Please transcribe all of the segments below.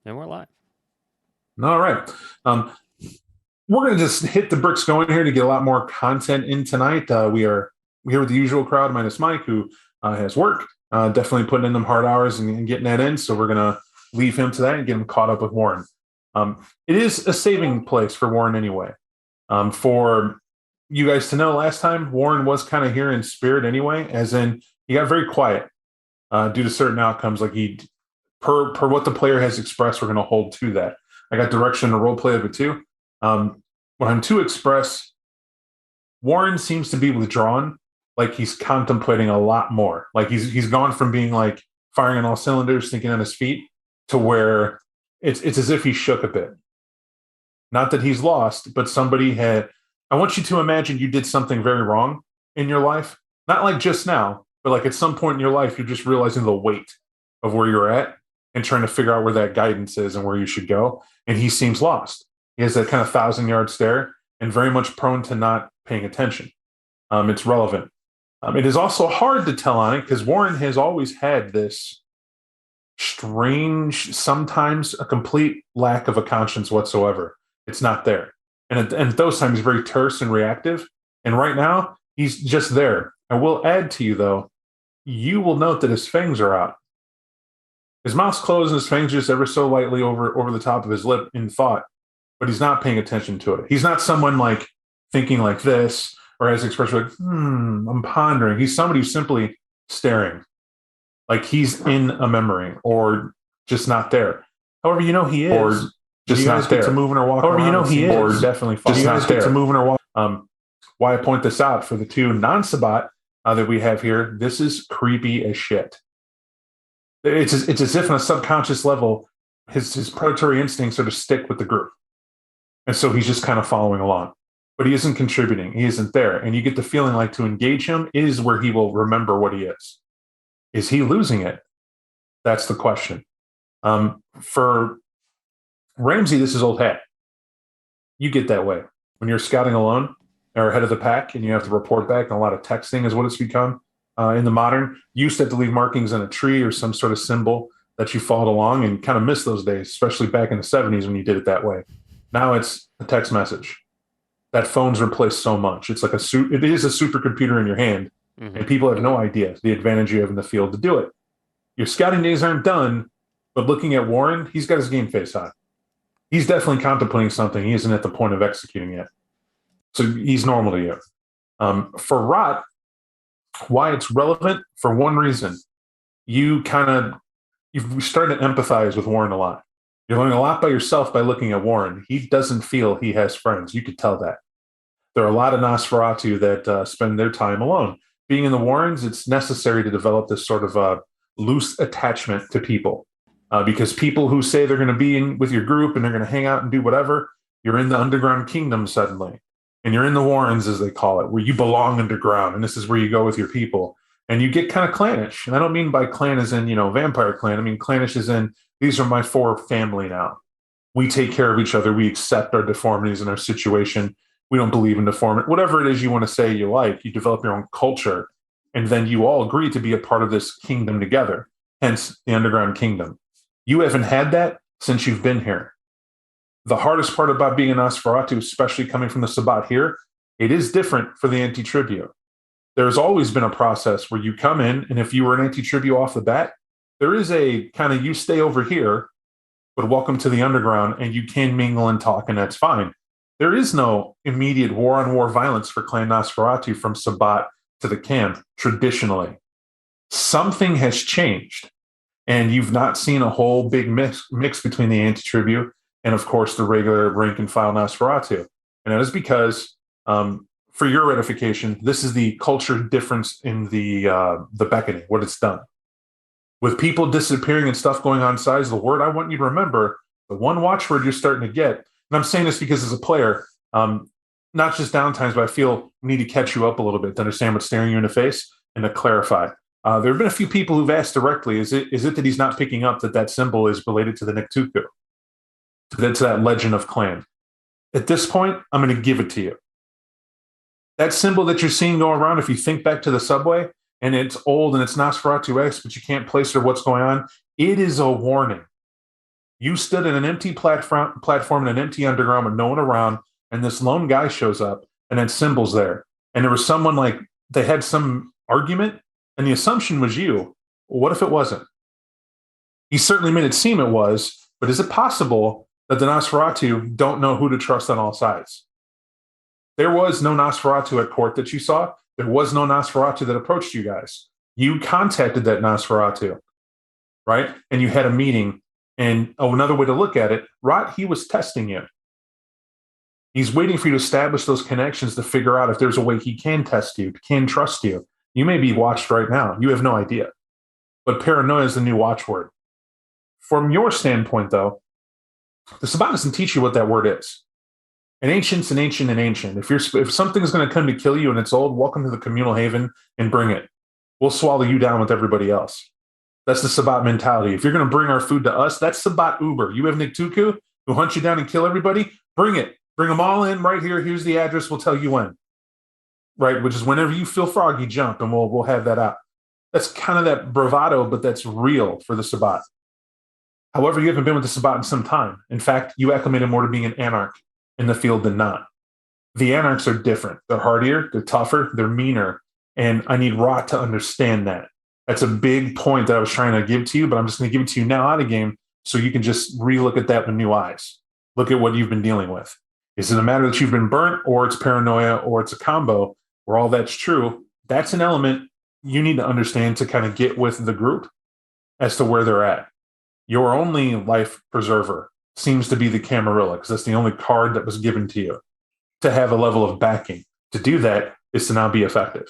And we're live. All right. Um, we're going to just hit the bricks going here to get a lot more content in tonight. We are here with the usual crowd, minus Mike, who has work, definitely putting in them hard hours and getting that in. So we're going to leave him to that and get him caught up with Warren. It is a saving place for Warren anyway. For you guys to know, last time Warren was kind of here in spirit anyway, as in he got very quiet due to certain outcomes. Like per what the player has expressed, we're going to hold to that. I got direction and role play of it too. When I'm too express, Warren seems to be withdrawn, like he's contemplating a lot more. Like he's gone from being like firing on all cylinders, thinking on his feet, to where it's as if he shook a bit. Not that he's lost, but somebody had. I want you to imagine you did something very wrong in your life, not like just now, but like at some point in your life, you're just realizing the weight of where you're at and trying to figure out where that guidance is and where you should go. And he seems lost. He has that kind of 1,000-yard stare and very much prone to not paying attention. It's relevant. It is also hard to tell on it because Warren has always had this strange, sometimes a complete lack of a conscience whatsoever. It's not there. And at those times, he's very terse and reactive. And right now, he's just there. I will add to you, though, you will note that his fangs are out. His mouth's closed and his fangs just ever so lightly over the top of his lip in thought, but he's not paying attention to it. He's not someone like thinking like this or has expression like, I'm pondering. He's somebody who's simply staring, like he's in a memory or just not there. However, you know he is. Or just not there. To moving or walking. However, you know he is. Or definitely just not there. To moving or walk. Why I point this out for the two non-Sabat that we have here, this is creepy as shit. It's as if on a subconscious level, his predatory instincts are to stick with the group. And so he's just kind of following along. But he isn't contributing. He isn't there. And you get the feeling like to engage him is where he will remember what he is. Is he losing it? That's the question. For Ramsey, this is old hat. You get that way. When you're scouting alone or ahead of the pack and you have to report back, and a lot of texting is what it's become. In the modern, you used to have to leave markings on a tree or some sort of symbol that you followed along and kind of miss those days, especially back in the 70s when you did it that way. Now it's a text message. That phone's replaced so much. It's like it is a supercomputer in your hand, and people have no idea the advantage you have in the field to do it. Your scouting days aren't done, but looking at Warren, he's got his game face on. He's definitely contemplating something. He isn't at the point of executing yet. So he's normal to you. For Rot, why it's relevant, for one reason, you've started to empathize with Warren a lot. You're learning a lot by yourself by looking at Warren. He doesn't feel he has friends. You could tell that. There are a lot of Nosferatu that spend their time alone. Being in the Warrens, it's necessary to develop this sort of loose attachment to people. Because people who say they're going to be with your group and they're going to hang out and do whatever, you're in the underground kingdom suddenly. And you're in the Warrens, as they call it, where you belong underground. And this is where you go with your people. And you get kind of clannish. And I don't mean by clan as in, vampire clan. I mean clannish as in, these are my four family now. We take care of each other. We accept our deformities and our situation. We don't believe in deformity. Whatever it is you want to say you like, you develop your own culture. And then you all agree to be a part of this kingdom together. Hence, the underground kingdom. You haven't had that since you've been here. The hardest part about being a Nosferatu, especially coming from the Sabbat here, it is different for the anti-tribute. There's always been a process where you come in, and if you were an anti-tribute off the bat, there is a kind of you stay over here, but welcome to the underground, and you can mingle and talk, and that's fine. There is no immediate war-on-war violence for Clan Nosferatu from Sabbat to the camp, traditionally. Something has changed, and you've not seen a whole big mix between the anti-tribute and, of course, the regular rank-and-file Nosferatu. And that is because, for your edification, this is the culture difference in the beckoning, what it's done. With people disappearing and stuff going on inside, the word I want you to remember, the one watchword you're starting to get, and I'm saying this because as a player, not just downtimes, but I feel we need to catch you up a little bit to understand what's staring you in the face and to clarify. There have been a few people who've asked directly, is it that he's not picking up that symbol is related to the Niktuku, to that legend of clan? At this point, I'm going to give it to you. That symbol that you're seeing go around, if you think back to the subway, and it's old and it's Nosferatu X, but you can't place or what's going on, it is a warning. You stood in an empty platform in an empty underground with no one around, and this lone guy shows up and had symbols there. And there was someone like they had some argument, and the assumption was you. Well, what if it wasn't? He certainly made it seem it was, but is it possible that the Nosferatu don't know who to trust on all sides? There was no Nosferatu at court that you saw. There was no Nosferatu that approached you guys. You contacted that Nosferatu, right? And you had a meeting. And another way to look at it, Rot, he was testing you. He's waiting for you to establish those connections to figure out if there's a way he can test you, can trust you. You may be watched right now. You have no idea. But paranoia is the new watchword. From your standpoint, though, the Sabbat doesn't teach you what that word is. An ancient's an ancient and ancient. If something's going to come to kill you and it's old, welcome to the communal haven and bring it. We'll swallow you down with everybody else. That's the Sabbat mentality. If you're going to bring our food to us, that's Sabbat Uber. You have Niktuku who hunt you down and kill everybody. Bring it. Bring them all in right here. Here's the address. We'll tell you when. Right, which is whenever you feel froggy, jump, and we'll have that out. That's kind of that bravado, but that's real for the Sabbat. However, you haven't been with the Sabbat in some time. In fact, you acclimated more to being an anarch in the field than not. The anarchs are different. They're hardier, they're tougher, they're meaner. And I need Rot to understand that. That's a big point that I was trying to give to you, but I'm just going to give it to you now out of game so you can just relook at that with new eyes. Look at what you've been dealing with. Is it a matter that you've been burnt, or it's paranoia, or it's a combo where all that's true? That's an element you need to understand to kind of get with the group as to where they're at. Your only life preserver seems to be the Camarilla, because that's the only card that was given to you to have a level of backing. To do that is to now be effective.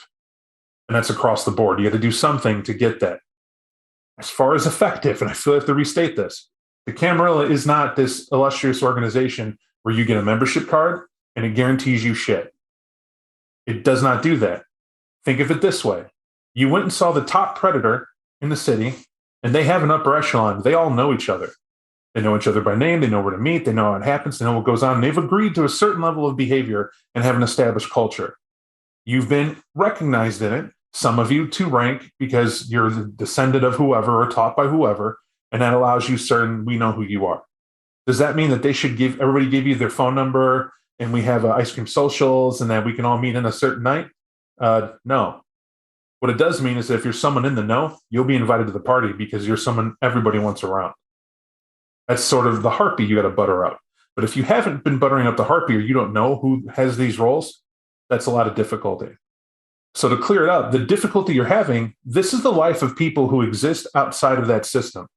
And that's across the board. You got to do something to get that. As far as effective, and I feel I have to restate this, the Camarilla is not this illustrious organization where you get a membership card and it guarantees you shit. It does not do that. Think of it this way. You went and saw the top predator in the city, and they have an upper echelon. They all know each other. They know each other by name. They know where to meet. They know how it happens. They know what goes on. And they've agreed to a certain level of behavior and have an established culture. You've been recognized in it, some of you to rank because you're the descendant of whoever or taught by whoever, and that allows you certain, we know who you are. Does that mean that they should everybody give you their phone number and we have ice cream socials and that we can all meet in a certain night? No. What it does mean is that if you're someone in the know, you'll be invited to the party because you're someone everybody wants around. That's sort of the harpy you got to butter up. But if you haven't been buttering up the harpy or you don't know who has these roles, that's a lot of difficulty. So to clear it up, the difficulty you're having, this is the life of people who exist outside of that system.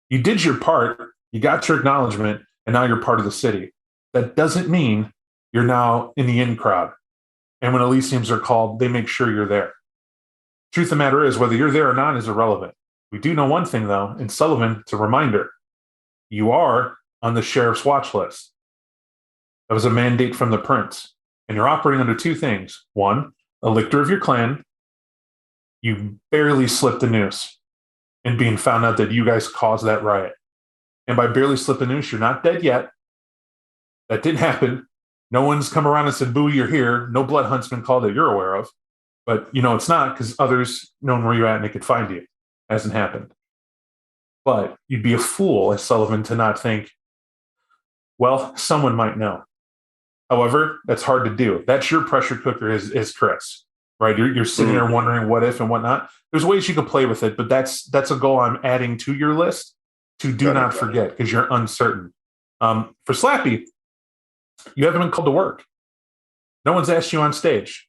You did your part, you got your acknowledgement, and now you're part of the city. That doesn't mean you're now in the in crowd. And when Elysiums are called, they make sure you're there. Truth of the matter is, whether you're there or not is irrelevant. We do know one thing, though. In Sullivan, it's a reminder. You are on the sheriff's watch list. That was a mandate from the prince. And you're operating under two things. One, a lictor of your clan. You barely slipped the noose in being found out that you guys caused that riot. And by barely slip the noose, you're not dead yet. That didn't happen. No one's come around and said, boo, you're here. No blood hunt's been called that you're aware of. But you know it's not because others know where you're at and they could find you. Hasn't happened. But you'd be a fool as Sullivan to not think, well, someone might know. However, that's hard to do. That's your pressure cooker is Chris, right? You're sitting there wondering what if and whatnot. There's ways you can play with it, but that's a goal I'm adding to your list to do not forget because you're uncertain. For Slappy, you haven't been called to work. No one's asked you on stage.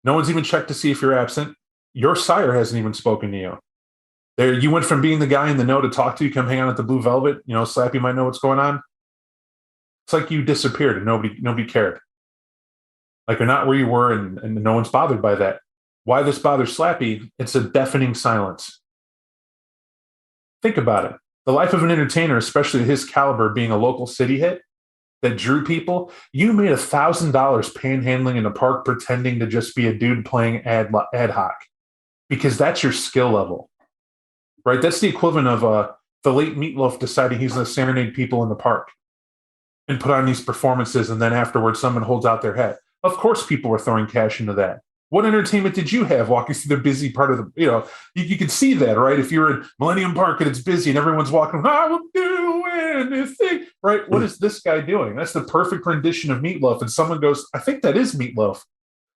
No one's even checked to see if you're absent. Your sire hasn't even spoken to you. There, you went from being the guy in the know to talk to, come hang out at the Blue Velvet. You know, Slappy might know what's going on. It's like you disappeared and nobody cared. Like you're not where you were and no one's bothered by that. Why this bothers Slappy? It's a deafening silence. Think about it. The life of an entertainer, especially his caliber, being a local city hit that drew people, you made $1,000 panhandling in a park pretending to just be a dude playing ad hoc because that's your skill level, right? That's the equivalent of the late Meatloaf deciding he's going to serenade people in the park and put on these performances, and then afterwards someone holds out their head. Of course people were throwing cash into that. What entertainment did you have walking through the busy part of the, you can see that, right? If you're in Millennium Park and it's busy and everyone's walking, I will do anything, right? What is this guy doing? That's the perfect rendition of Meatloaf. And someone goes, I think that is Meatloaf.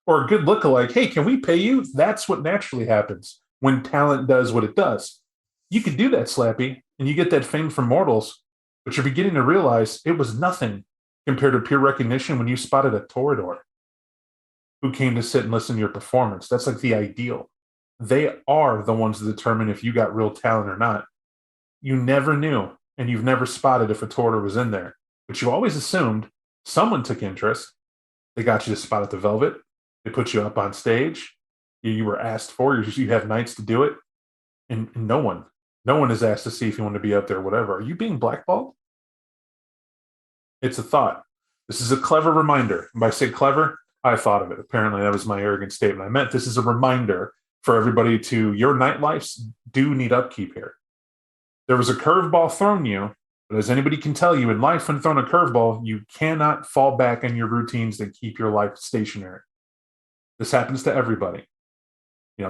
Or a good lookalike, hey, can we pay you? That's what naturally happens when talent does what it does. You could do that, Slappy, and you get that fame from mortals, but you're beginning to realize it was nothing compared to pure recognition when you spotted a Toreador who came to sit and listen to your performance. That's like the ideal. They are the ones that determine if you got real talent or not. You never knew, and you've never spotted if a Toreador was in there, but you always assumed someone took interest. They got you to spot at the Velvet. They put you up on stage. You were asked for. You have nights to do it, and no one is asked to see if you want to be up there or whatever. Are you being blackballed? It's a thought. This is a clever reminder. And by say clever, I thought of it. Apparently, that was my arrogant statement. I meant this is a reminder for everybody to your nightlives do need upkeep here. There was a curveball thrown you, but as anybody can tell you, in life, when thrown a curveball, you cannot fall back on your routines that keep your life stationary. This happens to everybody.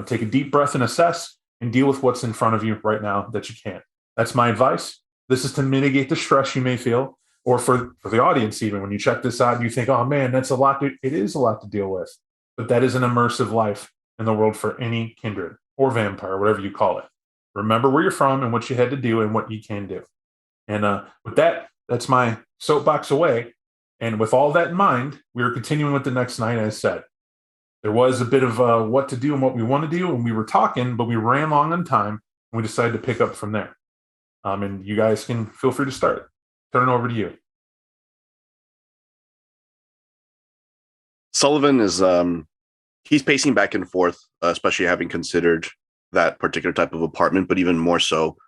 Take a deep breath and assess and deal with what's in front of you right now that you can't. That's my advice. This is to mitigate the stress you may feel, or for the audience, even when you check this out, you think, oh man, that's a lot. It is a lot to deal with, but that is an immersive life in the world for any kindred or vampire, whatever you call it. Remember where you're from and what you had to do and what you can do. And with that, that's my soapbox away. And with all that in mind, we are continuing with the next night, as said. There was a bit of what to do and what we want to do, and we were talking, but we ran long on time, and we decided to pick up from there. And you guys can feel free to start. Turn it over to you. Sullivan is he's pacing back and forth, especially having considered that particular type of apartment, but even more so,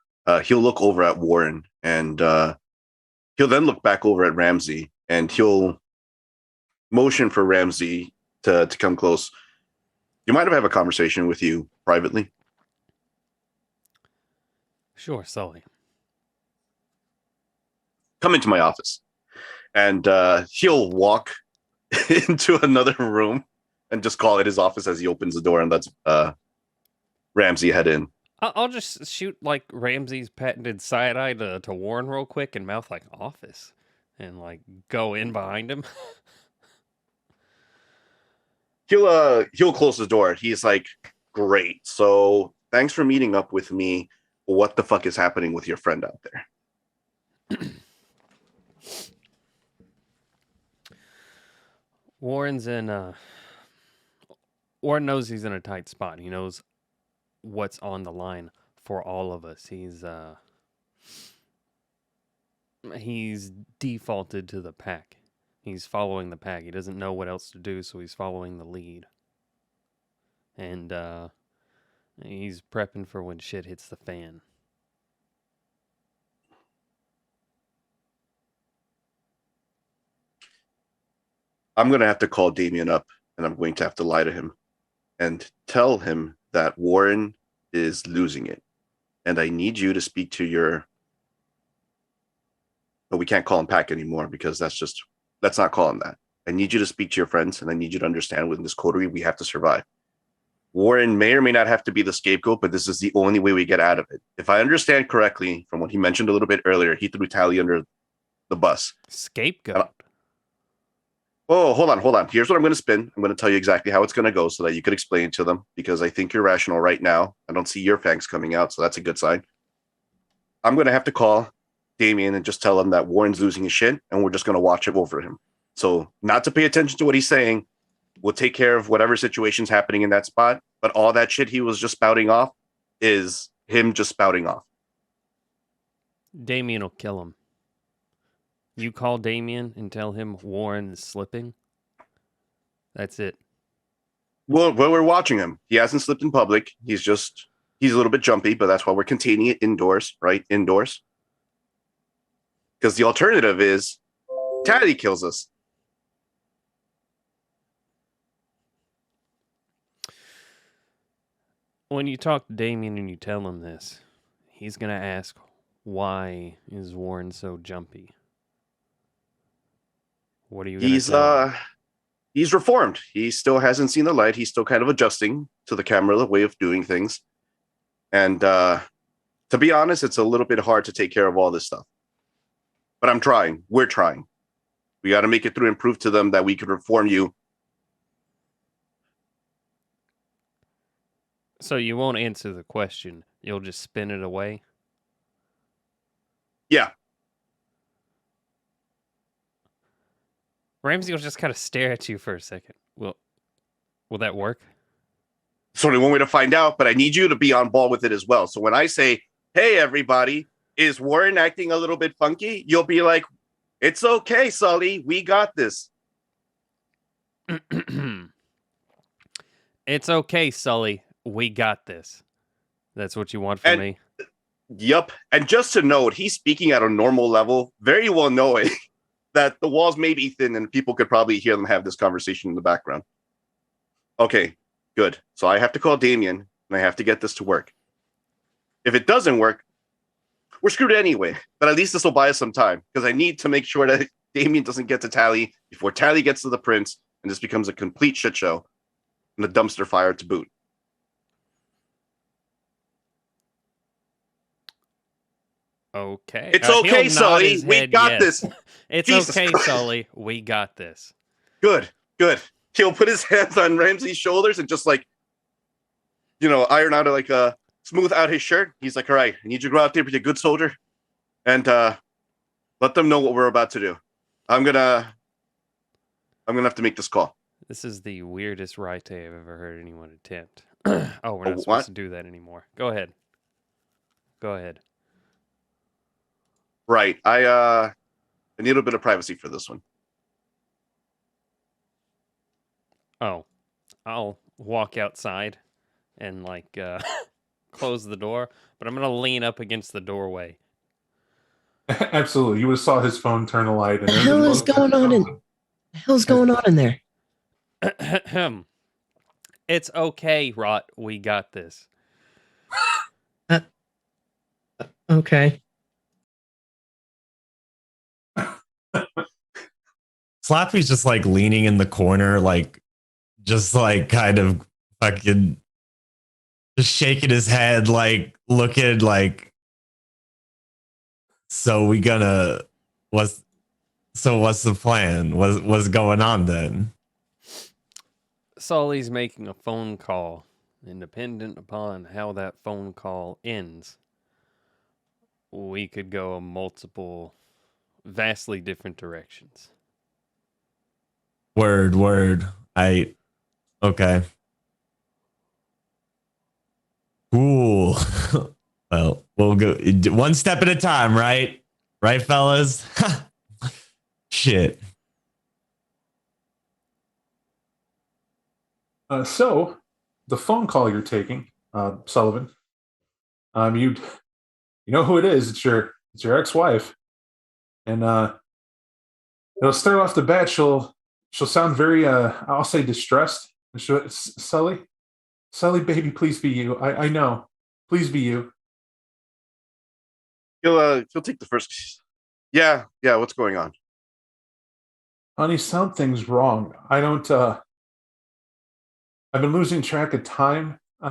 he'll look over at Warren, and he'll then look back over at Ramsey, and he'll motion for Ramsey to come close. You mind if I have a conversation with you privately? Sure, Sully. Come into my office. And he'll walk into another room and just call it his office as he opens the door and lets Ramsey head in. I'll just shoot like Ramsey's patented side eye to Warren real quick and mouth like office and like go in behind him. He'll close the door. He's like, great. So thanks for meeting up with me. What the fuck is happening with your friend out there? Warren knows he's in a tight spot. He knows what's on the line for all of us. He's defaulted to the pack. He's following the pack. He doesn't know what else to do, so he's following the lead. And he's prepping for when shit hits the fan. I'm going to have to call Damien up, and I'm going to have to lie to him and tell him that Warren is losing it. And I need you to speak to your... But we can't call him Pack anymore because let's not call him that. I need you to speak to your friends, and I need you to understand within this coterie, we have to survive. Warren may or may not have to be the scapegoat, but this is the only way we get out of it. If I understand correctly, from what he mentioned a little bit earlier, he threw Tally under the bus. Scapegoat? Oh, hold on. Here's what I'm going to spin. I'm going to tell you exactly how it's going to go so that you could explain it to them, because I think you're rational right now. I don't see your fangs coming out, so that's a good sign. I'm going to have to call Damien and just tell him that Warren's losing his shit, and we're just going to watch it over him. So not to pay attention to what he's saying. We'll take care of whatever situation's happening in that spot, but all that shit he was just spouting off is him just spouting off. Damien will kill him. You call Damien and tell him Warren is slipping. That's it. Well, we're watching him. He hasn't slipped in public. He's a little bit jumpy, but that's why we're containing it indoors, right? Indoors. Because the alternative is Taddy kills us. When you talk to Damien and you tell him this, he's going to ask, why is Warren so jumpy? What are you going to tell him? he's reformed. He still hasn't seen the light. He's still kind of adjusting to the camera way of doing things. And to be honest, it's a little bit hard to take care of all this stuff. But I'm trying. We're trying. We got to make it through and prove to them that we can reform you. So you won't answer the question. You'll just spin it away? Yeah. Ramsey will just kind of stare at you for a second. Will that work? It's only one way to find out, but I need you to be on ball with it as well. So when I say, hey, everybody, is Warren acting a little bit funky? You'll be like, it's okay, Sully. We got this. It's okay, Sully. We got this. That's what you want from me? Yup. And just to note, he's speaking at a normal level, very well knowing that the walls may be thin and people could probably hear them have this conversation in the background. Okay, good. So I have to call Damien and I have to get this to work. If it doesn't work, we're screwed anyway. But at least this will buy us some time because I need to make sure that Damien doesn't get to Tally before Tally gets to the Prince and this becomes a complete shit show and a dumpster fire to boot. Okay. It's okay, Sully. We got this. It's Jesus okay, Christ. Sully. We got this. Good. He'll put his hands on Ramsey's shoulders and just iron out smooth out his shirt. He's like, all right, I need you to go out there, be a good soldier, and let them know what we're about to do. I'm gonna have to make this call. This is the weirdest right I've ever heard anyone attempt. We're not supposed to do that anymore. Go ahead. Right. I need a bit of privacy for this one. Oh, I'll walk outside and close the door, but I'm gonna lean up against the doorway. Absolutely. You would have saw his phone turn a light. And The hell is going on in there? It's okay, Rot. We got this. Okay. Slappy's just leaning in the corner, kind of fucking just shaking his head, looking so what's the plan? What's going on then? Sully's making a phone call, and dependent upon how that phone call ends, we could go multiple, vastly different directions. Word. Okay. Cool. Well, we'll go one step at a time, right? Right, fellas? Shit. So, the phone call you're taking, Sullivan, you know who it is. It's your ex-wife, and it'll start off the bat. She'll sound very, I'll say, distressed. Sully, baby, please be you. I know, please be you. He'll take the first. Yeah. What's going on? Honey, something's wrong. I don't. I've been losing track of time. I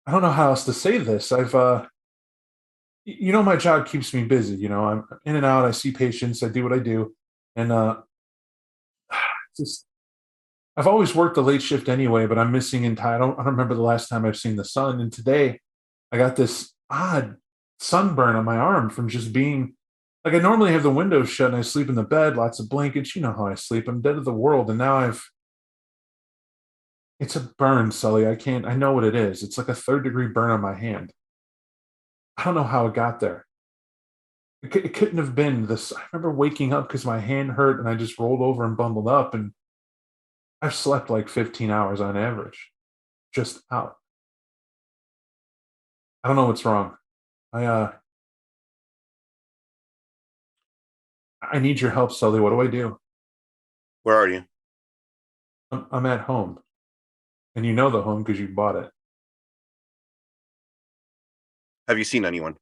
don't know how else to say this. My job keeps me busy. I'm in and out. I see patients. I do what I do, and I've always worked the late shift anyway. But I'm missing in time. I don't remember the last time I've seen the sun. And today, I got this odd sunburn on my arm from just being I normally have the windows shut and I sleep in the bed, lots of blankets. You know how I sleep. I'm dead of the world, and now it's a burn, Sully. I know what it is. It's like a 3rd-degree burn on my hand. I don't know how it got there. It couldn't have been this. I remember waking up because my hand hurt and I just rolled over and bundled up, and I've slept 15 hours on average. Just out. I don't know what's wrong. I need your help, Sully. What do I do? Where are you? I'm at home. And you know the home because you bought it. Have you seen anyone?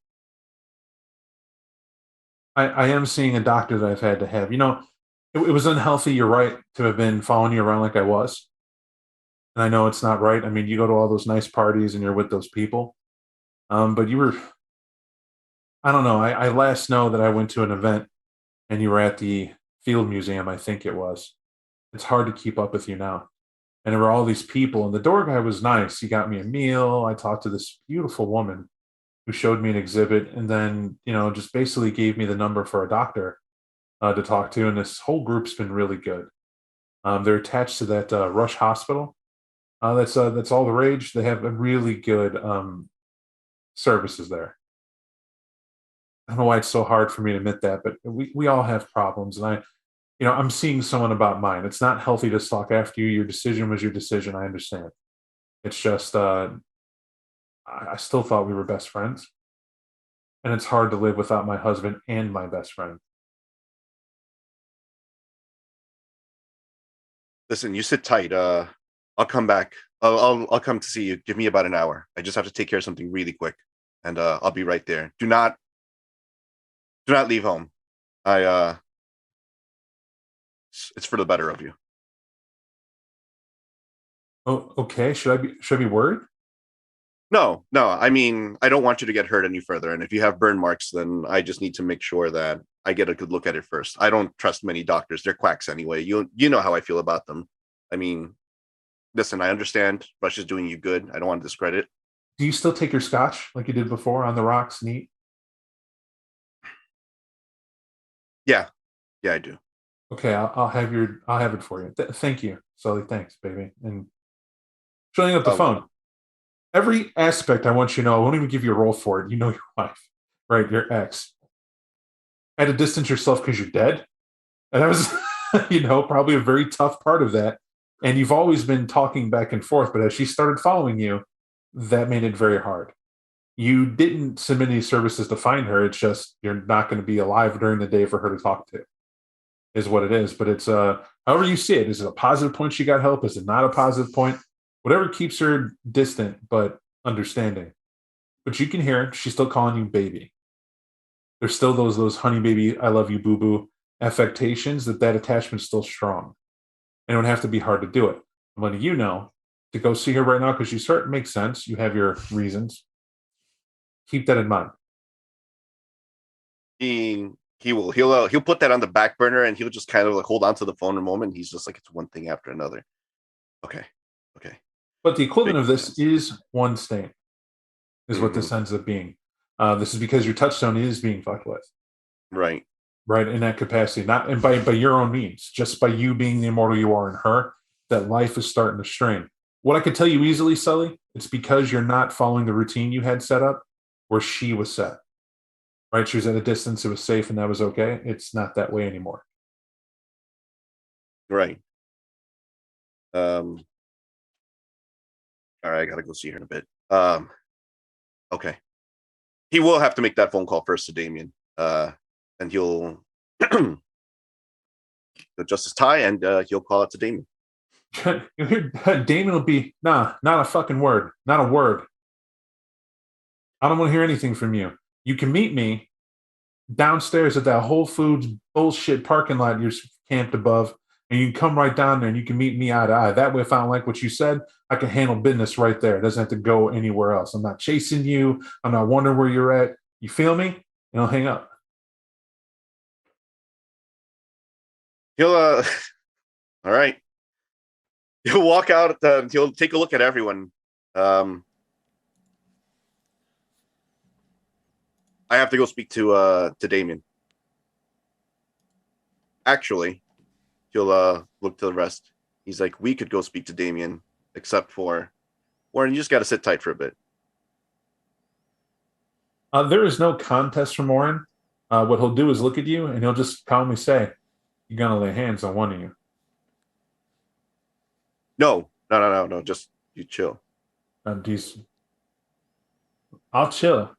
I am seeing a doctor that I've had to have. it was unhealthy. You're right to have been following you around like I was. And I know it's not right. I mean, you go to all those nice parties and you're with those people. But you were, I don't know. I last know that I went to an event and you were at the Field Museum, I think it was. It's hard to keep up with you now. And there were all these people, and the door guy was nice. He got me a meal. I talked to this beautiful woman who showed me an exhibit, and then just basically gave me the number for a doctor to talk to. And this whole group's been really good. They're attached to that Rush Hospital. That's all the rage. They have a really good services there. I don't know why it's so hard for me to admit that, but we all have problems, and I'm seeing someone about mine. It's not healthy to stalk after you. Your decision was your decision. I understand. It's just I still thought we were best friends, and it's hard to live without my husband and my best friend. Listen, you sit tight. I'll come back. I'll come to see you. Give me about an hour. I just have to take care of something really quick, and I'll be right there. Do not leave home. It's for the better of you. Oh, okay. Should I be worried? No. I mean, I don't want you to get hurt any further. And if you have burn marks, then I just need to make sure that I get a good look at it first. I don't trust many doctors. They're quacks anyway. You know how I feel about them. I mean, listen, I understand Rush is doing you good. I don't want to discredit. Do you still take your scotch like you did before on the rocks? Neat. Yeah, I do. Okay, I'll have it for you. Thank you, Sully. Thanks, baby. And shutting up the phone. Every aspect I want you to know. I won't even give you a role for it. You know your wife, right? Your ex. Had to distance yourself because you're dead, and that was, probably a very tough part of that. And you've always been talking back and forth, but as she started following you, that made it very hard. You didn't submit any services to find her. It's just you're not going to be alive during the day for her to talk to. Is what it is. But it's however you see it. Is it a positive point she got help? Is it not a positive point? Whatever keeps her distant but understanding. But you can hear it. She's still calling you baby. There's still those honey baby, I love you, boo boo affectations that attachment's still strong. And it would have to be hard to do it. I'm letting you know to go see her right now because she's hurt. Makes sense. You have your reasons. Keep that in mind. He'll put that on the back burner and he'll just kind of like hold on to the phone a moment. He's just like, it's one thing after another. Okay. But the equivalent of this is one stain, is what this ends up being. This is because your touchstone is being fucked with. Right. In that capacity, not and by your own means, just by you being the immortal you are in her, that life is starting to strain. What I could tell you easily, Sully, it's because you're not following the routine you had set up where she was set. Right? She was at a distance, it was safe, and that was okay. It's not that way anymore. Right. All right, I gotta go see her in a bit. Okay. He will have to make that phone call first to Damien. And he'll adjust his tie and he'll call out to Damien. Damien will be, not a fucking word. Not a word. I don't want to hear anything from you. You can meet me downstairs at that Whole Foods bullshit parking lot you're camped above, and you can come right down there and you can meet me eye to eye. That way, if I don't like what you said, I can handle business right there. It doesn't have to go anywhere else. I'm not chasing you. I'm not wondering where you're at. You feel me? And I'll hang up. He'll all right. He'll walk out. He'll take a look at everyone. I have to go speak to Damien. Actually, he'll look to the rest. He's like, we could go speak to Damien, except for Warren. You just got to sit tight for a bit. There is no contest from Warren. What he'll do is look at you and he'll just calmly say, "You're gonna lay hands on one of you." No. Just you chill. I'll chill.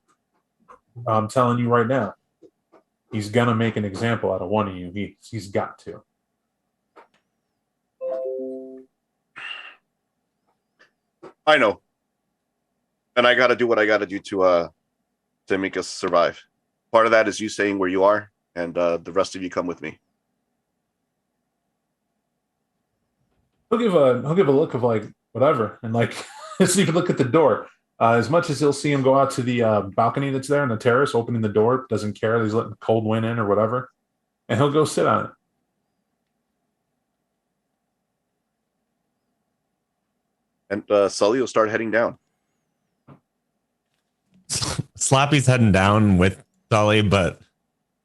I'm telling you right now, he's gonna make an example out of one of you. He's got to. I know, and I got to do what I got to do to make us survive. Part of that is you saying where you are, and the rest of you come with me. he'll give a look of like whatever, and like doesn't even look at the door. As much as he'll see him go out to the balcony that's there on the terrace, opening the door, doesn't care. He's letting the cold wind in or whatever, and he'll go sit on it. And Sully will start heading down. Slappy's heading down with Sully, but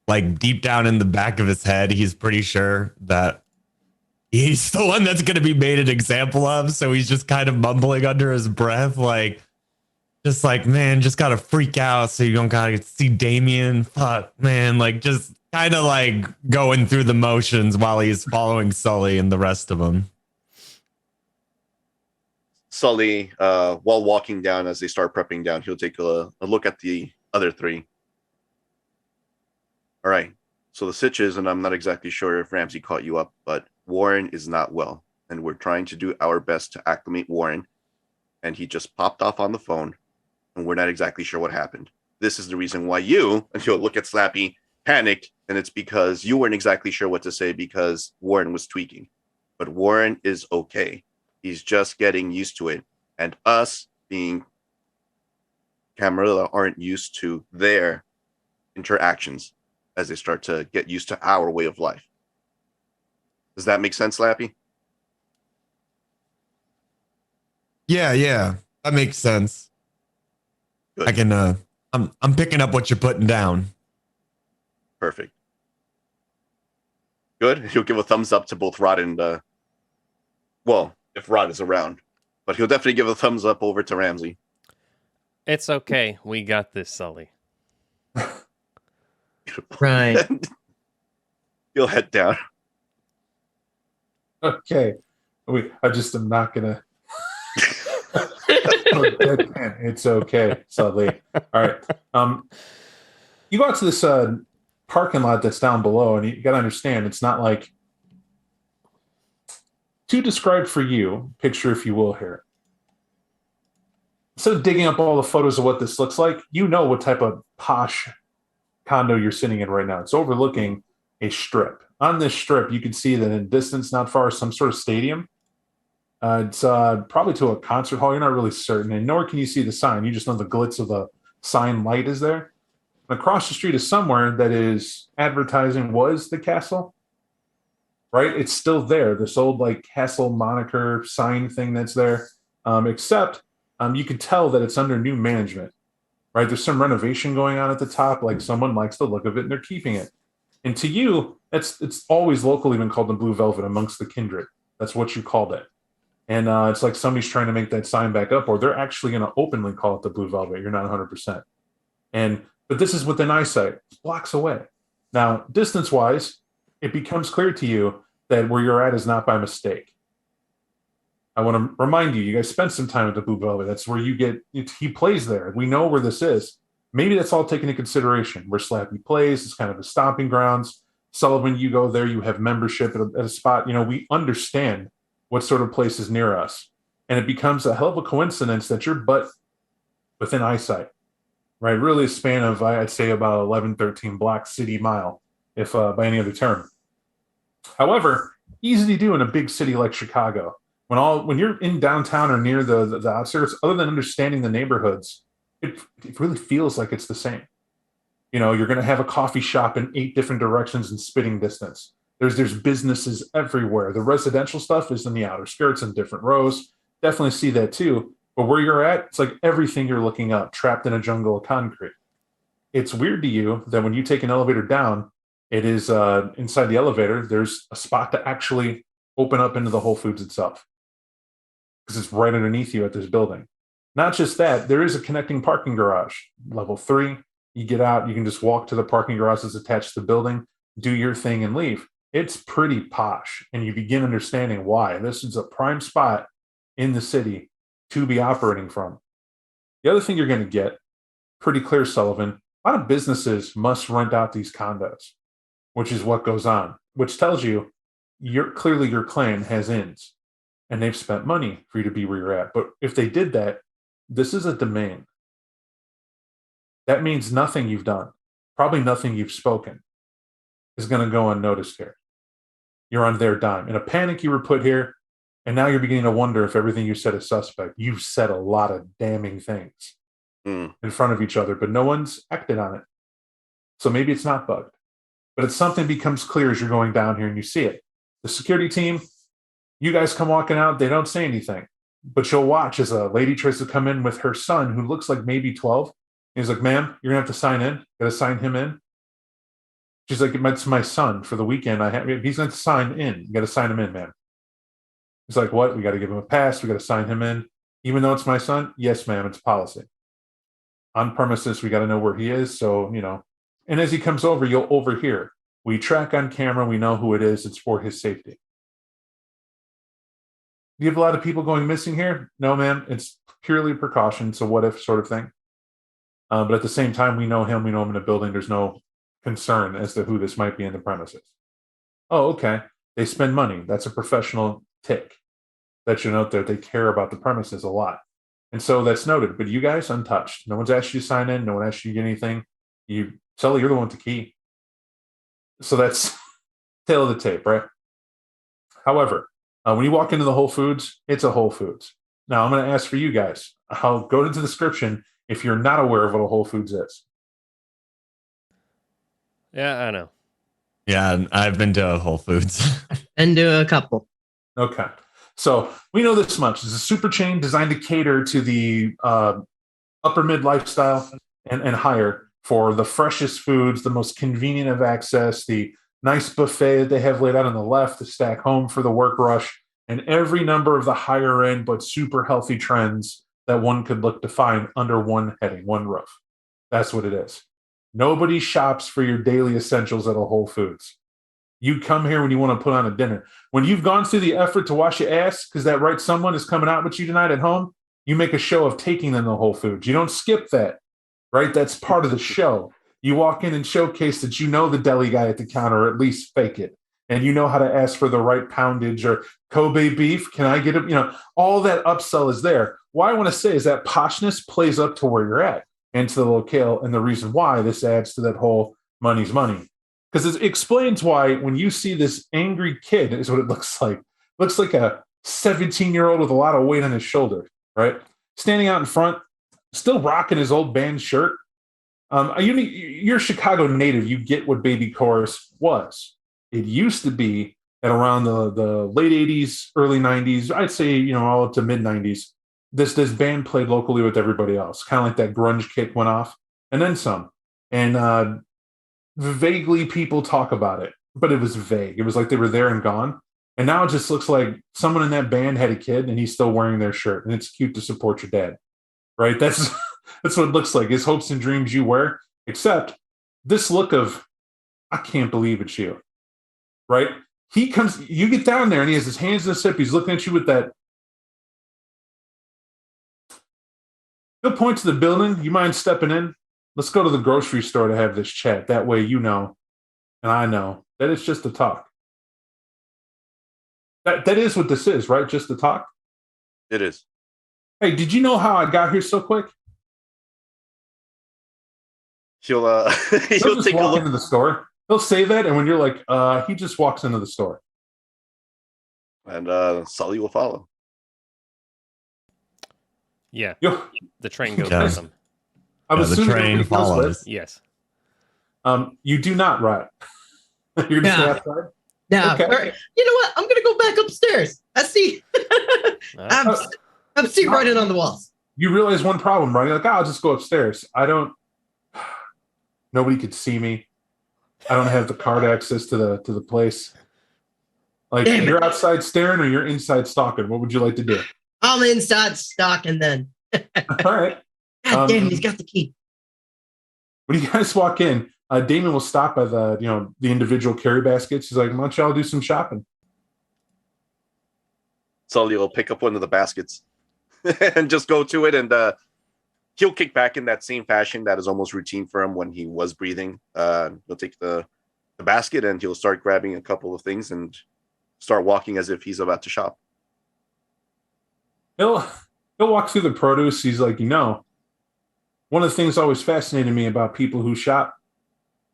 like deep down in the back of his head, he's pretty sure that he's the one that's going to be made an example of. So he's just kind of mumbling under his breath, like, just like, man, just got to freak out so you don't got to see Damien. Fuck, man. Like, just kind of like going through the motions while he's following Sully and the rest of them. Sully, while walking down as they start prepping down, he'll take a look at the other three. All right. So the sitch is, and I'm not exactly sure if Ramsey caught you up, but Warren is not well. And we're trying to do our best to acclimate Warren. And he just popped off on the phone. And we're not exactly sure what happened. This is the reason why you, and you'll look at Slappy, panicked. And it's because you weren't exactly sure what to say because Warren was tweaking. But Warren is okay. He's just getting used to it. And us being Camarilla aren't used to their interactions as they start to get used to our way of life. Does that make sense, Slappy? Yeah. That makes sense. Good. I can I'm picking up what you're putting down. Perfect. Good. He'll give a thumbs up to both Rod and well, if Rod is around. But he'll definitely give a thumbs up over to Ramsey. It's okay. We got this, Sully. Right. He'll head down. Okay. Wait, I just am not gonna. It's okay, Sully. All right. You go out to this parking lot that's down below, and you got to understand, it's not like to describe for you. Picture, if you will, here. Instead of digging up all the photos of what this looks like, you know what type of posh condo you're sitting in right now. It's overlooking a strip. On this strip, you can see that in distance, not far, is some sort of stadium. It's probably to a concert hall. You're not really certain, and nor can you see the sign. You just know the glitz of the sign light is there. And across the street is somewhere that is advertising was the castle, right? It's still there. This old like castle moniker sign thing that's there, except you can tell that it's under new management, right? There's some renovation going on at the top. Like someone likes the look of it and they're keeping it. And to you, it's always locally been called the Blue Velvet amongst the kindred. That's what you called it. And it's like somebody's trying to make that sign back up, or they're actually going to openly call it the Blue Velvet. You're not 100%. But this is within eyesight, blocks away. Now, distance-wise, it becomes clear to you that where you're at is not by mistake. I want to remind you, you guys spent some time at the Blue Velvet. That's where he plays there. We know where this is. Maybe that's all taken into consideration. Where Slappy plays, it's kind of a stomping grounds. Sullivan, you go there, you have membership at a spot. You know, we understand what sort of place is near us. And it becomes a hell of a coincidence that you're but within eyesight, right? Really a span of, I'd say, about 11, 13 block city mile, if by any other term. However, easy to do in a big city like Chicago. When you're in downtown or near the outskirts, other than understanding the neighborhoods, it really feels like it's the same. You know, you're going to have a coffee shop in 8 different directions in spitting distance. There's businesses everywhere. The residential stuff is in the outer skirts in different rows. Definitely see that too. But where you're at, it's like everything you're looking up, trapped in a jungle of concrete. It's weird to you that when you take an elevator down, it is inside the elevator, there's a spot to actually open up into the Whole Foods itself. Because it's right underneath you at this building. Not just that, there is a connecting parking garage. Level 3, you get out, you can just walk to the parking garage that's attached to the building, do your thing and leave. It's pretty posh, and you begin understanding why. This is a prime spot in the city to be operating from. The other thing you're going to get, pretty clear, Sullivan, a lot of businesses must rent out these condos, which is what goes on, which tells you clearly your clan has ins, and they've spent money for you to be where you're at. But if they did that, this is a domain. That means nothing you've done, probably nothing you've spoken, is going to go unnoticed here. You're on their dime. In a panic, you were put here. And now you're beginning to wonder if everything you said is suspect. You've said a lot of damning things in front of each other, but no one's acted on it. So maybe it's not bugged. But it's something becomes clear as you're going down here and you see it. The security team, you guys come walking out, they don't say anything. But you'll watch as a lady tries to come in with her son, who looks like maybe 12. He's like, ma'am, you're going to have to sign in. Got to sign him in. She's like, it's my son for the weekend. He's going to sign in. You got to sign him in, ma'am. He's like, what? We got to give him a pass. We got to sign him in. Even though it's my son? Yes, ma'am. It's policy. On premises, we got to know where he is. So, and as he comes over, you'll overhear. We track on camera. We know who it is. It's for his safety. Do you have a lot of people going missing here? No, ma'am. It's purely precaution. It's a what if sort of thing. But at the same time, we know him. We know him in a building. There's no concern as to who this might be in the premises. Oh, okay. They spend money. That's a professional tick. That you note that they care about the premises a lot. And so that's noted. But you guys, untouched. No one's asked you to sign in. No one asked you to get anything. Sully, you're the one with the key. So that's tail of the tape, right? However, when you walk into the Whole Foods, it's a Whole Foods. Now, I'm going to ask for you guys. I'll go into the description if you're not aware of what a Whole Foods is. Yeah, I know. Yeah, I've been to Whole Foods. And do a couple. Okay. So we know this much. It's a super chain designed to cater to the upper mid lifestyle and higher for the freshest foods, the most convenient of access, the nice buffet that they have laid out on the left to stack home for the work rush, and every number of the higher end but super healthy trends that one could look to find under one heading, one roof. That's what it is. Nobody shops for your daily essentials at a Whole Foods. You come here when you want to put on a dinner. When you've gone through the effort to wash your ass because that right someone is coming out with you tonight at home, you make a show of taking them to Whole Foods. You don't skip that, right? That's part of the show. You walk in and showcase that you know the deli guy at the counter, or at least fake it. And you know how to ask for the right poundage or Kobe beef. Can I get it? All that upsell is there. What I want to say is that poshness plays up to where you're at and to the locale, and the reason why this adds to that whole money's money. Because it explains why when you see this angry kid, is what it looks like. Looks like a 17-year-old with a lot of weight on his shoulder, right? Standing out in front, still rocking his old band shirt. You're a Chicago native. You get what Baby Chorus was. It used to be at around the late 80s, early 90s, I'd say, all up to mid 90s. This band played locally with everybody else. Kind of like that grunge kick went off. And then some. And vaguely people talk about it, but it was vague. It was like they were there and gone. And now it just looks like someone in that band had a kid and he's still wearing their shirt. And it's cute to support your dad, right? That's what it looks like. His hopes and dreams you wear, except this look of, I can't believe it's you, right? He comes, you get down there and he has his hands in his hip. He's looking at you with that. He'll point to the building. You mind stepping in? Let's go to the grocery store to have this chat. That way you know, and I know, that it's just a talk. That is what this is, right? Just a talk? It is. Hey, did you know how I got here so quick? He'll just take a walk look into the store. He'll say that, and when you're like, he just walks into the store. and Sully will follow. Yeah. Yo, The train goes Yeah. with them. I'm Yeah, the assuming train everybody goes follows. with. Yes. You do not ride. You're just Yeah. outside. Now, Okay. all right. You know what? I'm gonna go back upstairs. I see. I'm seeing writing on the walls. You realize one problem, right? You're like, I'll just go upstairs. Nobody could see me. I don't have the card access to the place. Like, Damn it. you're outside staring or you're inside stalking. What would you like to do? I'm inside stocking then. All right. God damn, he's got the key. When you guys walk in, Damon will stop by the individual carry baskets. He's like, why don't y'all do some shopping? Sully will pick up one of the baskets and just go to it, and he'll kick back in that same fashion that is almost routine for him when he was breathing. He'll take the basket and he'll start grabbing a couple of things and start walking as if he's about to shop. He'll walk through the produce. He's like, one of the things always fascinated me about people who shop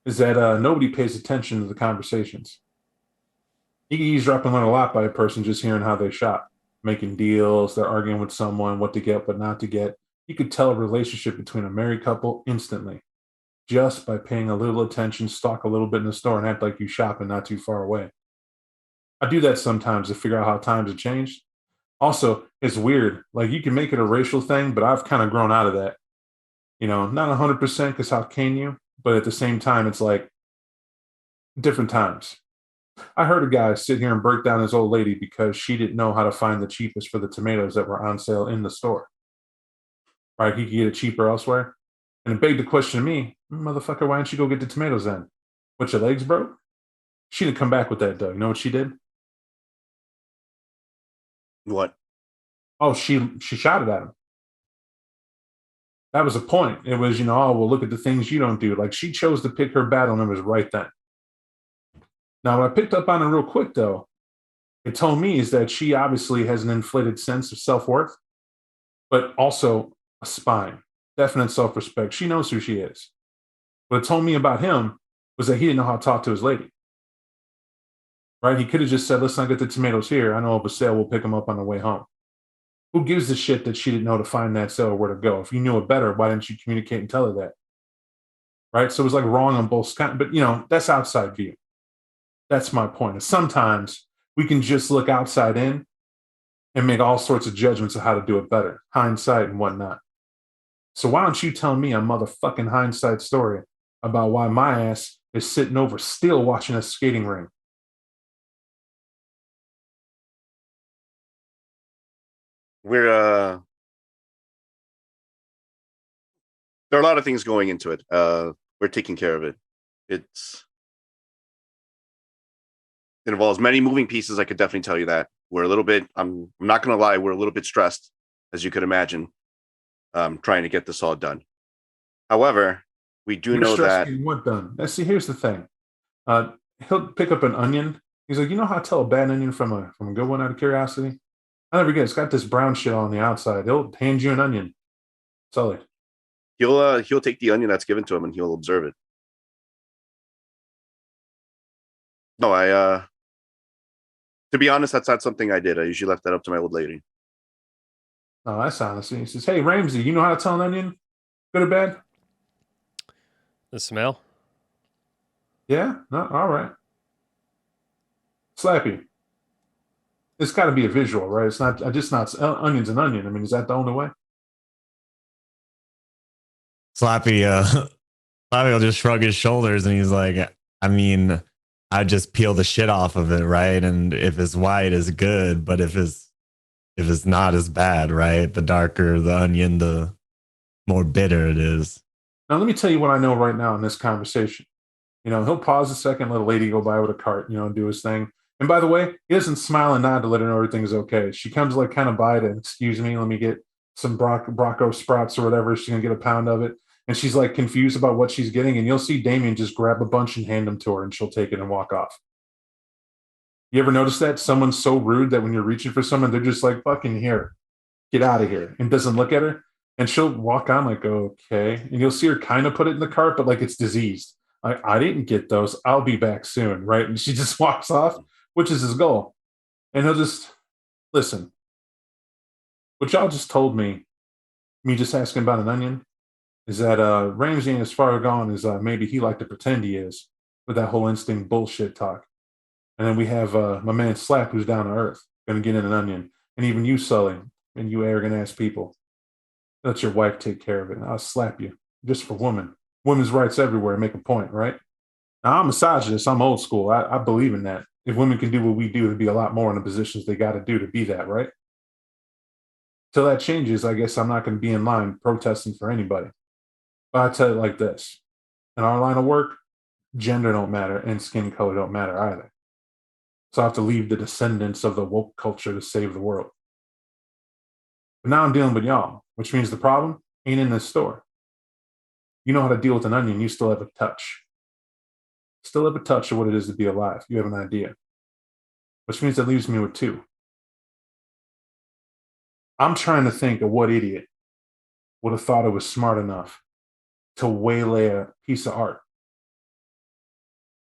is that nobody pays attention to the conversations. You can eavesdrop and learn a lot by a person just hearing how they shop. making deals, they're arguing with someone, what to get, what not to get. You could tell a relationship between a married couple instantly just by paying a little attention, stalk a little bit in the store, and act like you shopping not too far away. I do that sometimes to figure out how times have changed. Also, it's weird. Like you can make it a racial thing, but I've kind of grown out of that. Not 100% because how can you? But at the same time, it's like different times. I heard a guy sit here and break down his old lady because she didn't know how to find the cheapest for the tomatoes that were on sale in the store. Right? He could get it cheaper elsewhere. And it begged the question to me, motherfucker, why didn't you go get the tomatoes then? What, your legs broke? She didn't come back with that, though. You know what she did? What? Oh, she shouted at him. That was the point. It was, oh, well, look at the things you don't do. Like she chose to pick her battle and it was right then. Now, what I picked up on it real quick, though, it told me is that she obviously has an inflated sense of self-worth, but also a spine, definite self-respect. She knows who she is. What it told me about him was that he didn't know how to talk to his lady. Right? He could have just said, let's not get the tomatoes here. I know of a sale. We'll pick them up on the way home. Who gives a shit that she didn't know to find that sale or where to go? If you knew it better, why didn't you communicate and tell her that? Right? So it was like wrong on both sides. But, that's outside view. That's my point. Sometimes we can just look outside in and make all sorts of judgments of how to do it better, hindsight and whatnot. So why don't you tell me a motherfucking hindsight story about why my ass is sitting over still watching a skating ring? We're there are a lot of things going into it. We're taking care of it. It involves many moving pieces. I could definitely tell you that. We're a little bit, I'm not going to lie, we're a little bit stressed, as you could imagine, trying to get this all done. However, we do know that. Getting what done? Now, see, here's the thing. He'll pick up an onion. He's like, you know how to tell a bad onion from a good one out of curiosity? I never get it. It's got this brown shit on the outside. He'll hand you an onion. Sully. He'll take the onion that's given to him and he'll observe it. No, to be honest, that's not something I did. I usually left that up to my old lady. Oh, that's honesty. He says, hey, Ramsey, you know how to tell an onion? Good or bad? The smell? Yeah? No, all right. Slappy. It's got to be a visual, right? It's not just not onion's an onion. I mean, is that the only way? Slappy will just shrug his shoulders and he's like, I mean, I just peel the shit off of it, right? And if it's white, it's good, but if it's not as bad, right? The darker the onion, the more bitter it is. Now, let me tell you what I know right now in this conversation. He'll pause a second, let a lady go by with a cart, and do his thing. And by the way, he doesn't smile and nod to let her know everything is okay. She comes like kind of by to, excuse me, let me get some Bronco sprouts or whatever. She's going to get a pound of it. And she's like confused about what she's getting. And you'll see Damien just grab a bunch and hand them to her and she'll take it and walk off. You ever notice that? Someone's so rude that when you're reaching for someone, they're just like, fucking here, get out of here. And doesn't look at her. And she'll walk on like, okay. And you'll see her kind of put it in the cart, but like it's diseased. I didn't get those. I'll be back soon. Right. And she just walks off, which is his goal. And he'll just listen. What y'all just told me just asking about an onion, is that Ramsey ain't as far gone as maybe he like to pretend he is with that whole instinct bullshit talk. And then we have my man Slap, who's down to earth, going to get in an onion. And even you, Sully, and you arrogant ass people. Let your wife take care of it. I'll slap you just for women. Women's rights everywhere. Make a point, right? Now, I'm misogynist. I'm old school. I believe in that. If women can do what we do, there'd be a lot more in the positions they got to do to be that, right? Till that changes, I guess I'm not going to be in line protesting for anybody. But I tell you like this. In our line of work, gender don't matter and skin color don't matter either. So I have to leave the descendants of the woke culture to save the world. But now I'm dealing with y'all, which means the problem ain't in this store. You know how to deal with an onion, you still have a touch. Still have a touch of what it is to be alive. You have an idea. Which means that leaves me with two. I'm trying to think of what idiot would have thought it was smart enough to waylay a piece of art.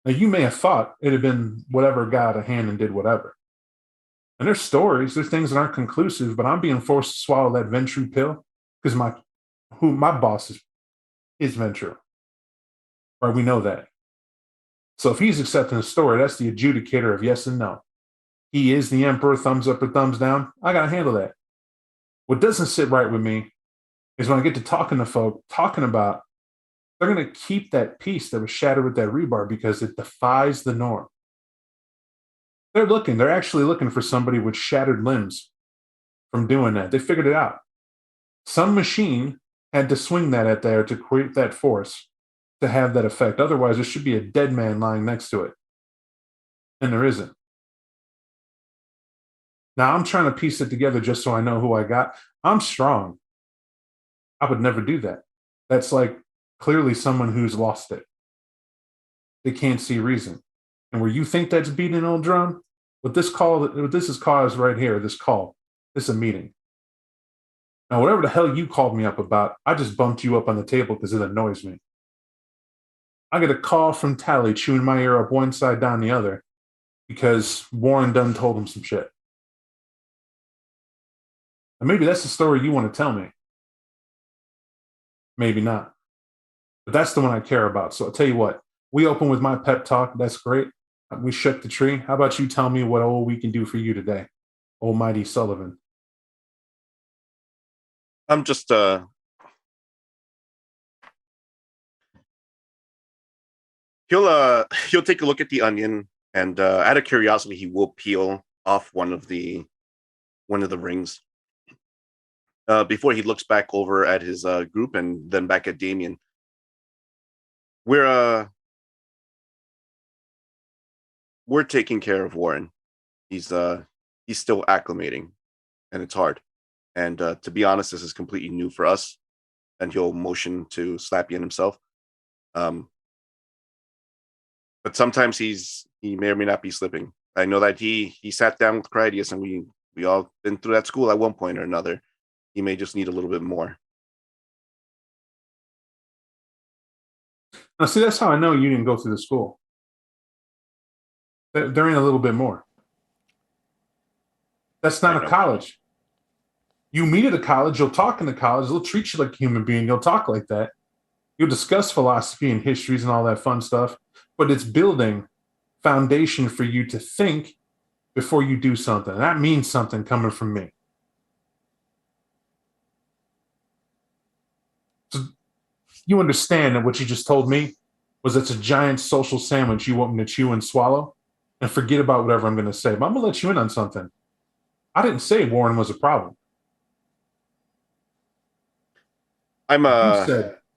Now, you may have thought it had been whatever got a hand and did whatever. And there's stories, there's things that aren't conclusive, but I'm being forced to swallow that Ventru pill because my boss is Ventru. Right? We know that. So if he's accepting the story, that's the adjudicator of yes and no. He is the emperor, thumbs up or thumbs down. I got to handle that. What doesn't sit right with me is when I get to talking to folk, talking about they're going to keep that piece that was shattered with that rebar because it defies the norm. They're actually looking for somebody with shattered limbs from doing that. They figured it out. Some machine had to swing that at there to create that force to have that effect. Otherwise, there should be a dead man lying next to it. And there isn't. Now, I'm trying to piece it together just so I know who I got. I'm strong. I would never do that. That's like clearly someone who's lost it. They can't see reason. And where you think that's beating an old drum, what this is caused right here, this is a meeting. Now, whatever the hell you called me up about, I just bumped you up on the table because it annoys me. I get a call from Tally chewing my ear up one side down the other because Warren done told him some shit. And maybe that's the story you want to tell me. Maybe not. But that's the one I care about. So I'll tell you what, we open with my pep talk. That's great. We shook the tree. How about you tell me what we can do for you today, Almighty Sullivan? I'm just he'll take a look at the onion, and out of curiosity, he will peel off one of the rings before he looks back over at his group and then back at Damien. We're taking care of Warren. He's still acclimating, and it's hard. And to be honest, this is completely new for us. And he'll motion to Slappy and himself. But sometimes he may or may not be slipping. I know that he sat down with Critias, and we all been through that school at one point or another. He may just need a little bit more. Now, see, that's how I know you didn't go through the school. There ain't a little bit more. That's not a college. You meet at a college, you'll talk in the college, they'll treat you like a human being, you'll talk like that. You'll discuss philosophy and histories and all that fun stuff, but it's building foundation for you to think before you do something. And that means something coming from me. So you understand that what you just told me was it's a giant social sandwich you want me to chew and swallow and forget about whatever I'm going to say. But I'm going to let you in on something. I didn't say Warren was a problem.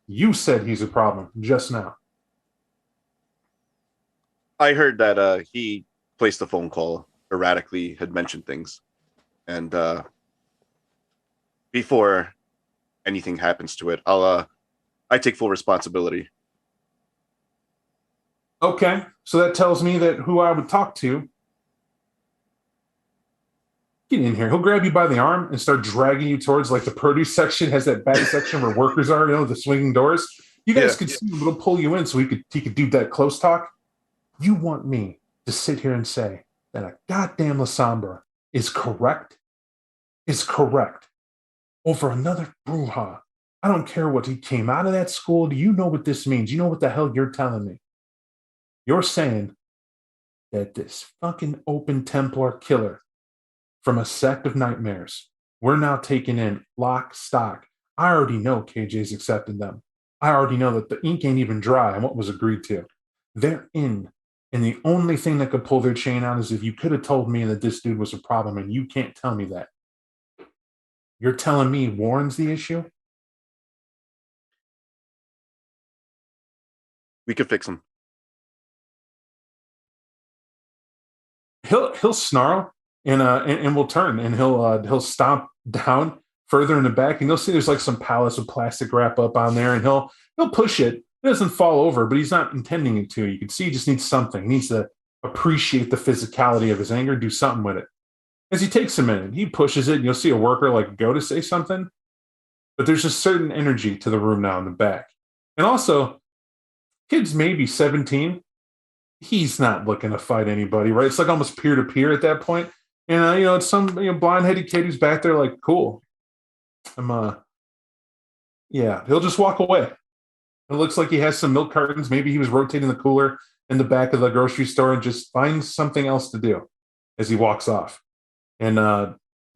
You said he's a problem just now. I heard that he placed a phone call erratically, had mentioned things, and before anything happens to it, I take full responsibility. Okay, so that tells me that who I would talk to. Get in here. He'll grab you by the arm and start dragging you towards like the produce section, has that back section where workers are, the swinging doors. You guys could see him, but he'll pull you in so he could do that close talk. You want me to sit here and say that a goddamn Lasombra is correct over another Bruja. I don't care what he came out of that school. Do you know what this means? You know what the hell you're telling me? You're saying that this fucking open Templar killer from a sect of nightmares, we're now taking in lock, stock. I already know KJ's accepted them. I already know that the ink ain't even dry on what was agreed to. They're in. And the only thing that could pull their chain out is if you could have told me that this dude was a problem, and you can't tell me that. You're telling me Warren's the issue? We could fix him. He'll snarl and we'll turn, and he'll stomp down further in the back, and you'll see there's like some pallets of plastic wrap up on there, and he'll push it. It doesn't fall over, but he's not intending it to. You can see he just needs something. He needs to appreciate the physicality of his anger, do something with it. As he takes a minute, he pushes it, and you'll see a worker like go to say something, but there's a certain energy to the room now in the back. And also, kid's maybe 17. He's not looking to fight anybody, right? It's like almost peer-to-peer at that point. And it's some blind-headed kid who's back there like, cool. Yeah, he'll just walk away. It looks like he has some milk cartons. Maybe he was rotating the cooler in the back of the grocery store and just finds something else to do as he walks off. And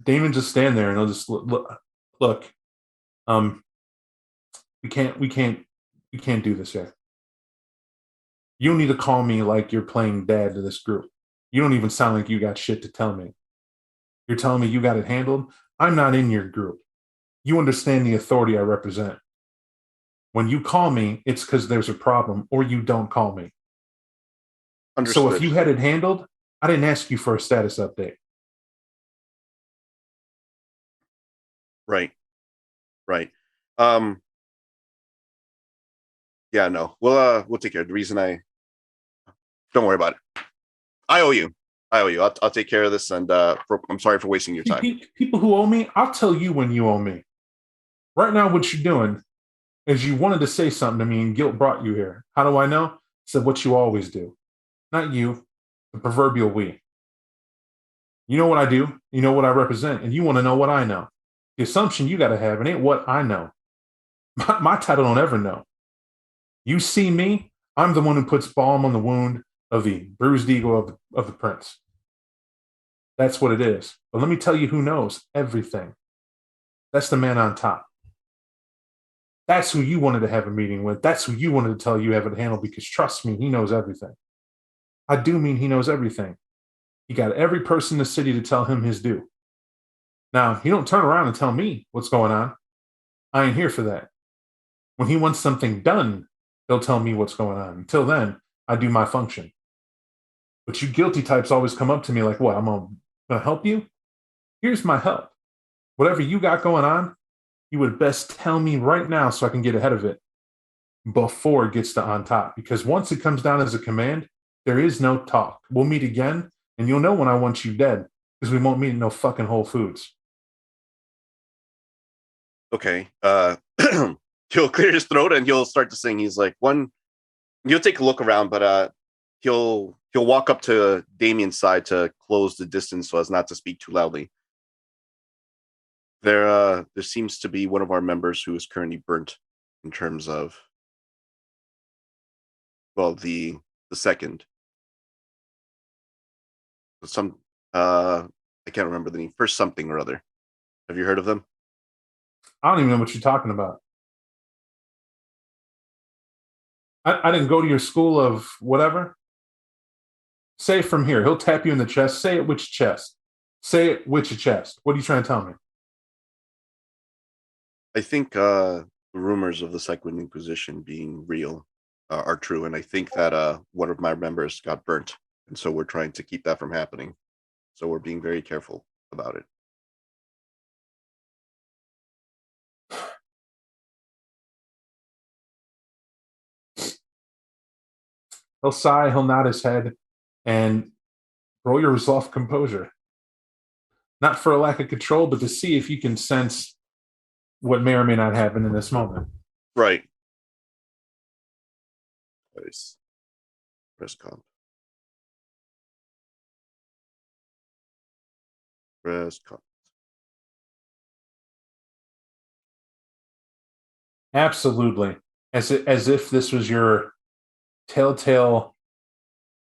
Damon just stand there and he'll just look. We can't do this yet. You don't need to call me like you're playing dad to this group. You don't even sound like you got shit to tell me. You're telling me you got it handled? I'm not in your group. You understand the authority I represent. When you call me, it's because there's a problem, or you don't call me. Understood. So if you had it handled, I didn't ask you for a status update. Right. Yeah, no. We'll take care. The reason don't worry about it. I owe you. I'll take care of this, and I'm sorry for wasting your time. People who owe me, I'll tell you when you owe me. Right now, what you're doing is you wanted to say something to me, and guilt brought you here. How do I know? Said what you always do. Not you, the proverbial we. You know what I do. You know what I represent, and you want to know what I know. The assumption you got to have, it ain't what I know. My title don't ever know. You see me, I'm the one who puts balm on the wound of the bruised ego of the prince. That's what it is. But let me tell you who knows everything. That's the man on top. That's who you wanted to have a meeting with. That's who you wanted to tell you have it handled, because trust me, he knows everything. I do mean he knows everything. He got every person in the city to tell him his due. Now, he don't turn around and tell me what's going on. I ain't here for that. When he wants something done, he'll tell me what's going on. Until then, I do my function. But you guilty types always come up to me like, what, I'm going to help you? Here's my help. Whatever you got going on, you would best tell me right now so I can get ahead of it before it gets to on top. Because once it comes down as a command, there is no talk. We'll meet again, and you'll know when I want you dead, because we won't meet in no fucking Whole Foods. Okay. He'll clear his throat and he'll start to sing. He's like, he'll take a look around, but he'll walk up to Damien's side to close the distance so as not to speak too loudly. There seems to be one of our members who is currently burnt in terms of, well, the second. I can't remember the name. First something or other. Have you heard of them? I don't even know what you're talking about. I didn't go to your school of whatever. Say it from here. He'll tap you in the chest. Say it which chest. Say it which chest. What are you trying to tell me? I think the rumors of the Second Inquisition being real are true, and I think that one of my members got burnt, and so we're trying to keep that from happening. So we're being very careful about it. He'll sigh, he'll nod his head, and roll your resolve composure. Not for a lack of control, but to see if you can sense what may or may not happen in this moment. Right. Nice. Press comp. Press comp. Absolutely. As if this was your telltale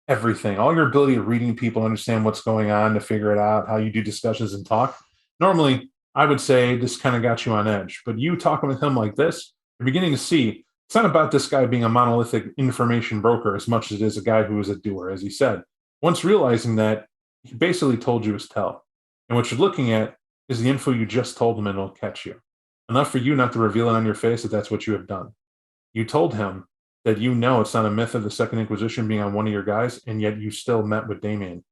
everything. All your ability of reading people, understand what's going on, to figure it out, how you do discussions and talk. Normally, I would say this kind of got you on edge. But you talking with him like this, you're beginning to see it's not about this guy being a monolithic information broker as much as it is a guy who is a doer, as he said. Once realizing that, he basically told you his tell. And what you're looking at is the info you just told him, and it'll catch you. Enough for you not to reveal it on your face that that's what you have done. You told him that you know it's not a myth of the Second Inquisition being on one of your guys, and yet you still met with Damien.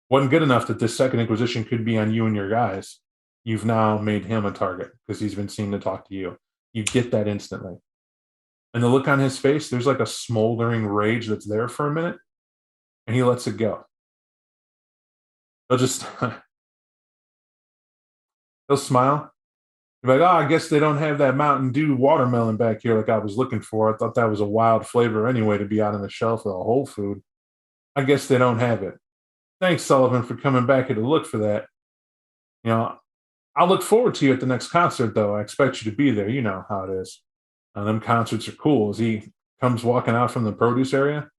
Wasn't good enough that this Second Inquisition could be on you and your guys. You've now made him a target because he's been seen to talk to you. You get that instantly. And the look on his face, there's like a smoldering rage that's there for a minute, and he lets it go. He'll smile. You're like, oh, I guess they don't have that Mountain Dew watermelon back here like I was looking for. I thought that was a wild flavor anyway to be out on the shelf of a Whole Food. I guess they don't have it. Thanks, Sullivan, for coming back here to look for that. You know, I'll look forward to you at the next concert, though. I expect you to be there. You know how it is. Them concerts are cool. As he comes walking out from the produce area,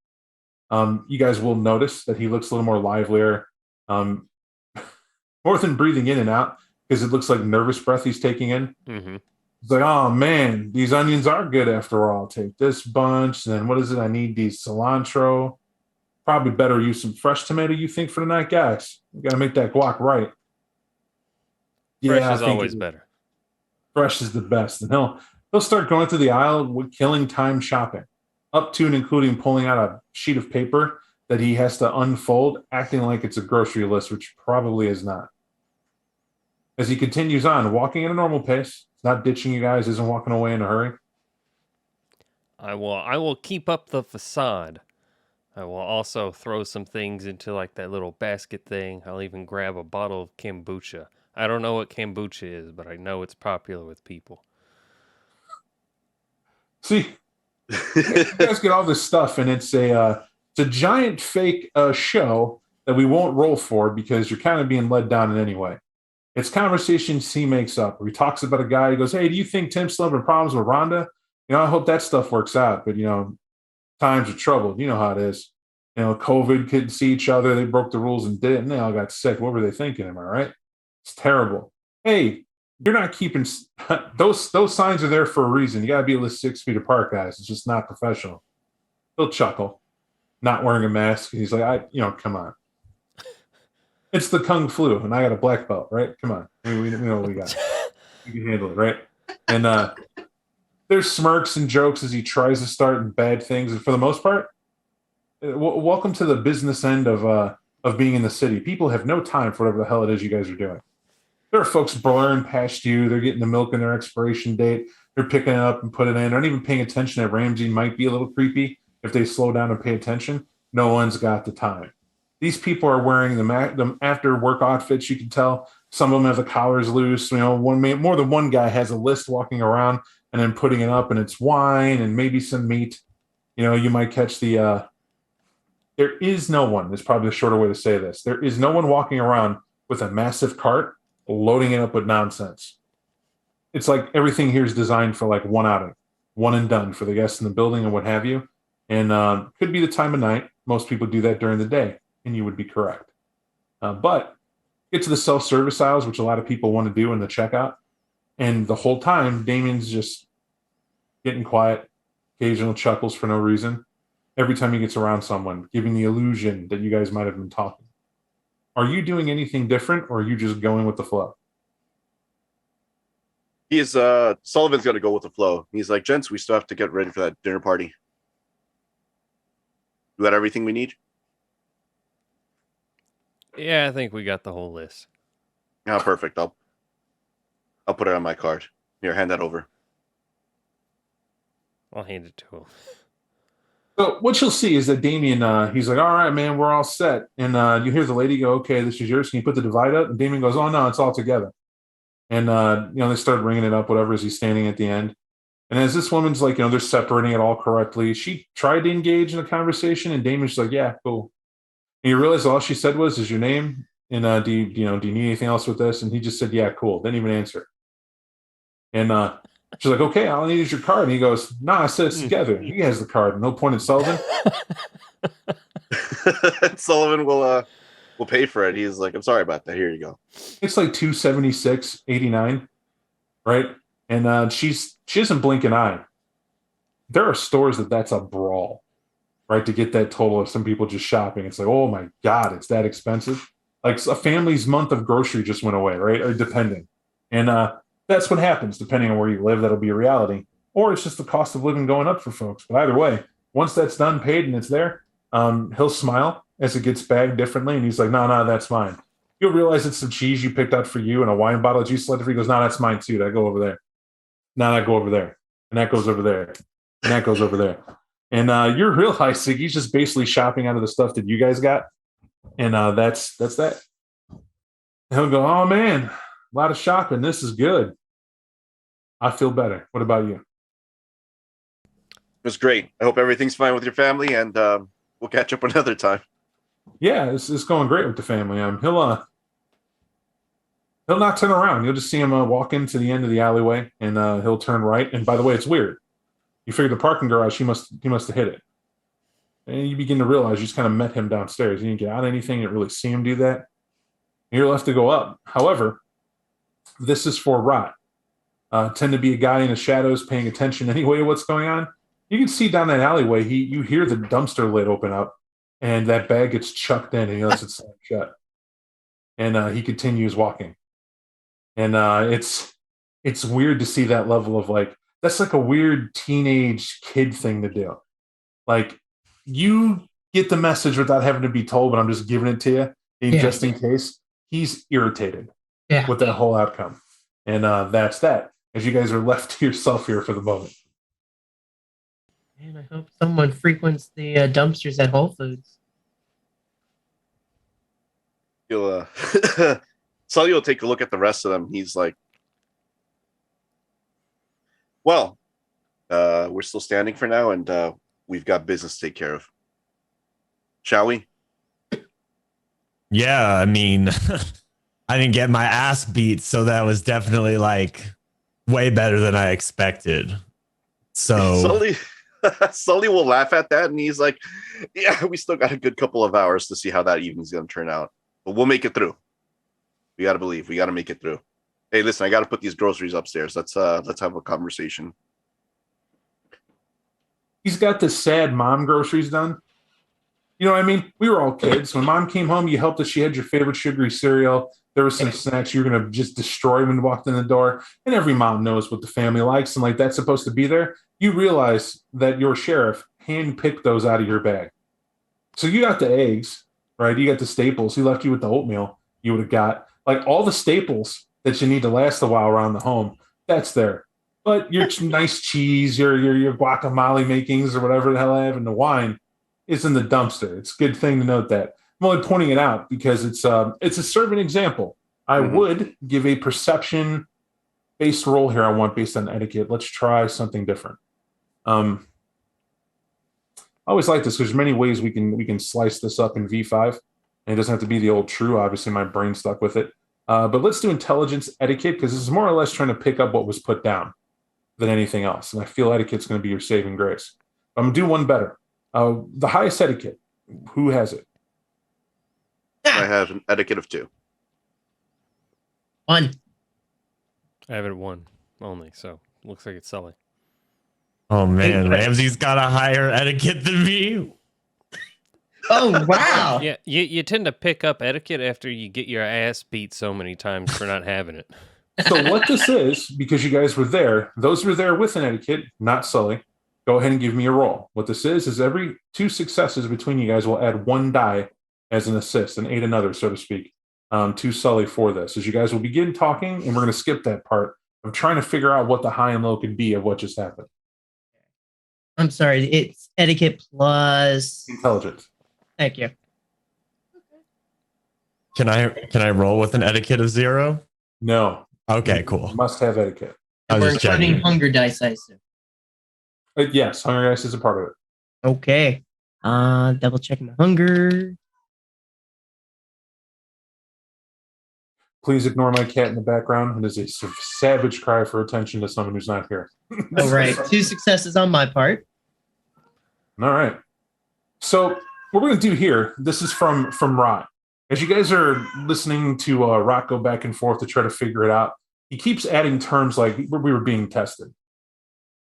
you guys will notice that he looks a little more livelier, more than breathing in and out, because it looks like nervous breath he's taking in. Mm-hmm. It's like, oh man, these onions are good after all. Take this bunch, and then what is it? I need these cilantro. Probably better use some fresh tomato, you think, for the night, guys? You got to make that guac right. Fresh I is think always better. Fresh is the best. And he'll start going through the aisle with killing time shopping, up to and including pulling out a sheet of paper that he has to unfold, acting like it's a grocery list, which probably is not. As he continues on, walking at a normal pace, not ditching you guys, isn't walking away in a hurry. I will keep up the facade. I will also throw some things into like that little basket thing. I'll even grab a bottle of kombucha. I don't know what kombucha is, but I know it's popular with people. See, you guys get all this stuff, and it's a giant fake show that we won't roll for because you're kind of being led down in any way. It's conversations he makes up. Where he talks about a guy. He goes, "Hey, do you think Tim's still having problems with Rhonda? I hope that stuff works out. But times are troubled. You know how it is. COVID couldn't see each other. They broke the rules and did it, and they all got sick. What were they thinking? Am I right? It's terrible. Hey, you're not keeping those signs are there for a reason. You got to be at least 6 feet apart, guys. It's just not professional." He'll chuckle, not wearing a mask. He's like, come on. It's the Kung Flu, and I got a black belt, right? Come on. We know what we got. You can handle it, right? And there's smirks and jokes as he tries to start bad things. And for the most part, welcome to the business end of being in the city. People have no time for whatever the hell it is you guys are doing. There are folks blurring past you. They're getting the milk in their expiration date. They're picking it up and putting it in. They're not even paying attention that Ramsey might be a little creepy if they slow down and pay attention. No one's got the time. These people are wearing the after work outfits. You can tell some of them have the collars loose. More than one guy has a list walking around and then putting it up, and it's wine and maybe some meat. You might catch the. There is no one. That's probably the shorter way to say this. There is no one walking around with a massive cart loading it up with nonsense. It's like everything here is designed for like one outing, one and done for the guests in the building and what have you. And could be the time of night. Most people do that during the day, and you would be correct. But get to the self-service aisles, which a lot of people want to do in the checkout. And the whole time, Damien's just getting quiet, occasional chuckles for no reason. Every time he gets around someone, giving the illusion that you guys might have been talking. Are you doing anything different, or are you just going with the flow? Sullivan's going to go with the flow. He's like, "Gents, we still have to get ready for that dinner party. We got everything we need?" Yeah, I think we got the whole list. Oh, perfect. I'll put it on my card. Here, hand that over. I'll hand it to him. So what you'll see is that Damien, he's like, "All right, man, we're all set." And you hear the lady go, "Okay, this is yours. Can you put the divide up?" And Damien goes, "Oh, no, it's all together." And, they start ringing it up, whatever, as he's standing at the end. And as this woman's like, they're separating it all correctly. She tried to engage in a conversation, and Damien's like, "Yeah, cool." And you realize all she said was, "Is your name? And do you need anything else with this?" And he just said, "Yeah, cool." Didn't even answer. And she's like, "Okay, all I need is your card." And he goes, "Nah, I said it's together." He has the card. No point at Sullivan. Sullivan will pay for it. He's like, "I'm sorry about that. Here you go." It's like $276.89, right? And she doesn't blink an eye. There are stores that's a brawl, right? To get that total of some people just shopping. It's like, oh my God, it's that expensive. Like a family's month of grocery just went away, right? Or depending. And that's what happens depending on where you live. That'll be a reality. Or it's just the cost of living going up for folks. But either way, once that's done, paid, and it's there, he'll smile as it gets bagged differently. And he's like, no, that's mine. You'll realize it's some cheese you picked out for you and a wine bottle that you selected for. He goes, "No, that's mine too. That go over there. No, that go over there. And that goes over there. And that goes over there." And you're realizing he's just basically shopping out of the stuff that you guys got. And that's that. And he'll go, "Oh, man, a lot of shopping. This is good. I feel better. What about you?" It was great. I hope everything's fine with your family, and we'll catch up another time. Yeah, it's going great with the family. He'll not turn around. You'll just see him walk into the end of the alleyway, and he'll turn right. And by the way, it's weird. You figure the parking garage, he must have hit it. And you begin to realize you just kind of met him downstairs. You didn't get out anything. You didn't really see him do that. You're left to go up. However, this is for Rot. Tend to be a guy in the shadows paying attention anyway to what's going on. You can see down that alleyway, you hear the dumpster lid open up, and that bag gets chucked in, and he lets it slam shut. And he continues walking. And it's weird to see that level of like, that's like a weird teenage kid thing to do. Like, you get the message without having to be told, but I'm just giving it to you, just in case. He's irritated with that whole outcome. And that's that. As you guys are left to yourself here for the moment. Man, I hope someone frequents the dumpsters at Whole Foods. You'll Sully will take a look at the rest of them. He's like, well, we're still standing for now, and we've got business to take care of. Shall we? Yeah, I mean, I didn't get my ass beat, so that was definitely like way better than I expected. So Sully will laugh at that, and he's like, yeah, we still got a good couple of hours to see how that evening's going to turn out. But we'll make it through. We got to believe. We got to make it through. Hey, listen, I got to put these groceries upstairs. Let's have a conversation. He's got the sad mom groceries done. You know what I mean? We were all kids. When mom came home, you helped us. She had your favorite sugary cereal. There was some snacks you were going to just destroy when you walked in the door. And every mom knows what the family likes, and like that's supposed to be there. You realize that your sheriff handpicked those out of your bag. So you got the eggs, right? You got the staples. He left you with the oatmeal. You would have got like all the staples that you need to last a while around the home. That's there. But your nice cheese, your guacamole makings or whatever the hell I have, and the wine is in the dumpster. It's a good thing to note that. I'm only pointing it out because it's a servant example. I would give a perception-based roll here. I want based on etiquette. Let's try something different. I always like this because there's many ways we can slice this up in V5. And it doesn't have to be the old true. Obviously, my brain stuck with it. But let's do intelligence etiquette because this is more or less trying to pick up what was put down than anything else. And I feel etiquette's going to be your saving grace. I'm going to do one better. The highest etiquette. Who has it? I have an etiquette of 2. 1. I have it 1 only, so looks like it's Sully. Oh man, Ramsey's got a higher etiquette than me. Oh wow! Yeah, you tend to pick up etiquette after you get your ass beat so many times for not having it. So what this is, because you guys were there, those were there with an etiquette, not Sully. Go ahead and give me a roll. What this is every 2 successes between you guys will add 1 die as an assist and aid another, so to speak, to Sully for this. As you guys will begin talking, and we're going to skip that part of trying to figure out what the high and low could be of what just happened. I'm sorry, it's etiquette plus Intelligence. Thank you. Can I roll with an etiquette of 0? No. Okay, cool. Must have etiquette. I was We're just including checking. hunger dice, I assume. Yes, hunger dice is a part of it. Okay. Double checking my hunger. Please ignore my cat in the background. It is a savage cry for attention to someone who's not here. All right, 2 successes on my part. All right. So what we're going to do here, this is from Rot. As you guys are listening to Rot go back and forth to try to figure it out, he keeps adding terms like we were being tested,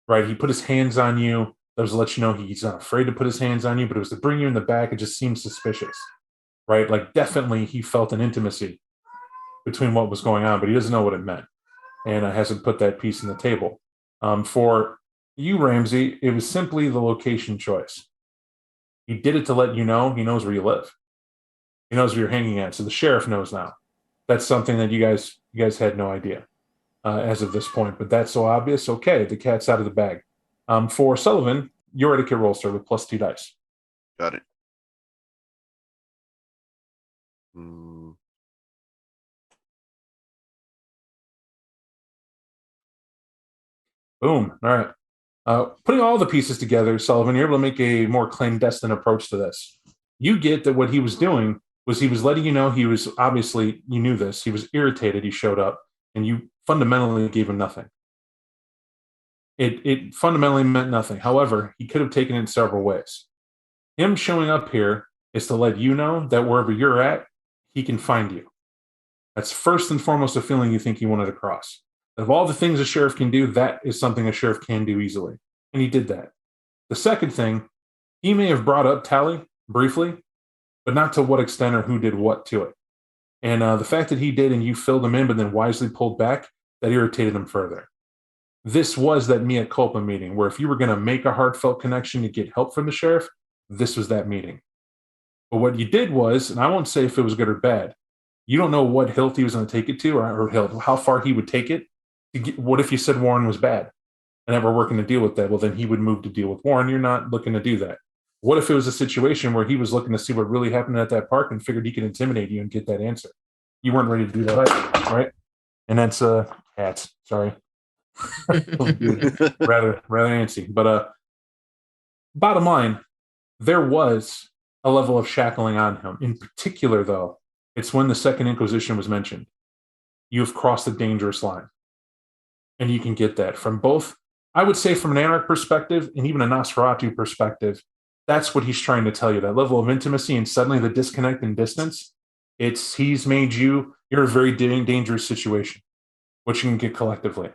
right? He put his hands on you. That was to let you know he's not afraid to put his hands on you, but it was to bring you in the back. It just seemed suspicious, right? Like definitely he felt an intimacy between what was going on, but he doesn't know what it meant. And hasn't put that piece on the table. For you, Ramsey, it was simply the location choice. He did it to let you know he knows where you live. He knows where you're hanging at. So the sheriff knows now. That's something that you guys had no idea as of this point. But that's so obvious. Okay, the cat's out of the bag. For Sullivan, your etiquette roll, sir, with plus 2 dice. Got it. Boom. All right. Putting all the pieces together, Sullivan, you're able to make a more clandestine approach to this. You get that what he was doing was he was letting you know he was obviously, you knew this, he was irritated, he showed up, and you fundamentally gave him nothing. It fundamentally meant nothing. However, he could have taken it in several ways. Him showing up here is to let you know that wherever you're at, he can find you. That's first and foremost a feeling you think he wanted across. Of all the things a sheriff can do, that is something a sheriff can do easily. And he did that. The second thing, he may have brought up Tally briefly, but not to what extent or who did what to it. And the fact that he did and you filled him in, but then wisely pulled back, that irritated him further. This was that mea culpa meeting where if you were going to make a heartfelt connection to get help from the sheriff, this was that meeting. But what you did was, and I won't say if it was good or bad, you don't know what hilt he was going to take it to or how far he would take it. What if you said Warren was bad and that we're working to deal with that? Well, then he would move to deal with Warren. You're not looking to do that. What if it was a situation where he was looking to see what really happened at that park and figured he could intimidate you and get that answer? You weren't ready to do that, right? And that's cats. Sorry. rather antsy. But bottom line, there was a level of shackling on him. In particular, though, it's when the Second Inquisition was mentioned. You've crossed a dangerous line. And you can get that from both, I would say from an Anarch perspective and even a Nosferatu perspective, that's what he's trying to tell you. That level of intimacy and suddenly the disconnect and distance, he's made you're in a very dangerous situation, which you can get collectively.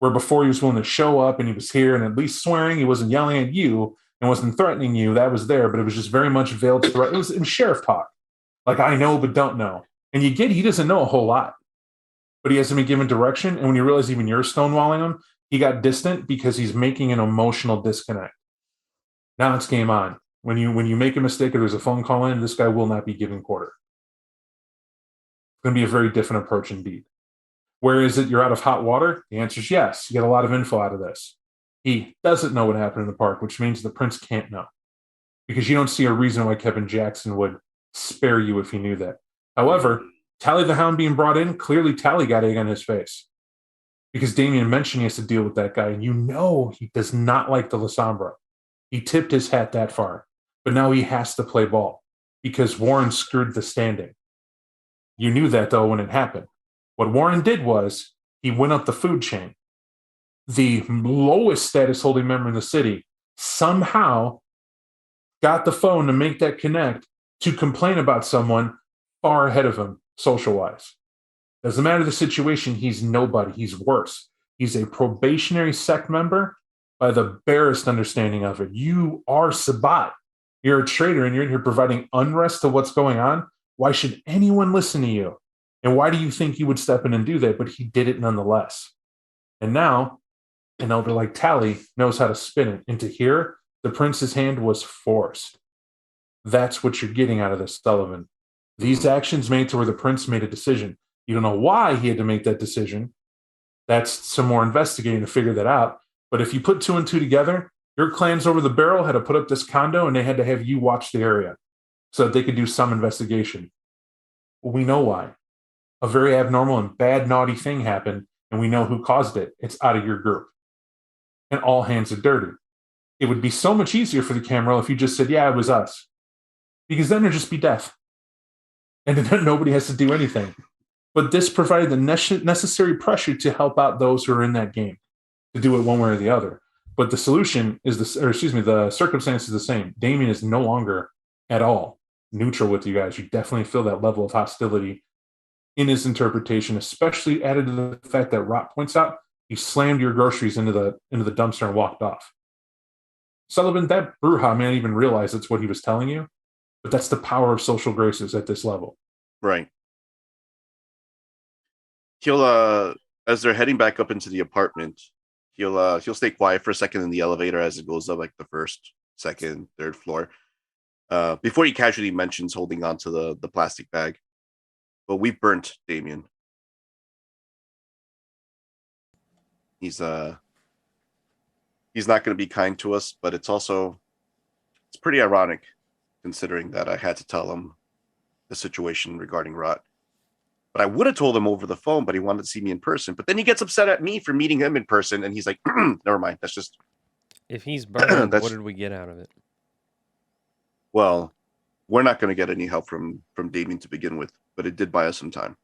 Where before he was willing to show up and he was here and at least swearing, he wasn't yelling at you and wasn't threatening you, that was there, but it was just very much veiled threat. It was sheriff talk. Like, I know, but don't know. And you get, he doesn't know a whole lot, but he hasn't been given direction. And when you realize even you're stonewalling him, he got distant because he's making an emotional disconnect. Now it's game on. When you make a mistake or there's a phone call in, this guy will not be giving quarter. It's going to be a very different approach indeed. Where is it you're out of hot water? The answer is yes. You get a lot of info out of this. He doesn't know what happened in the park, which means the prince can't know. Because you don't see a reason why Kevin Jackson would spare you if he knew that. However, Tally the Hound being brought in, clearly Tally got egg on his face. Because Damien mentioned he has to deal with that guy, and you know he does not like the La Sombra. He tipped his hat that far. But now he has to play ball. Because Warren screwed the standing. You knew that, though, when it happened. What Warren did was he went up the food chain. The lowest status holding member in the city somehow got the phone to make that connect to complain about someone far ahead of him social-wise. Doesn't matter the situation, he's nobody. He's worse. He's a probationary sect member by the barest understanding of it. You are Sabat. You're a traitor and you're in here providing unrest to what's going on. Why should anyone listen to you? And why do you think he would step in and do that? But he did it nonetheless. And now, an elder like Tally knows how to spin it. And to hear the prince's hand was forced. That's what you're getting out of this, Sullivan. These actions made to where the prince made a decision. You don't know why he had to make that decision. That's some more investigating to figure that out. But if you put two and two together, your clans over the barrel had to put up this condo and they had to have you watch the area so that they could do some investigation. Well, we know why. A very abnormal and bad, naughty thing happened, and we know who caused it. It's out of your group. And all hands are dirty. It would be so much easier for the Camarilla if you just said, yeah, it was us. Because then there'd just be death. And then nobody has to do anything. But this provided the necessary pressure to help out those who are in that game, to do it one way or the other. But the solution is the circumstance is the same. Damien is no longer at all neutral with you guys. You definitely feel that level of hostility in his interpretation, especially added to the fact that Rot points out he slammed your groceries into the dumpster and walked off. Sullivan, that Bruja may not even realize that's what he was telling you, but that's the power of social graces at this level. Right. He'll as they're heading back up into the apartment, he'll stay quiet for a second in the elevator as it goes up, like the first, second, third floor. Before he casually mentions holding on to the plastic bag. But we've burnt Damien. He's not going to be kind to us, but it's pretty ironic considering that I had to tell him the situation regarding Rot. But I would have told him over the phone, but he wanted to see me in person. But then he gets upset at me for meeting him in person, and he's like, never mind. That's just... If he's burned, what did we get out of it? Well, We're not going to get any help from Damien to begin with, but it did buy us some time.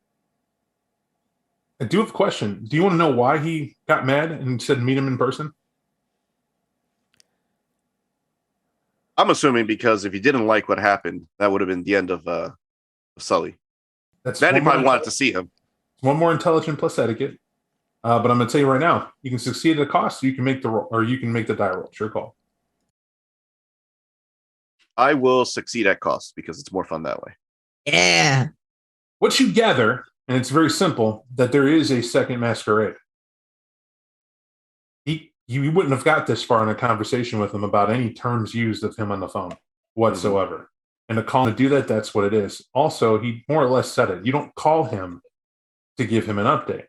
I do have a question. Do you want to know why he got mad and said meet him in person? I'm assuming because if he didn't like what happened, that would have been the end of Sully. That's Then he one more probably wanted to see him. one more intelligent plus etiquette. But I'm going to tell you right now, you can succeed at a cost. You can make the roll, or you can make the die roll. It's your call. I will succeed at cost because it's more fun that way. Yeah. What you gather, and it's very simple, that there is a second masquerade. You wouldn't have got this far in a conversation with him about any terms used of him on the phone whatsoever. Mm-hmm. And to call him to do that, that's what it is. Also, he more or less said it. You don't call him to give him an update,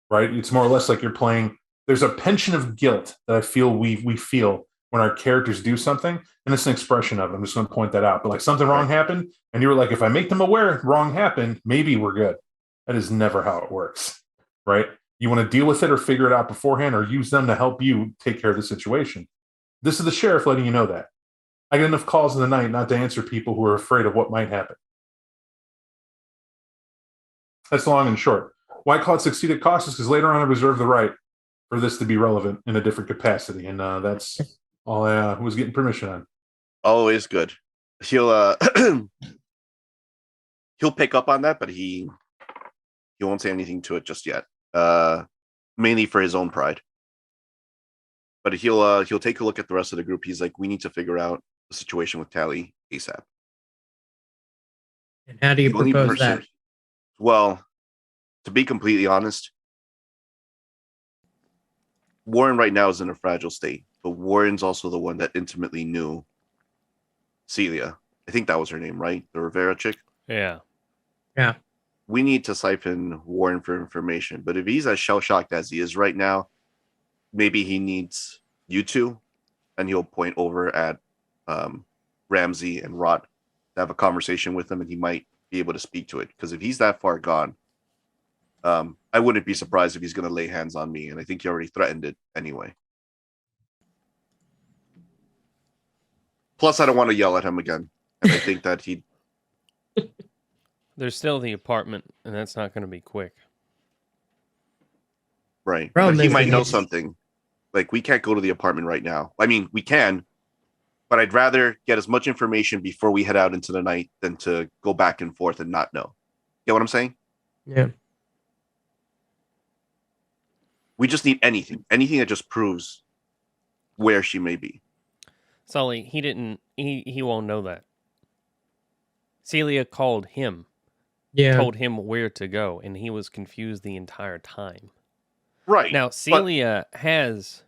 right? It's more or less like you're playing. There's a pension of guilt that I feel we feel when our characters do something, and it's an expression of it. I'm just going to point that out. But like something wrong happened, and you were like, if I make them aware wrong happened, maybe we're good. That is never how it works, right? You want to deal with it or figure it out beforehand or use them to help you take care of the situation. This is the sheriff letting you know that. I get enough calls in the night not to answer people who are afraid of what might happen. That's long and short. Why I call it succeed at cost is because later on I reserve the right for this to be relevant in a different capacity. And that's all I was getting permission on. Always good. He'll he'll pick up on that, but he won't say anything to it just yet. Mainly for his own pride. But he'll take a look at the rest of the group. He's like, we need to figure out the situation with Tally ASAP. And how do you propose that? Well, to be completely honest, Warren right now is in a fragile state, but Warren's also the one that intimately knew Celia. I think that was her name, right? The Rivera chick? Yeah. Yeah. We need to siphon Warren for information. But if he's as shell-shocked as he is right now, maybe he needs you two, and he'll point over at Ramsey and Rod to have a conversation with him, and he might be able to speak to it. Because if he's that far gone, I wouldn't be surprised if he's going to lay hands on me, and I think he already threatened it anyway. Plus, I don't want to yell at him again, and I think that he'd... There's still the apartment, and that's not going to be quick. Right. But he might know something. Like, we can't go to the apartment right now. I mean, we can, but I'd rather get as much information before we head out into the night than to go back and forth and not know. You know what I'm saying? Yeah. We just need anything that just proves where she may be. Sully, he won't know that. Celia called him. Yeah. Told him where to go, and he was confused the entire time. Right. Now, Celia has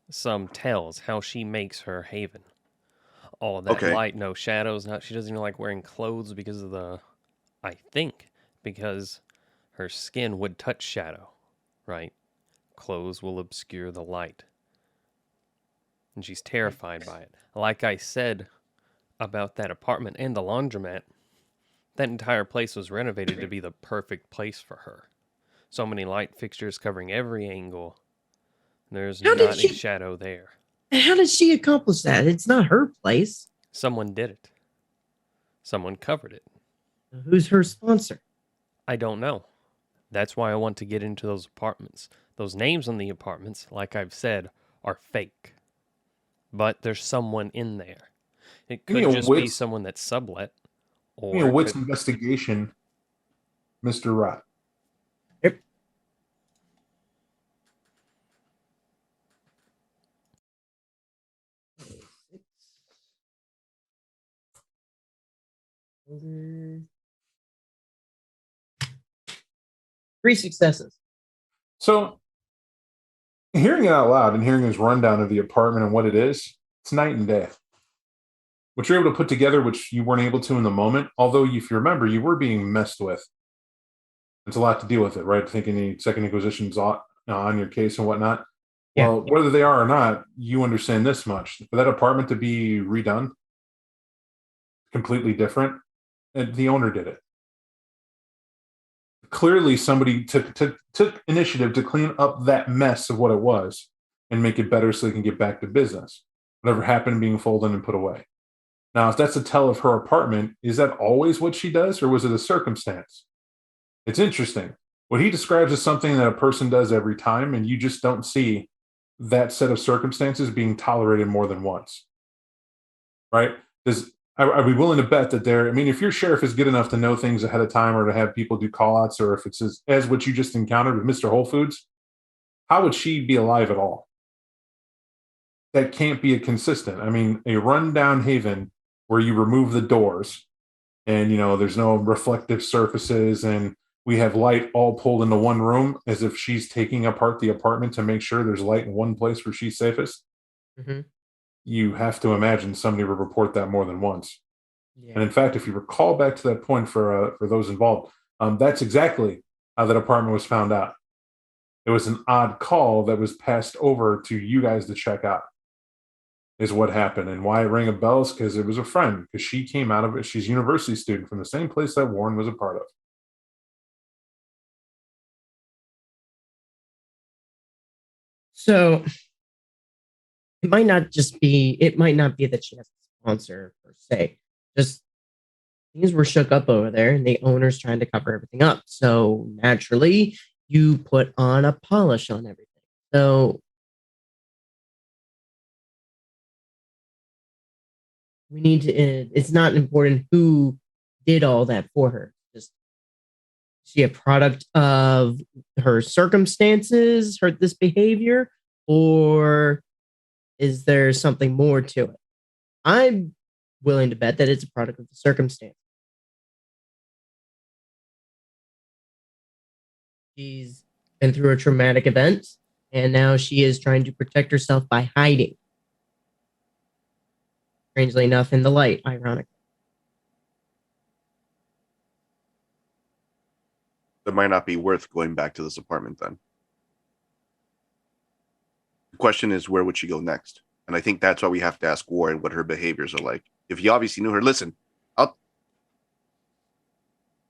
some tells how she makes her haven. All of that light, no shadows. She doesn't even like wearing clothes because of because her skin would touch shadow, right? Clothes will obscure the light. And she's terrified by it. Like I said about that apartment and the laundromat, that entire place was renovated to be the perfect place for her. So many light fixtures covering every angle. There's not a shadow there. How did she accomplish that? It's not her place. Someone did it. Someone covered it. Who's her sponsor? I don't know. That's why I want to get into those apartments. Those names on the apartments, like I've said, are fake. But there's someone in there. It could just be someone that's sublet. Or what's investigation, Mr. Rott? Yep. Three successes. So, hearing it out loud and hearing his rundown of the apartment and what it is, it's night and day. What you're able to put together, which you weren't able to in the moment, although if you remember, you were being messed with. It's a lot to deal with it, right? Thinking the Second Inquisition's on your case and whatnot. Yeah. Well, whether they are or not, you understand this much. For that apartment to be redone, completely different, and the owner did it. Clearly, somebody took initiative to clean up that mess of what it was and make it better so they can get back to business. Whatever happened being folded and put away. Now, if that's a tell of her apartment, is that always what she does, or was it a circumstance? It's interesting. What he describes as something that a person does every time, and you just don't see that set of circumstances being tolerated more than once, right? Are we willing to bet that there? I mean, if your sheriff is good enough to know things ahead of time, or to have people do call-outs, or if it's as what you just encountered with Mr. Whole Foods, how would she be alive at all? That can't be a consistent. I mean, a rundown haven where you remove the doors, and there's no reflective surfaces, and we have light all pulled into one room, as if she's taking apart the apartment to make sure there's light in one place where she's safest. Mm-hmm. You have to imagine somebody would report that more than once. Yeah. And in fact, if you recall back to that point for those involved, that's exactly how that apartment was found out. It was an odd call that was passed over to you guys to check out, is what happened. And why it rang a bell is because it was a friend, because she came out of it. She's a university student from the same place that Warren was a part of. So it might not be that she has a sponsor per se. Just things were shook up over there, and the owner's trying to cover everything up. So naturally, you put on a polish on everything. So we need to. It's not important who did all that for her. Just is she a product of her circumstances, this behavior, or is there something more to it? I'm willing to bet that it's a product of the circumstance. She's been through a traumatic event, and now she is trying to protect herself by hiding. Strangely enough, in the light, ironically. It might not be worth going back to this apartment then. The question is, where would she go next? And I think that's why we have to ask Warren what her behaviors are like. If he obviously knew her, listen,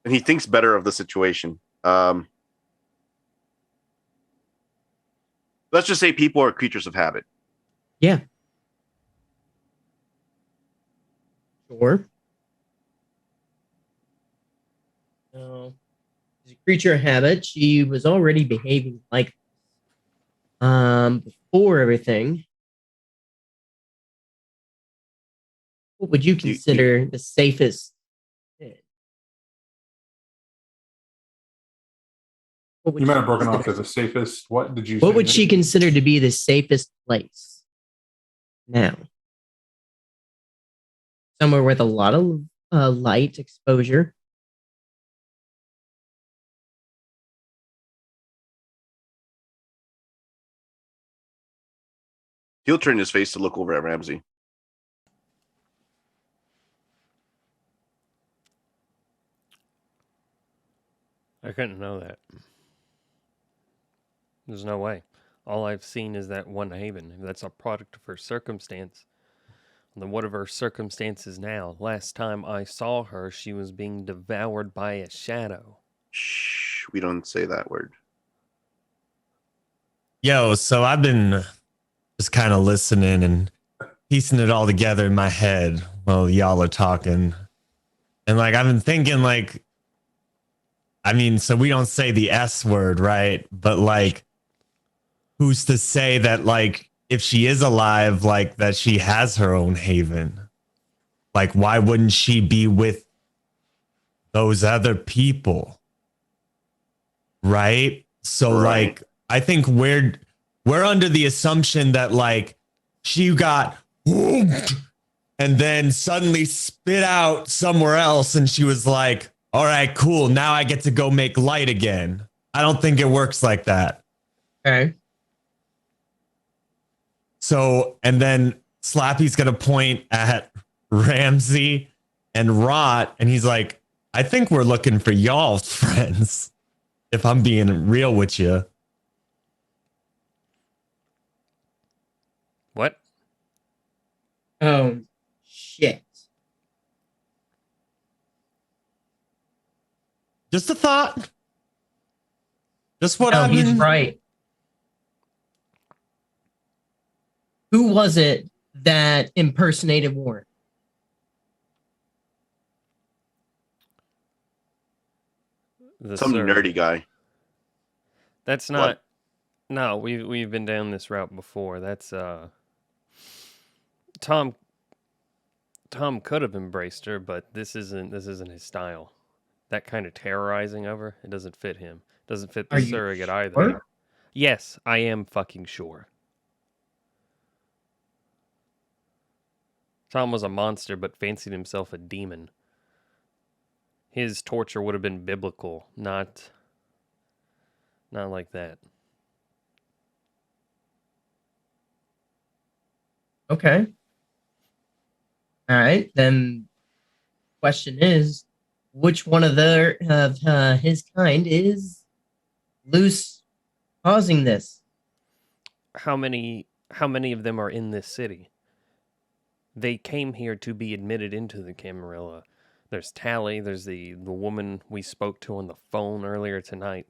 and he thinks better of the situation. Let's just say people are creatures of habit. Yeah. Sure. So, as a creature of habit, she was already behaving like before everything. What would you consider the safest? You might have broken off as the safest. What did you say? What would she consider to be the safest place now? Somewhere with a lot of light exposure. He'll turn his face to look over at Ramsey. I couldn't know that. There's no way. All I've seen is that one haven. If that's a product of her circumstance, then what of her circumstances now? Last time I saw her, she was being devoured by a shadow. Shh, we don't say that word. Yo, so I've been just kind of listening and piecing it all together in my head while y'all are talking. And like, I've been thinking like, I mean, so we don't say the S word, right? But like, who's to say that like, if she is alive, like that she has her own haven? Like, why wouldn't she be with those other people? Right? So Right. like, I think we're under the assumption that like she got whooped and then suddenly spit out somewhere else, and she was like, all right, cool, now I get to go make light again. I don't think it works like that. Okay. So, and then Slappy's gonna point at Ramsey and Rot, and he's like, I think we're looking for y'all's friends, if I'm being real with you. What? Oh, shit. Just a thought. Just what No, I've he's been... right. Who was it that impersonated Warren? The Some Sir. nerdy guy. That's What? not. No, we've been down this route before. That's Tom. Tom could have embraced her, but this isn't his style. That kind of terrorizing of her, it doesn't fit him. Doesn't fit the Are you surrogate either. sure? Yes, I am fucking sure. Tom was a monster, but fancied himself a demon. His torture would have been biblical, not like that. Okay. All right. Then question is, which one of his kind is loose causing this? How many of them are in this city? They came here to be admitted into the Camarilla. There's Tally, there's the woman we spoke to on the phone earlier tonight.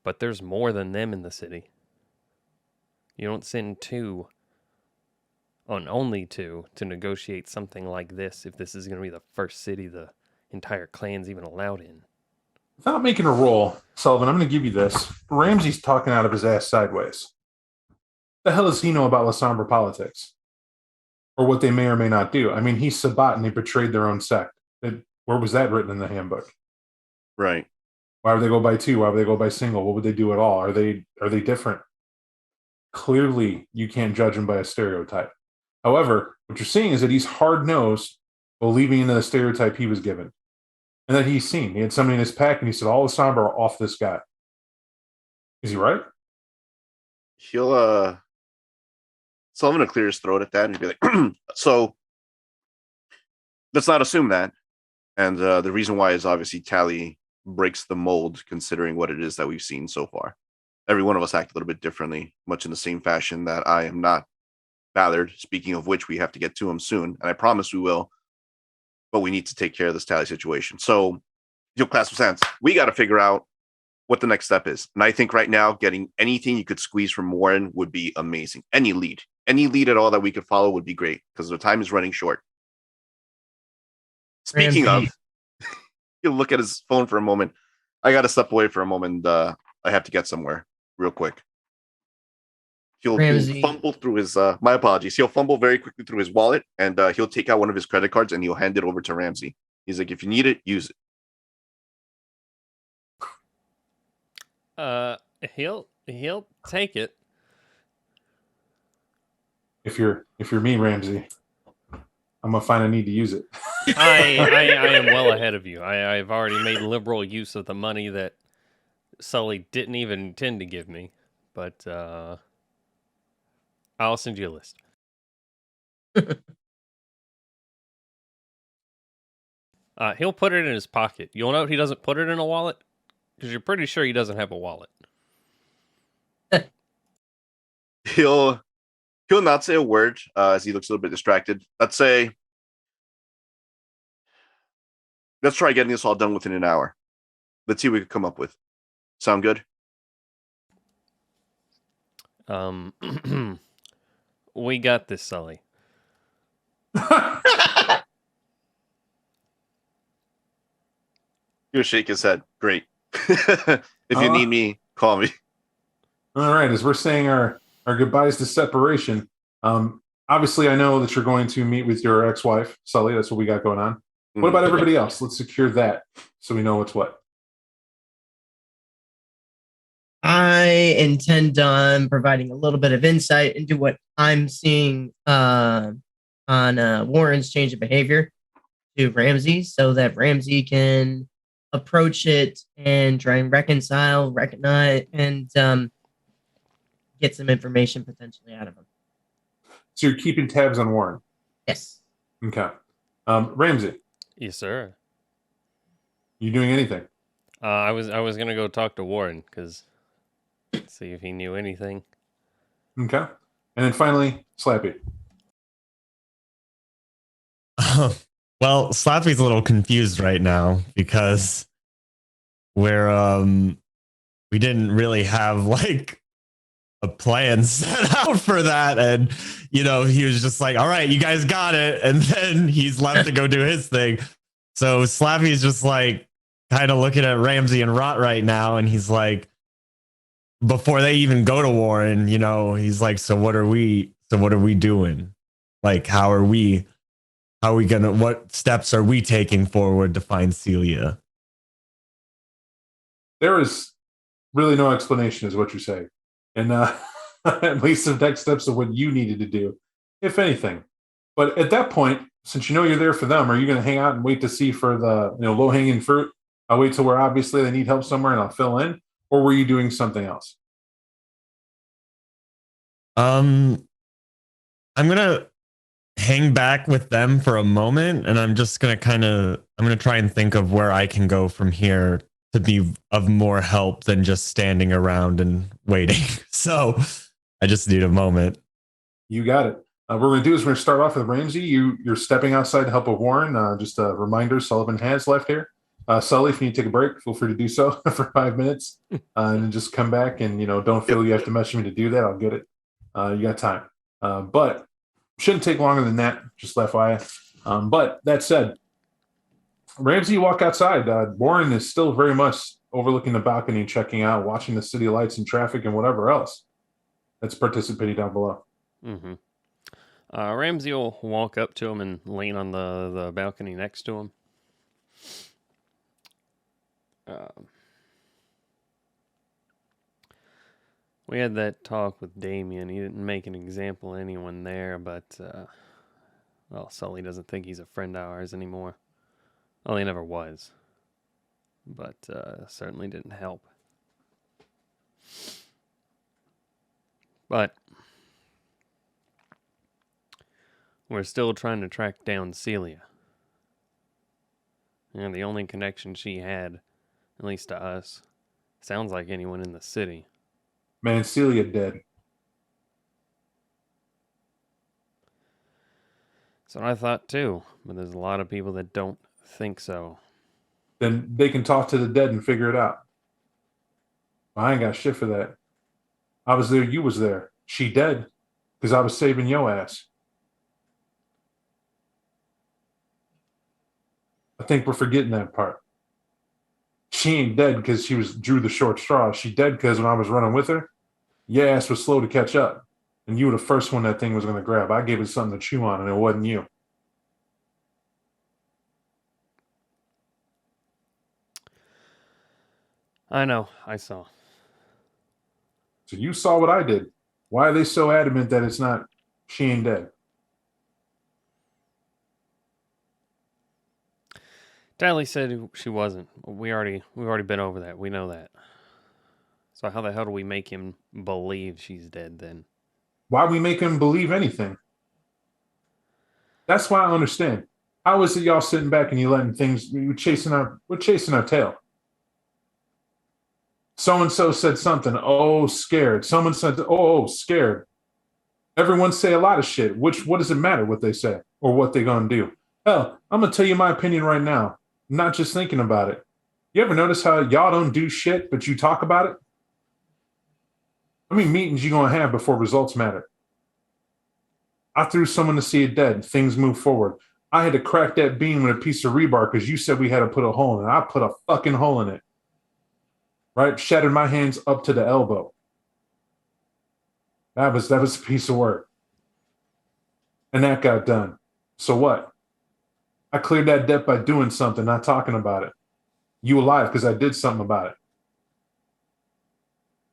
But there's more than them in the city. You don't send only two, to negotiate something like this if this is going to be the first city the entire clan's even allowed in. Without making a roll, Sullivan, I'm going to give you this. Ramsey's talking out of his ass sideways. The hell does he know about La Sombra politics? Or what they may or may not do? I mean, he's Sabat and they betrayed their own sect. Where was that written in the handbook? Right. Why would they go by two? Why would they go by single? What would they do at all? Are they different? Clearly, you can't judge him by a stereotype. However, what you're seeing is that he's hard-nosed, believing in the stereotype he was given. And that he's seen. He had somebody in his pack and he said, all the Sombra are off this guy. Is he right? He'll Sullivan will clear his throat at that and he'll be like, so let's not assume that. And the reason why is obviously Tally breaks the mold considering what it is that we've seen so far. Every one of us act a little bit differently, much in the same fashion that I am not Ballard. Speaking of which, we have to get to him soon, and I promise we will. But we need to take care of this Tally situation. So, class of sense, we got to figure out what the next step is. And I think right now, getting anything you could squeeze from Warren would be amazing. Any lead at all that we could follow would be great because the time is running short. Speaking of, he'll look at his phone for a moment. I got to step away for a moment. I have to get somewhere real quick. He'll fumble through his, my apologies. He'll fumble very quickly through his wallet and he'll take out one of his credit cards and he'll hand it over to Ramsey. He's like, if you need it, use it. He'll take it. If you're me, Ramsey, I'm gonna find a need to use it. I am well ahead of you. I've already made liberal use of the money that Sully didn't even intend to give me, but I'll send you a list. He'll put it in his pocket. You'll note he doesn't put it in a wallet because you're pretty sure he doesn't have a wallet. He'll not say a word as he looks a little bit distracted. Let's try getting this all done within an hour. Let's see what we can come up with. Sound good? We got this, Sully. He'll shake his head. Great. If you need me, call me. All right. As we're saying our goodbyes to separation, obviously I know that you're going to meet with your ex-wife, Sully. That's what we got going on. What about everybody else? Let's secure that so we know what's what. I intend on providing a little bit of insight into what I'm seeing on Warren's change of behavior to Ramsey so that Ramsey can approach it and try and recognize, and get some information potentially out of him. So you're keeping tabs on Warren? Yes. Okay. Ramsey? Yes, sir. You doing anything? I was going to go talk to Warren because see if he knew anything. Okay. And then finally, Slappy. Well, Slappy's a little confused right now because we didn't really have like a plan set out for that, and he was just like, all right, you guys got it, and then he's left to go do his thing. So Slappy's just like, kind of looking at Ramsey and Rot right now, and he's like, before they even go to Warren, you know, he's like, so what are we doing? Like, how are we gonna, what steps are we taking forward to find Celia? There is really no explanation, is what you're saying. And at least the next steps of what you needed to do, if anything. But at that point, since you know you're there for them, are you going to hang out and wait to see for the low hanging fruit? I'll wait till where obviously they need help somewhere and I'll fill in, or were you doing something else? I'm gonna hang back with them for a moment, and I'm just gonna try and think of where I can go from here to be of more help than just standing around and waiting. So I just need a moment. You got it. What we're going to do is we're going to start off with Ramsey. You're stepping outside to help with Warren. Just a reminder, Sullivan has left here. Sully, if you need to take a break, feel free to do so for 5 minutes, and then just come back and don't feel you have to message me to do that. I'll get it. You got time, but shouldn't take longer than that. Just FYI. But that said, Ramsey, you walk outside. Warren is still very much overlooking the balcony, checking out, watching the city lights and traffic and whatever else that's participating down below. Mm-hmm. Ramsey will walk up to him and lean on the balcony next to him. We had that talk with Damien. He didn't make an example of anyone there, but, Sully doesn't think he's a friend of ours anymore. Well, he never was. But certainly didn't help. But we're still trying to track down Celia. And the only connection she had, at least to us, sounds like anyone in the city. Man, Celia dead. So I thought too, but there's a lot of people that don't think so. Then they can talk to the dead and figure it out. I ain't got shit for that. I was there, you was there. She dead because I was saving your ass. I think we're forgetting that part. She ain't dead because she drew the short straw. She dead because when I was running with her, your ass was slow to catch up. And you were the first one that thing was going to grab. I gave it something to chew on, and it wasn't you. I know, I saw. So you saw what I did. Why are they so adamant that it's not, she ain't dead? Tally said she wasn't. We've already been over that. We know that. So how the hell do we make him believe she's dead then? Why we make him believe anything? That's why I understand. How is it y'all sitting back and you letting things, we're chasing our tail? So-and-so said something. Oh, scared. Someone said, oh, scared. Everyone say a lot of shit. What does it matter what they say or what they're going to do? Hell, I'm going to tell you my opinion right now. I'm not just thinking about it. You ever notice how y'all don't do shit, but you talk about it? How many meetings you going to have before results matter? I threw someone to see it dead. Things move forward. I had to crack that beam with a piece of rebar because you said we had to put a hole in it. I put a fucking hole in it. Right? Shattered my hands up to the elbow. That was a piece of work. And that got done. So what? I cleared that debt by doing something, not talking about it. You alive because I did something about it.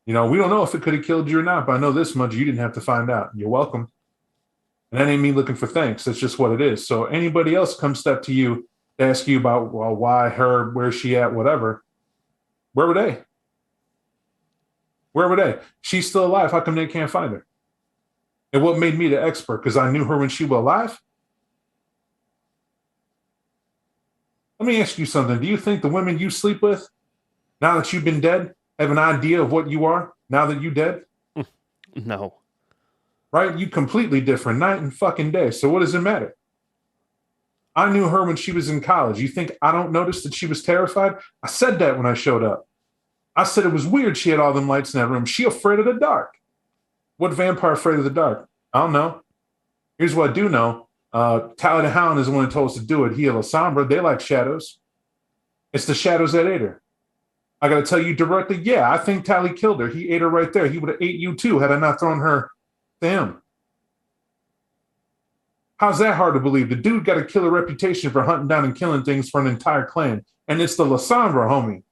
We don't know if it could have killed you or not, but I know this much, you didn't have to find out. You're welcome. And that ain't me looking for thanks. That's just what it is. So anybody else come step to you to ask you about, well, why her, where's she at, whatever. Where were they? Where were they? She's still alive. How come they can't find her? And what made me the expert? Because I knew her when she was alive? Let me ask you something. Do you think the women you sleep with, now that you've been dead, have an idea of what you are now that you're dead? No. Right? You completely different night and fucking day. So what does it matter? I knew her when she was in college. You think I don't notice that she was terrified? I said that when I showed up. I said it was weird she had all them lights in that room. She afraid of the dark. What vampire afraid of the dark? I don't know. Here's what I do know. Tally the Hound is the one who told us to do it. He and La Sombra, they like shadows. It's the shadows that ate her. I got to tell you directly, yeah, I think Tally killed her. He ate her right there. He would have ate you too had I not thrown her to him. How's that hard to believe? The dude got a killer reputation for hunting down and killing things for an entire clan. And it's the Lysandra, homie.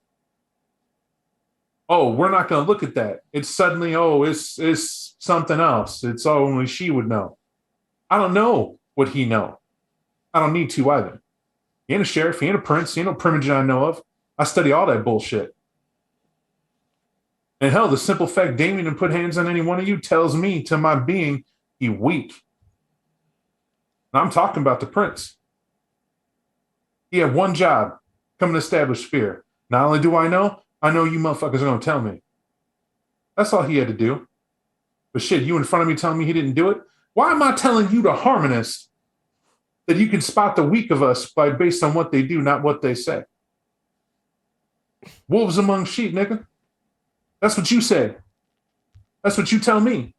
Oh, we're not going to look at that. It's suddenly, it's something else. It's only she would know. I don't know what he know. I don't need to either. He ain't a sheriff. He ain't a prince. He ain't no primogen I know of. I study all that bullshit. And hell, the simple fact Damien didn't put hands on any one of you tells me to my being he weak. Now, I'm talking about the prince. He had one job, come and establish fear. Not only do I know you motherfuckers are going to tell me. That's all he had to do. But shit, you in front of me telling me he didn't do it? Why am I telling you, the harmonist, that you can spot the weak of us based on what they do, not what they say? Wolves among sheep, nigga. That's what you say. That's what you tell me.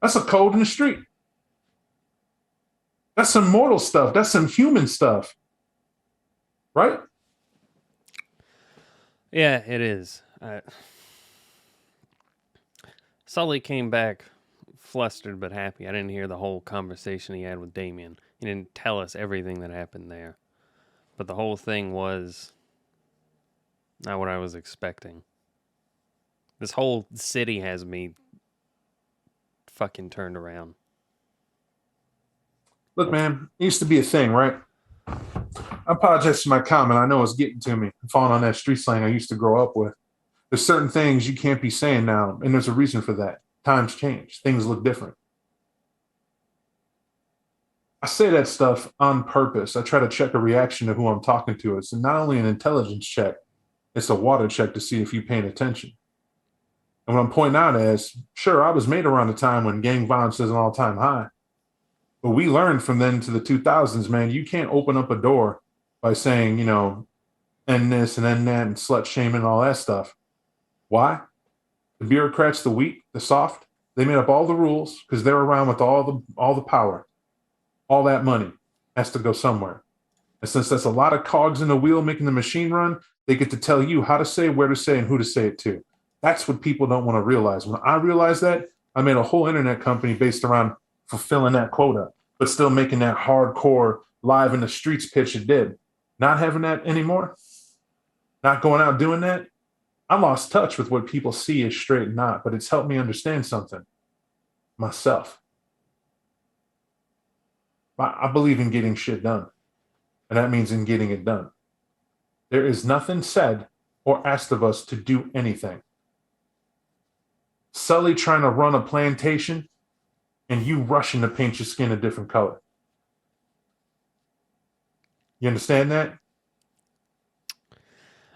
That's a code in the street. That's some mortal stuff. That's some human stuff. Right? Yeah, it is. Sully came back flustered but happy. I didn't hear the whole conversation he had with Damien. He didn't tell us everything that happened there. But the whole thing was not what I was expecting. This whole city has me fucking turned around. Look, man, it used to be a thing, right? I apologize for my comment. I know it's getting to me. I'm falling on that street slang I used to grow up with. There's certain things you can't be saying now, and there's a reason for that. Times change. Things look different. I say that stuff on purpose. I try to check a reaction to who I'm talking to. It's not only an intelligence check, it's a water check to see if you're paying attention. And what I'm pointing out is, sure, I was made around the time when gang violence is an all-time high. But we learned from then to the 2000s, man, you can't open up a door by saying, end this and end that and slut shaming and all that stuff. Why? The bureaucrats, the weak, the soft, they made up all the rules because they're around with all the power. All that money has to go somewhere. And since that's a lot of cogs in the wheel making the machine run, they get to tell you how to say, where to say, and who to say it to. That's what people don't want to realize. When I realized that, I made a whole internet company based around fulfilling that quota, but still making that hardcore live in the streets pitch it did. Not having that anymore, not going out doing that, I lost touch with what people see as straight and not, but it's helped me understand something. Myself. I believe in getting shit done, and that means in getting it done. There is nothing said or asked of us to do anything. Sully trying to run a plantation and you rushing to paint your skin a different color. You understand that?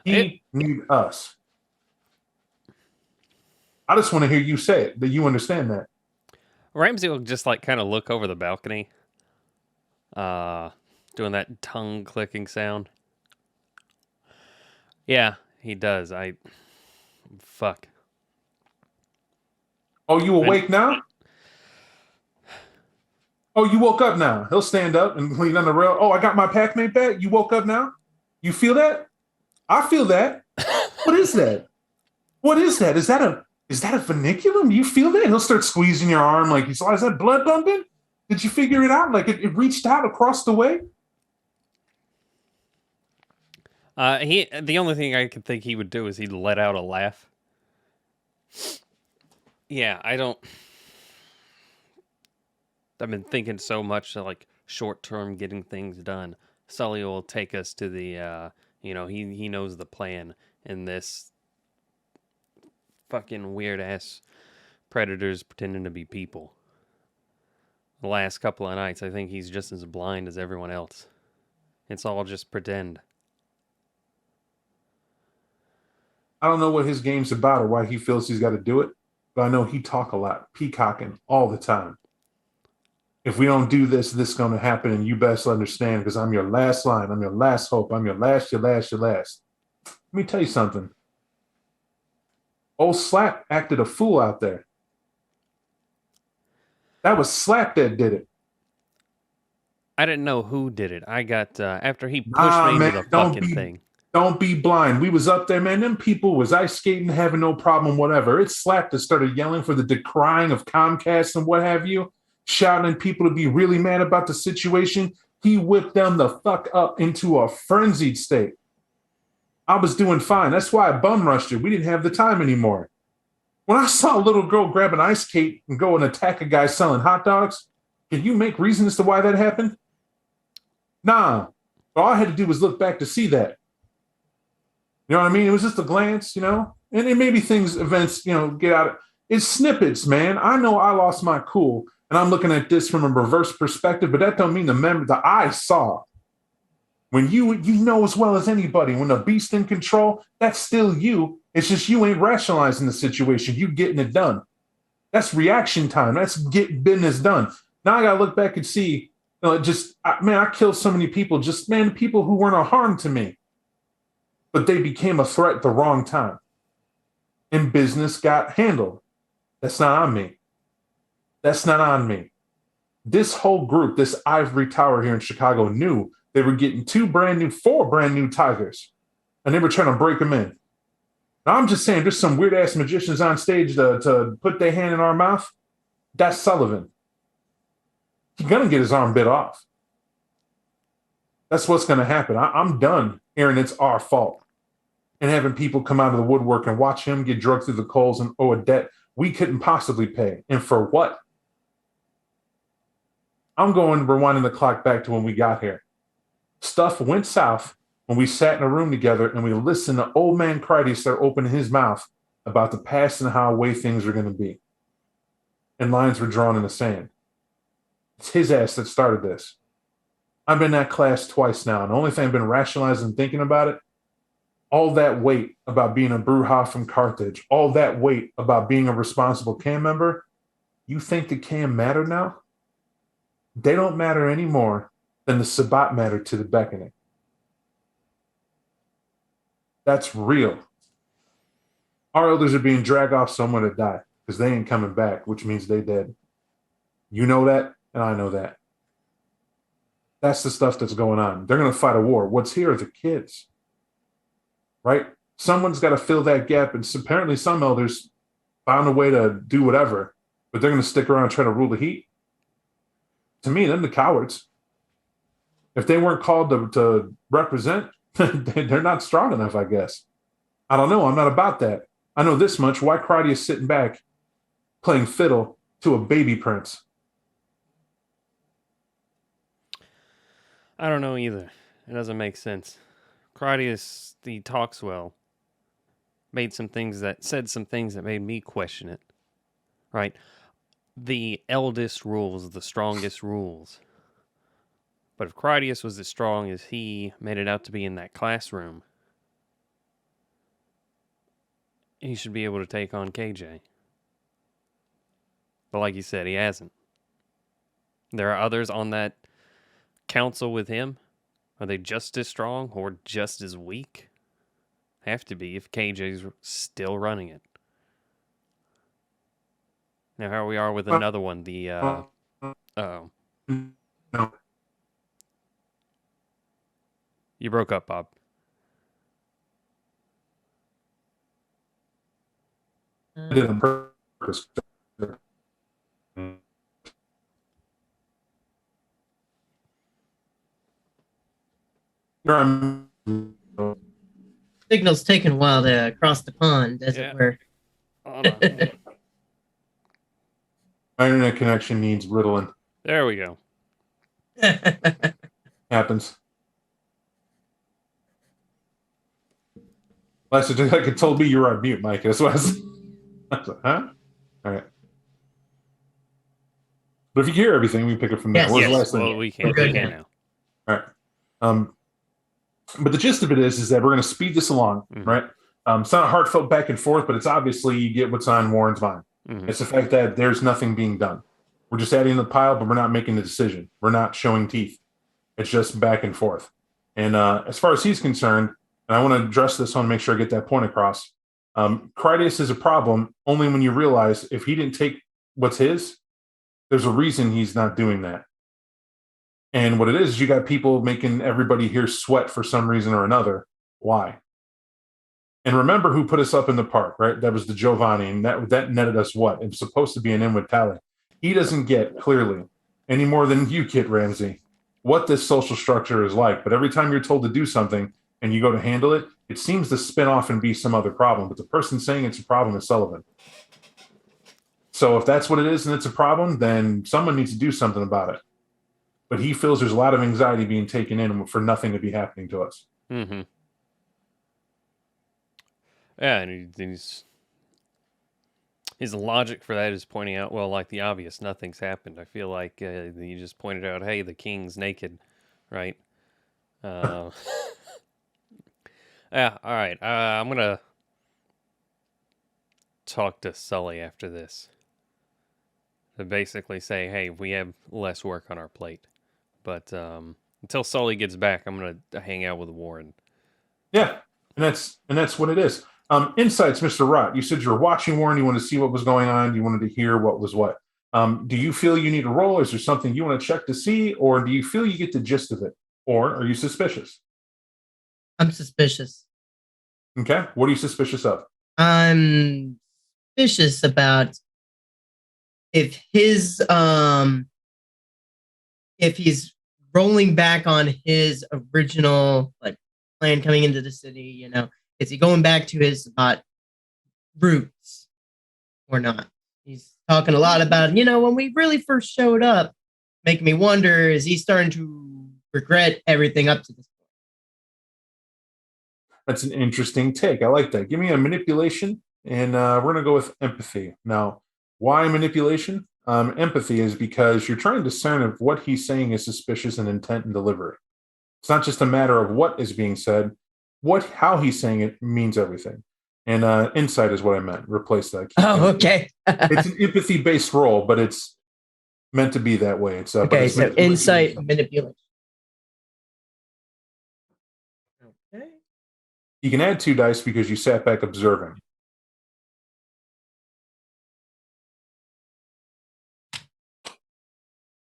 He need us. I just want to hear you say it, that you understand that. Ramsey will just kind of look over the balcony, doing that tongue clicking sound. Yeah, he does. Fuck. Oh, you awake now? Oh, you woke up now. He'll stand up and lean on the rail. Oh, I got my Pac-Man back. You woke up now? You feel that? I feel that. What is that? What is that? Is that a funiculum? You feel that? He'll start squeezing your arm like he's, is that blood pumping? Did you figure it out? Like it reached out across the way? The only thing I could think he would do is he'd let out a laugh. Yeah, I've been thinking so much short term getting things done. Sully will take us to the he knows the plan, and this fucking weird ass predators pretending to be people. The last couple of nights, I think he's just as blind as everyone else. It's all just pretend. I don't know what his game's about or why he feels he's got to do it, but I know he talk a lot, peacocking all the time. If we don't do this, this is going to happen, and you best understand because I'm your last line. I'm your last hope. I'm your last. Let me tell you something. Old Slap acted a fool out there. That was Slap that did it. I didn't know who did it. I got, after he pushed me into the fucking thing. Don't be blind. We was up there, man. Them people was ice skating, having no problem, whatever. It slapped us, started yelling for the decrying of Comcast and what have you, shouting at people to be really mad about the situation. He whipped them the fuck up into a frenzied state. I was doing fine. That's why I bum rushed it. We didn't have the time anymore. When I saw a little girl grab an ice skate and go and attack a guy selling hot dogs, can you make reason as to why that happened? Nah. All I had to do was look back to see that. You know what I mean? It was just a glance, you know? And it maybe events, you know, get out. It's snippets, man. I know I lost my cool, and I'm looking at this from a reverse perspective, but that don't mean the eye saw. When you know as well as anybody, when the beast in control, that's still you. It's just you ain't rationalizing the situation. You getting it done. That's reaction time. That's get business done. Now I got to look back and see, I killed so many people, people who weren't a harm to me. But they became a threat at the wrong time. And business got handled. That's not on me. That's not on me. This whole group, this ivory tower here in Chicago, knew they were getting four brand new tigers. And they were trying to break them in. Now I'm just saying, there's some weird ass magicians on stage to put their hand in our mouth. That's Sullivan. He's going to get his arm bit off. That's what's going to happen. I'm done hearing it's our fault and having people come out of the woodwork and watch him get drugged through the coals and owe a debt we couldn't possibly pay. And for what? I'm rewinding the clock back to when we got here. Stuff went south when we sat in a room together and we listened to old man Crusade start opening his mouth about the past and how way things are going to be. And lines were drawn in the sand. It's his ass that started this. I've been in that class twice now, and the only thing I've been rationalizing and thinking about it, all that weight about being a Bruja from Carthage, all that weight about being a responsible CAM member, you think the CAM matter now? They don't matter anymore than the Sabbat mattered to the beckoning. That's real. Our elders are being dragged off somewhere to die because they ain't coming back, which means they dead. You know that, and I know that. That's the stuff that's going on. They're going to fight a war. What's here are the kids, right? Someone's got to fill that gap, and apparently some elders found a way to do whatever, but they're going to stick around and try to rule the heat. To me, they're the cowards. If they weren't called to represent, they're not strong enough, I guess. I don't know. I'm not about that. I know this much. Why Crowdy is sitting back playing fiddle to a baby prince? I don't know either. It doesn't make sense. Crowdy, he talks well. Said some things that made me question it. Right? The eldest rules, the strongest rules. But if Critias was as strong as he made it out to be in that classroom, he should be able to take on KJ. But like you said, he hasn't. There are others on that council with him. Are they just as strong or just as weak? Have to be if KJ's still running it. Now, here we are with another one. No. You broke up, Bob. I did it on purpose. Signal's taking a while to cross the pond, as it were. My internet connection needs riddling. There we go. Happens. Last like it told me you were on mute, Mike. That's what I was like, huh? All right. But if you hear everything, we pick it from there. Yes, What was the Yes, last thing? well, we can now. All right. But the gist of it is that we're going to speed this along, right? It's not a heartfelt back and forth, but it's obviously you get what's on Warren's mind. It's the fact that there's nothing being done. We're just adding the pile, but we're not making the decision. We're not showing teeth. It's just back and forth. And as far as he's concerned, and I want to address this, I want to make sure I get that point across. Critias is a problem only when you realize if he didn't take what's his, there's a reason he's not doing that. And what it is you got people making everybody here sweat for some reason or another. Why? And remember who put us up in the park, right? That was the Giovanni, and that netted us what? It was supposed to be an inward tally. He doesn't get, clearly, any more than you get, Ramsey, what this social structure is like. But every time you're told to do something and you go to handle it, it seems to spin off and be some other problem. But the person saying it's a problem is Sullivan. So if that's what it is and it's a problem, then someone needs to do something about it. But he feels there's a lot of anxiety being taken in for nothing to be happening to us. Mm-hmm. Yeah, and his logic for that is pointing out, well, like the obvious, nothing's happened. I feel like you just pointed out, hey, the king's naked, right? Yeah, all right. I'm going to talk to Sully after this to basically say, hey, we have less work on our plate. But until Sully gets back, I'm going to hang out with Warren. Yeah, and that's what it is. Insights, Mr. Rott. You said you were watching Warren. You wanted to see what was going on. You wanted to hear what was what. Do you feel you need a roll? Is there something you want to check to see? Or do you feel you get the gist of it? Or are you suspicious? I'm suspicious. Okay. What are you suspicious of? I'm suspicious about if he's rolling back on his original plan coming into the city, is he going back to his roots or not? He's talking a lot about, when we really first showed up, making me wonder, is he starting to regret everything up to this point? That's an interesting take. I like that. Give me a manipulation, and we're going to go with empathy. Now, why manipulation? Empathy is because you're trying to discern if what he's saying is suspicious in intent and delivery. It's not just a matter of what is being said. How he's saying it means everything. And insight is what I meant. Replace that. Oh, okay. It's an empathy-based role, but it's meant to be that way. It's okay, so insight, manipulation. Okay. You can add 2 dice because you sat back observing.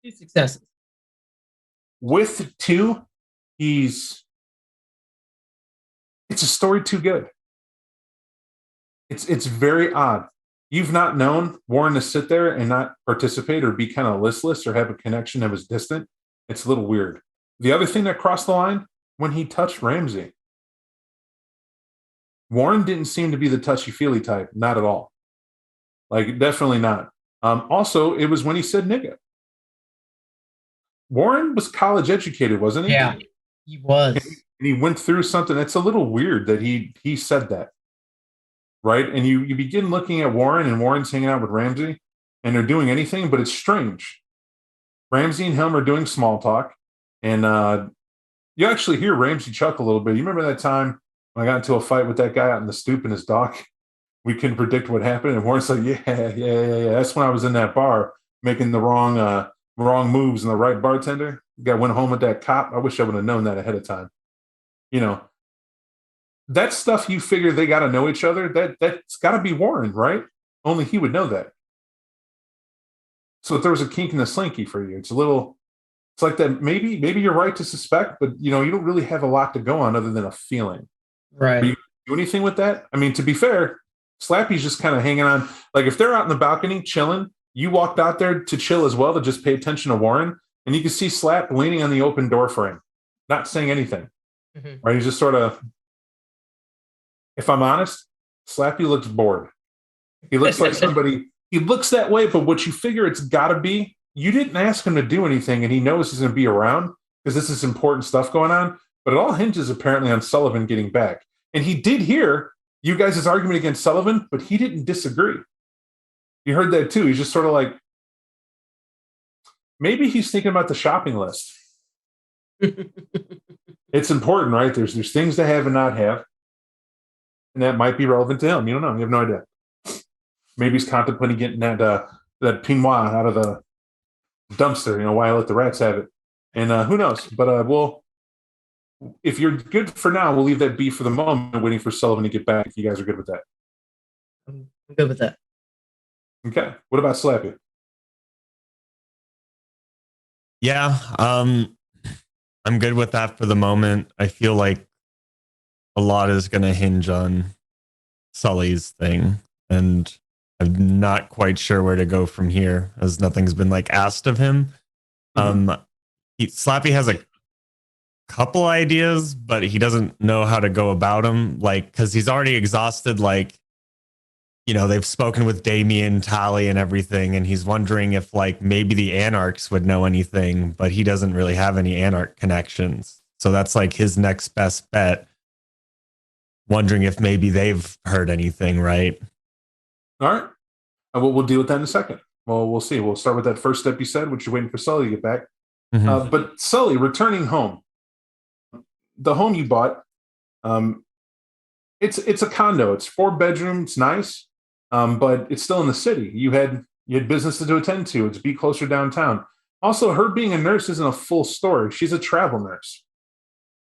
Two successes. With 2, it's a story too good. It's very odd. You've not known Warren to sit there and not participate or be kind of listless or have a connection that was distant. It's a little weird. The other thing that crossed the line, when he touched Ramsey. Warren didn't seem to be the touchy-feely type, not at all. Definitely not. Also, it was when he said nigga. Warren was college educated, wasn't he? Yeah, he was. And he went through something. That's a little weird that he said that. Right? And you begin looking at Warren, and Warren's hanging out with Ramsey, and they're doing anything, but it's strange. Ramsey and him are doing small talk, and you actually hear Ramsey chuckle a little bit. You remember that time when I got into a fight with that guy out in the stoop in his dock? We couldn't predict what happened, and Warren's like, yeah. That's when I was in that bar making the wrong moves and the right bartender. Guy went home with that cop. I wish I would have known that ahead of time. That stuff you figure they got to know each other. That's got to be Warren, right? Only he would know that. So if there was a kink in the slinky for you, it's like that. Maybe you're right to suspect, but you don't really have a lot to go on other than a feeling. Right. Do you do anything with that? I mean, to be fair, Slappy's just kind of hanging on. If they're out in the balcony chilling, you walked out there to chill as well, to just pay attention to Warren, and you can see Slap leaning on the open door frame, not saying anything. Mm-hmm. Right? He's just sort of. If I'm honest, Slappy looks bored. He looks like somebody. He looks that way, but what you figure it's got to be, you didn't ask him to do anything, and he knows he's going to be around because this is important stuff going on. But it all hinges apparently on Sullivan getting back. And he did hear you guys' argument against Sullivan, but he didn't disagree. You heard that too. He's just sort of like, maybe he's thinking about the shopping list. It's important, right? There's things to have and not have. And that might be relevant to him. You don't know. You have no idea. Maybe he's contemplating getting that Pinot out of the dumpster, why I let the rats have it. And who knows? But if you're good for now, we'll leave that be for the moment, waiting for Sullivan to get back, if you guys are good with that. I'm good with that. Okay. What about Slappy? Yeah, I'm good with that for the moment. I feel like a lot is going to hinge on Sully's thing, and I'm not quite sure where to go from here, as nothing's been like asked of him. Slappy has a couple ideas, but he doesn't know how to go about them. Like, because he's already exhausted. Like, they've spoken with Damien, Tally, and everything, and he's wondering if like maybe the Anarchs would know anything, but he doesn't really have any Anarch connections. So that's like his next best bet. Wondering if maybe they've heard anything, right? All right. We'll deal with that in a second. Well, we'll see. We'll start with that first step you said, which you're waiting for Sully to get back. But Sully, returning home. The home you bought, it's a condo. It's 4 bedroom. It's nice, but it's still in the city. You had business to attend to. It's be closer downtown. Also, her being a nurse isn't a full story. She's a travel nurse.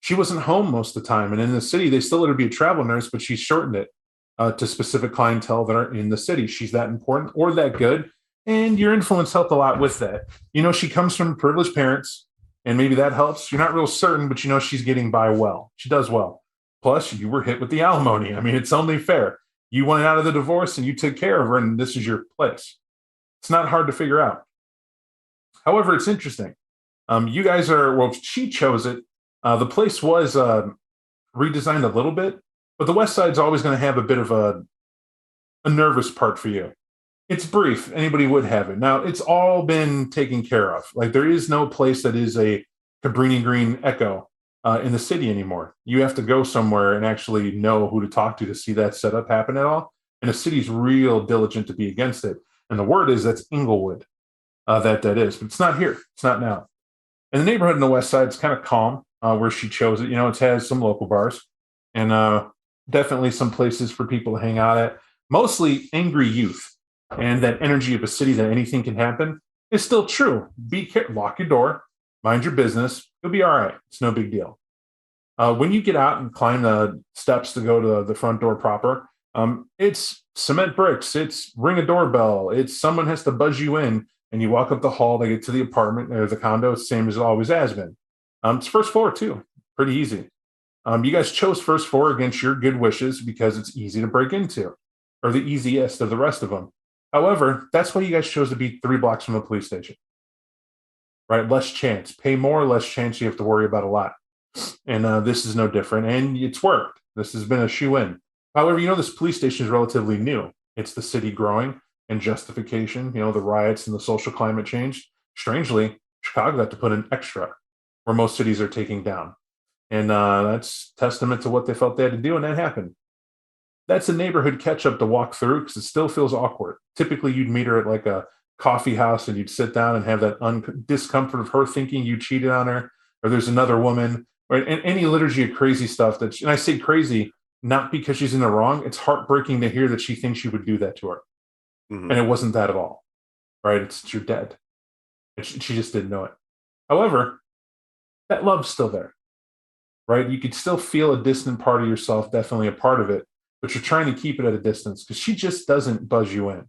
She wasn't home most of the time, and in the city, they still let her be a travel nurse, but she shortened it to specific clientele that are in the city. She's that important or that good, and your influence helped a lot with that. She comes from privileged parents, and maybe that helps. You're not real certain, but she's getting by well. She does well. Plus, you were hit with the alimony. I mean, it's only fair. You wanted out of the divorce, and you took care of her, and this is your place. It's not hard to figure out. However, it's interesting. You guys she chose it. The place was redesigned a little bit, but the West Side's always going to have a bit of a nervous part for you. It's brief. Anybody would have it. Now, it's all been taken care of. Like, there is no place that is a Cabrini Green echo in the city anymore. You have to go somewhere and actually know who to talk to see that setup happen at all. And the city's real diligent to be against it. And the word is that's Inglewood that is. But it's not here. It's not now. And the neighborhood in the West Side is kind of calm. Where she chose it. It has some local bars and definitely some places for people to hang out at. Mostly angry youth, and that energy of a city that anything can happen is still true. Be careful. Lock your door. Mind your business. You'll be all right. It's no big deal. When you get out and climb the steps to go to the front door proper, it's cement bricks. It's ring a doorbell. It's someone has to buzz you in, and you walk up the hall to get to the apartment or the condo. It's the same as it always has been. It's first floor too. Pretty easy. You guys chose first floor against your good wishes because it's easy to break into, or the easiest of the rest of them. However, that's why you guys chose to be 3 blocks from the police station. Right? Less chance. Pay more, less chance you have to worry about a lot. And this is no different. And it's worked. This has been a shoe-in. However, this police station is relatively new. It's the city growing and justification, the riots and the social climate change. Strangely, Chicago got to put in extra, where most cities are taking down. And that's testament to what they felt they had to do, and that happened. That's a neighborhood catch-up to walk through because it still feels awkward. Typically, you'd meet her at like a coffee house and you'd sit down and have that discomfort of her thinking you cheated on her, or there's another woman, right? And any liturgy of crazy stuff and I say crazy, not because she's in the wrong. It's heartbreaking to hear that she thinks you would do that to her. And it wasn't that at all, right? It's you're dead. And she just didn't know it. However, that love's still there, right? You could still feel a distant part of yourself, definitely a part of it, but you're trying to keep it at a distance because she just doesn't buzz you in.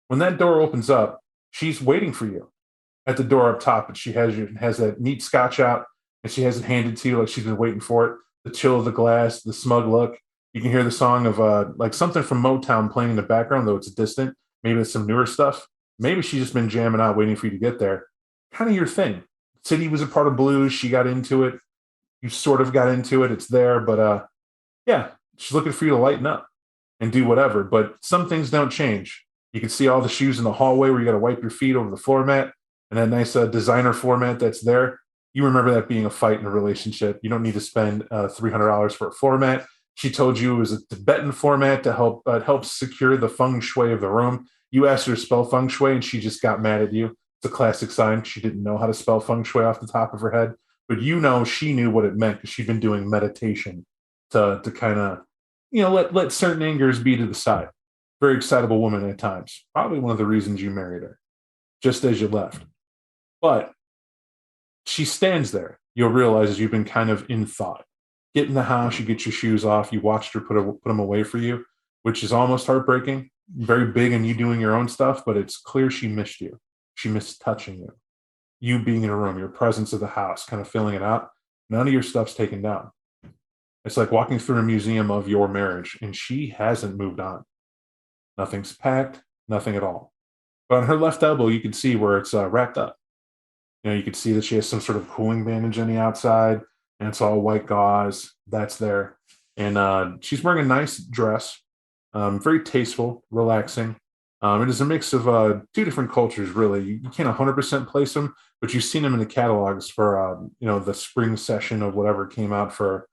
When that door opens up, she's waiting for you at the door up top, and she has that neat scotch out, and she has it handed to you like she's been waiting for it. The chill of the glass, the smug look. You can hear the song of like something from Motown playing in the background, though it's distant. Maybe it's some newer stuff. Maybe she's just been jamming out, waiting for you to get there. Kind of your thing. City was a part of blues. She got into it. You sort of got into it. It's there, but yeah, she's looking for you to lighten up and do whatever. But some things don't change. You can see all the shoes in the hallway where you got to wipe your feet over the floor mat, and that nice designer floor mat that's there. You remember that being a fight in a relationship. You don't need to spend $300 for a floor mat. She told you it was a Tibetan floor mat to help secure the feng shui of the room. You asked her to spell feng shui, and she just got mad at you. It's a classic sign. She didn't know how to spell feng shui off the top of her head, but she knew what it meant because she'd been doing meditation to kind of, let certain angers be to the side. Very excitable woman at times. Probably one of the reasons you married her, just as you left. But she stands there. You'll realize as you've been kind of in thought. Get in the house, you get your shoes off, you watched her put them away for you, which is almost heartbreaking. Very big in you doing your own stuff, but it's clear she missed you. She missed touching you. You being in a room, your presence of the house, kind of filling it out. None of your stuff's taken down. It's like walking through a museum of your marriage, and she hasn't moved on. Nothing's packed, nothing at all. But on her left elbow, you can see where it's wrapped up. You can see that she has some sort of cooling bandage on the outside, and it's all white gauze. That's there. And she's wearing a nice dress, very tasteful, relaxing. It is a mix of two different cultures, really. You can't 100% place them, but you've seen them in the catalogs for, the spring session of whatever came out for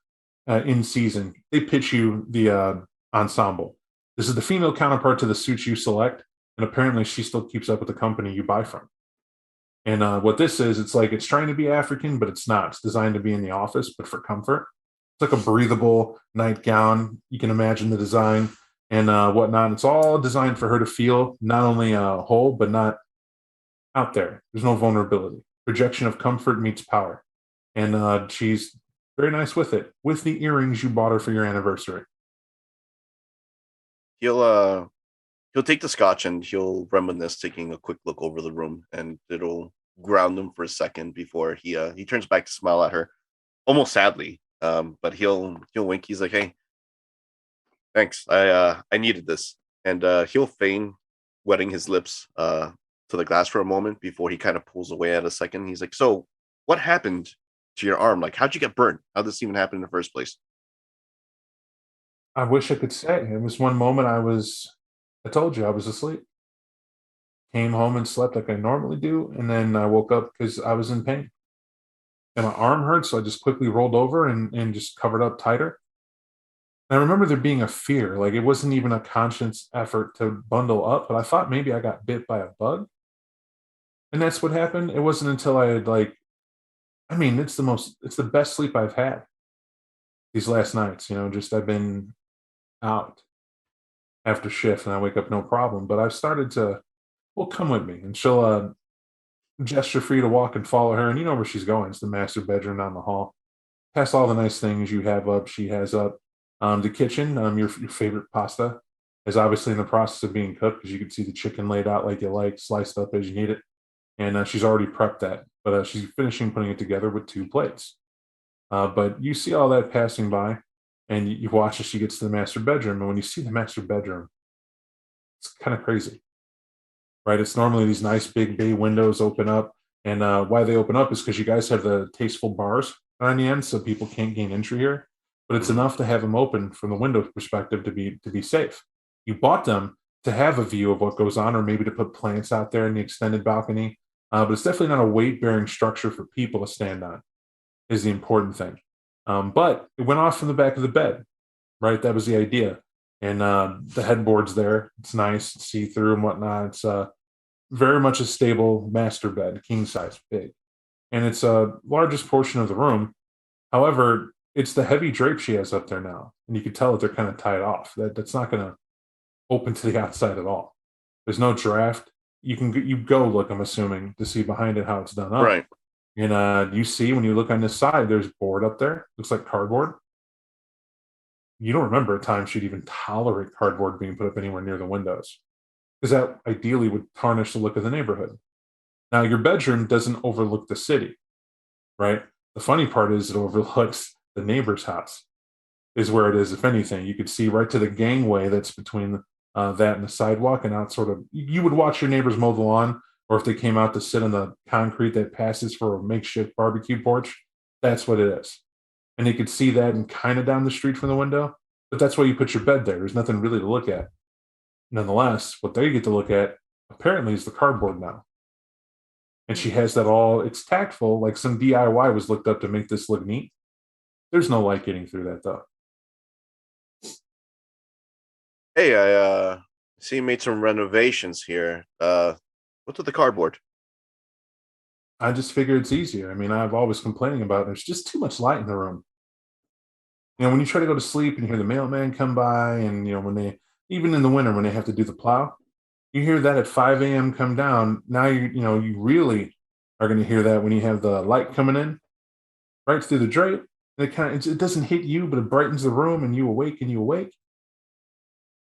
in season. They pitch you the ensemble. This is the female counterpart to the suits you select, and apparently she still keeps up with the company you buy from. And what this is, it's like it's trying to be African, but it's not. It's designed to be in the office, but for comfort. It's like a breathable nightgown. You can imagine the design and whatnot. It's all designed for her to feel not only whole, but not out there. There's no vulnerability. Projection of comfort meets power. And she's very nice with it, with the earrings you bought her for your anniversary. He'll take the scotch and he'll reminisce, taking a quick look over the room, and it'll ground him for a second before he turns back to smile at her, almost sadly. But he'll wink. He's like, "Hey, thanks. I needed this," and he'll feign wetting his lips to the glass for a moment before he kind of pulls away at a second. He's like, "So, what happened to your arm? Like, how'd you get burned? How'd this even happen in the first place?" I wish I could say. It was one moment I told you I was asleep. Came home and slept like I normally do, and then I woke up because I was in pain. And my arm hurt, so I just quickly rolled over and just covered up tighter. And I remember there being a fear, like it wasn't even a conscious effort to bundle up, but I thought maybe I got bit by a bug. And that's what happened. It wasn't until I had it's the best sleep I've had these last nights. Just I've been out after shift and I wake up no problem. But I've started to, well, come with me. And she'll gesture for you to walk and follow her. And you know where she's going. It's the master bedroom down the hall. Past all the nice things you have up, she has up. The kitchen, your favorite pasta, is obviously in the process of being cooked because you can see the chicken laid out like you like, sliced up as you need it. And she's already prepped that. But she's finishing putting it together with 2 plates. But you see all that passing by, and you watch as she gets to the master bedroom. And when you see the master bedroom, it's kind of crazy, right? It's normally these nice big bay windows open up. And why they open up is because you guys have the tasteful bars on the end, so people can't gain entry here. But it's enough to have them open from the window perspective to be safe. You bought them to have a view of what goes on, or maybe to put plants out there in the extended balcony. But it's definitely not a weight-bearing structure for people to stand on, is the important thing. But it went off from the back of the bed, right? That was the idea. And the headboard's there. It's nice, see-through and whatnot. It's very much a stable master bed, king size, big. And it's a largest portion of the room. However, it's the heavy drape she has up there now. And you can tell that they're kind of tied off. That's not going to open to the outside at all. There's no draft. You go look, I'm assuming, to see behind it how it's done up. Right. And you see when you look on this side, there's board up there. Looks like cardboard. You don't remember a time she'd even tolerate cardboard being put up anywhere near the windows, because that ideally would tarnish the look of the neighborhood. Now, your bedroom doesn't overlook the city, right? The funny part is it overlooks the neighbor's house, is where it is, if anything. You could see right to the gangway that's between that and the sidewalk, and out sort of, you would watch your neighbors mow the lawn, or if they came out to sit on the concrete that passes for a makeshift barbecue porch, that's what it is. And you could see that and kind of down the street from the window, but that's why you put your bed there. There's nothing really to look at. Nonetheless, what they get to look at apparently is the cardboard now. And she has that all, it's tactful, like some DIY was looked up to make this look neat. There's no light getting through that though. Hey, I see you made some renovations here. What's with the cardboard? I just figure it's easier. I mean, I've always complaining about there's just too much light in the room. When you try to go to sleep and you hear the mailman come by, and when they, even in the winter when they have to do the plow, you hear that at 5 a.m. come down. Now you really are going to hear that when you have the light coming in right through the drape. And it doesn't hit you, but it brightens the room, and you awake.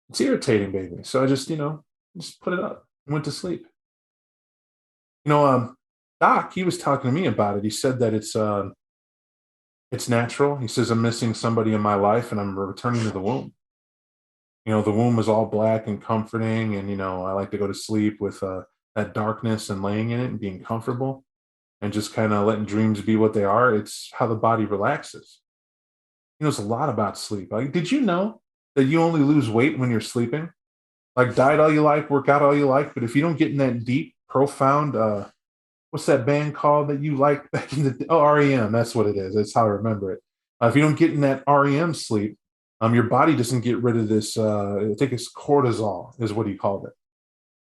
It's irritating, baby. So I just put it up and went to sleep. Doc, he was talking to me about it. He said that it's It's natural. He says, I'm missing somebody in my life and I'm returning to the womb. The womb is all black and comforting. And, I like to go to sleep with that darkness and laying in it and being comfortable and just kind of letting dreams be what they are. It's how the body relaxes. It's a lot about sleep. Like, did you know that you only lose weight when you're sleeping? Like, diet all you like, work out all you like. But if you don't get in that deep, profound, what's that band called that you like back in the REM? That's what it is. That's how I remember it. If you don't get in that REM sleep, your body doesn't get rid of this. I think it's cortisol, is what he called it.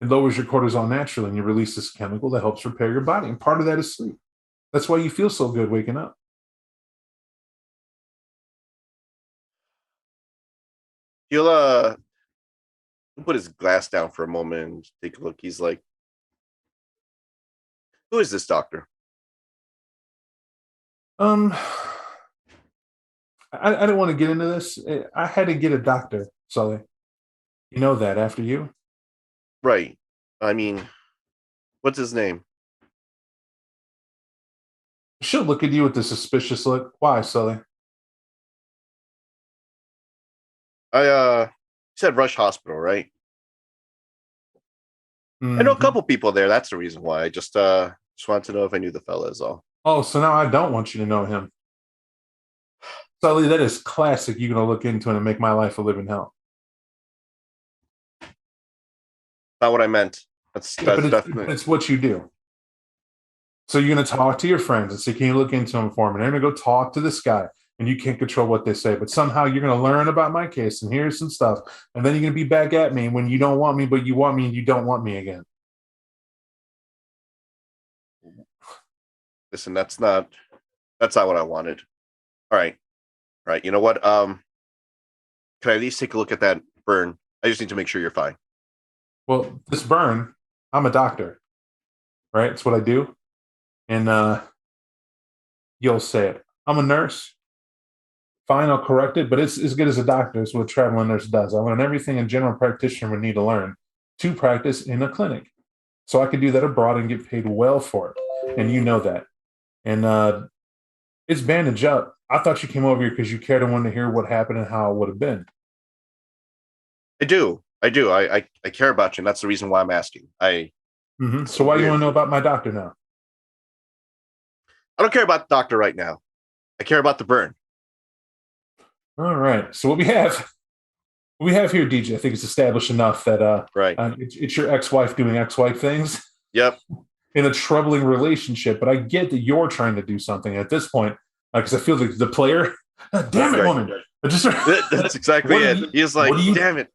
It lowers your cortisol naturally, and you release this chemical that helps repair your body. And part of that is sleep. That's why you feel so good waking up. He'll put his glass down for a moment and take a look. He's like, "Who is this doctor?" I don't want to get into this. I had to get a doctor, Sully. You know that after you. Right. I mean, what's his name? She'll look at you with a suspicious look. Why, Sully? You said Rush Hospital, right? I know a couple people there. That's the reason why. I just wanted to know if I knew the fella is all. Oh, so now I don't want you to know him. Sully, that is classic. You're going to look into it and make my life a living hell. Not what I meant. That's definitely. It's what you do. So you're going to talk to your friends and say, can you look into him for me? And they're going to go talk to this guy. And you can't control what they say. But somehow you're going to learn about my case. And here's some stuff. And then you're going to be back at me when you don't want me, but you want me and you don't want me again. Listen, that's not what I wanted. All right. You know what? Can I at least take a look at that burn? I just need to make sure you're fine. Well, this burn, I'm a doctor, right? It's what I do. And you'll say it. I'm a nurse. Fine, I'll correct it, but it's as good as a doctor. It's what a traveling nurse does. I learn everything a general practitioner would need to learn to practice in a clinic. So I could do that abroad and get paid well for it. And you know that. And it's bandage up. I thought you came over here because you cared and wanted to hear what happened and how it would have been. I do. I care about you, and that's the reason why I'm asking. So why do you want to know about my doctor now? I don't care about the doctor right now. I care about the burn. All right. So what we have here, DJ, I think it's established enough that right. It's your ex-wife doing ex-wife things. Yep. In a troubling relationship, but I get that you're trying to do something at this point, because I feel like the player, damn it, woman. That's exactly it. He's like, damn it.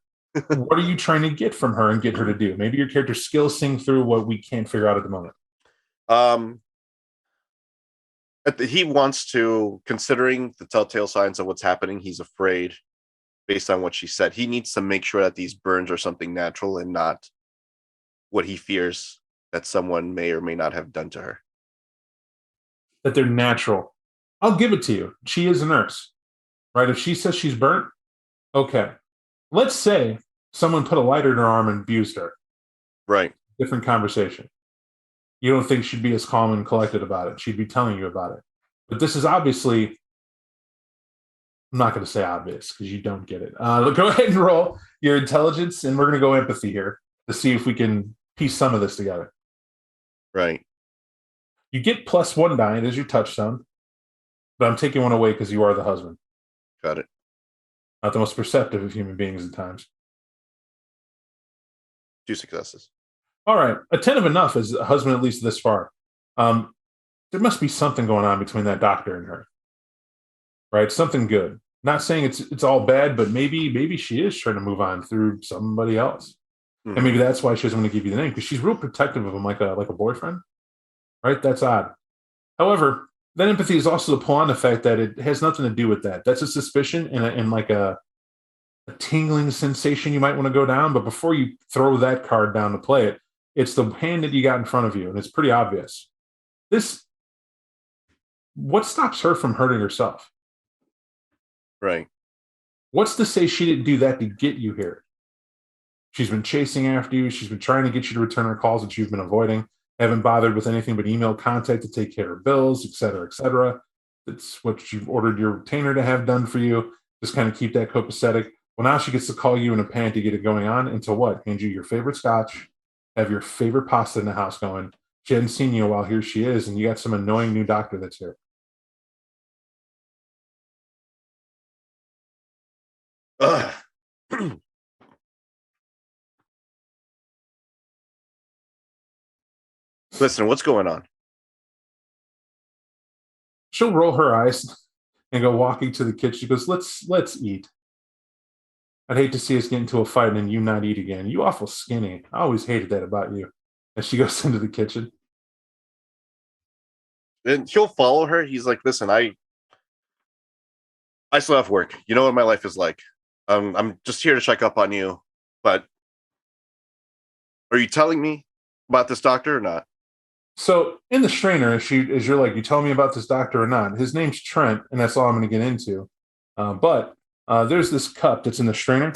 What are you trying to get from her and get her to do? Maybe your character skills sing through what we can't figure out at the moment. He wants to, considering the telltale signs of what's happening, he's afraid, based on what she said. He needs to make sure that these burns are something natural and not what he fears that someone may or may not have done to her. That they're natural. I'll give it to you. She is a nurse, right? If she says she's burnt, okay. Let's say someone put a lighter in her arm and abused her. Right. Different conversation. You don't think she'd be as calm and collected about it. She'd be telling you about it. But this is obviously, I'm not going to say obvious because you don't get it. Go ahead and roll your intelligence, and we're going to go empathy here to see if we can piece some of this together. Right. You get +1 die. It is your touchstone. But I'm taking one away because you are the husband. Got it. Not the most perceptive of human beings at times. 2 successes. All right. Attentive enough as a husband, at least this far. There must be something going on between that doctor and her. Right? Something good. Not saying it's all bad, but maybe she is trying to move on through somebody else. Mm-hmm. And maybe that's why she doesn't want to give you the name, because she's real protective of him like a boyfriend. Right? That's odd. However, that empathy is also to pull on the fact that it has nothing to do with that. That's a suspicion and like a tingling sensation you might want to go down. But before you throw that card down to play it, it's the hand that you got in front of you, and it's pretty obvious. What stops her from hurting herself? Right. What's to say she didn't do that to get you here? She's been chasing after you. She's been trying to get you to return her calls that you've been avoiding. Haven't bothered with anything but email contact to take care of bills, et cetera, et cetera. It's what you've ordered your retainer to have done for you. Just kind of keep that copacetic. Well, now she gets to call you in a panic to get it going on. Until what? Hand you your favorite scotch, have your favorite pasta in the house going. She hadn't seen you in a while. Here she is, and you got some annoying new doctor that's here. Ugh. Listen, what's going on? She'll roll her eyes and go walking to the kitchen. She goes, let's eat. I'd hate to see us get into a fight and you not eat again. You awful skinny. I always hated that about you. And she goes into the kitchen. And he'll follow her. He's like, listen, I still have work. You know what my life is like. I'm just here to check up on you. But are you telling me about this doctor or not? So in the strainer, as you're like, you tell me about this doctor or not? His name's Trent, and that's all I'm going to get into. But there's this cup that's in the strainer,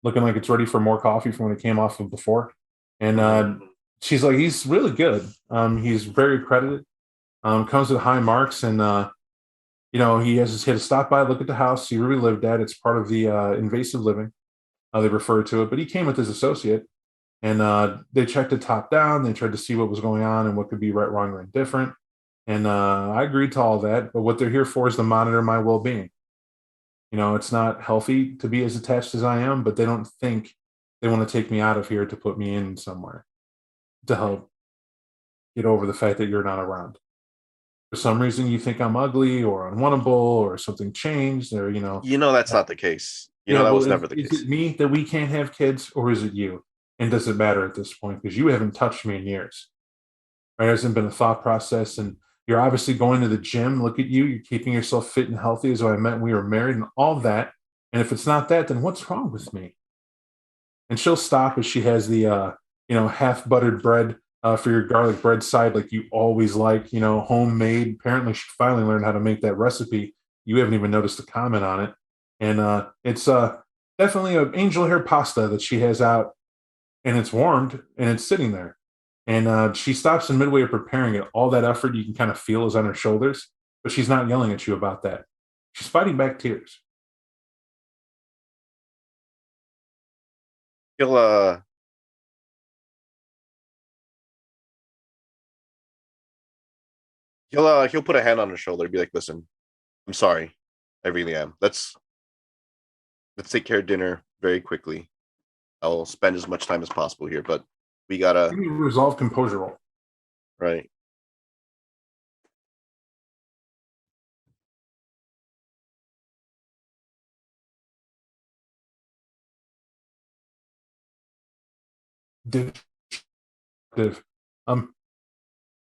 looking like it's ready for more coffee from when it came off of before. And she's like, he's really good. He's very accredited. Comes with high marks, and he had to stop by, look at the house, see where we lived at. It's part of the invasive living, they refer to it. But he came with his associate. And they checked it top down. They tried to see what was going on and what could be right, wrong, or indifferent. And I agreed to all that. But what they're here for is to monitor my well-being. It's not healthy to be as attached as I am, but they don't think they want to take me out of here to put me in somewhere to help get over the fact that you're not around. For some reason, you think I'm ugly or unwantable or something changed or, that's not the case. That was never the case. Is it me that we can't have kids, or is it you? And does it matter at this point? Because you haven't touched me in years. Right? There hasn't been a thought process. And you're obviously going to the gym. Look at you. You're keeping yourself fit and healthy as I met when we were married and all that. And if it's not that, then what's wrong with me? And she'll stop as she has the, half buttered bread for your garlic bread side, like you always like, homemade. Apparently, she finally learned how to make that recipe. You haven't even noticed a comment on it. And it's definitely an angel hair pasta that she has out. And it's warmed and it's sitting there. And she stops in midway of preparing it. All that effort you can kind of feel is on her shoulders, but she's not yelling at you about that. She's fighting back tears. He'll put a hand on her shoulder and be like, listen, I'm sorry. I really am. Let's take care of dinner very quickly. I'll spend as much time as possible here, but we gotta resolve composure roll. Right.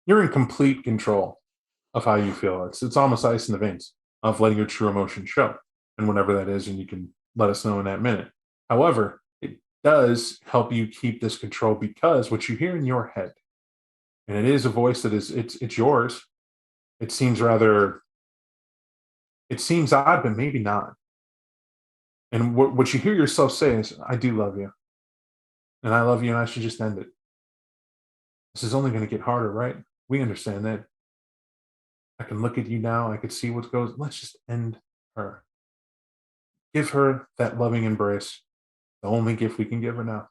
You're in complete control of how you feel. It's almost ice in the veins of letting your true emotion show, and whenever that is, and you can let us know in that minute. However, it does help you keep this control because what you hear in your head, and it is a voice that it's yours. It seems odd, but maybe not. And what you hear yourself say is, I do love you. And I love you, and I should just end it. This is only going to get harder, right? We understand that. I can look at you now. I could see what goes. Let's just end her. Give her that loving embrace. The only gift we can give her now.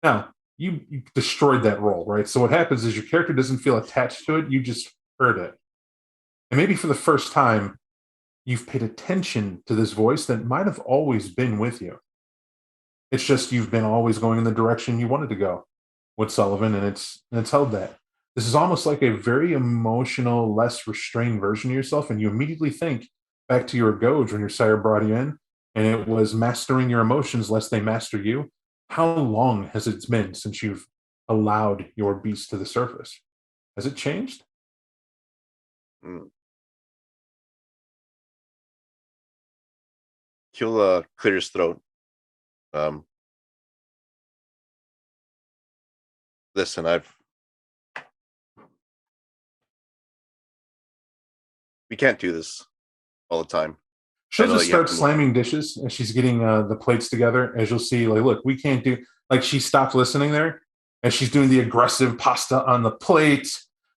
Now, you destroyed that role, right? So what happens is your character doesn't feel attached to it. You just heard it. And maybe for the first time, you've paid attention to this voice that might have always been with you. It's just you've been always going in the direction you wanted to go with Sullivan, and it's held that. This is almost like a very emotional, less restrained version of yourself, and you immediately think back to your Goge when your sire brought you in, and it was mastering your emotions lest they master you. How long has it been since you've allowed your beast to the surface? Has it changed? He'll clear his throat. Listen, we can't do this all the time. She'll just start slamming dishes as she's getting the plates together. As you'll see, like, look, we can't do, like, she stopped listening there, and she's doing the aggressive pasta on the plate,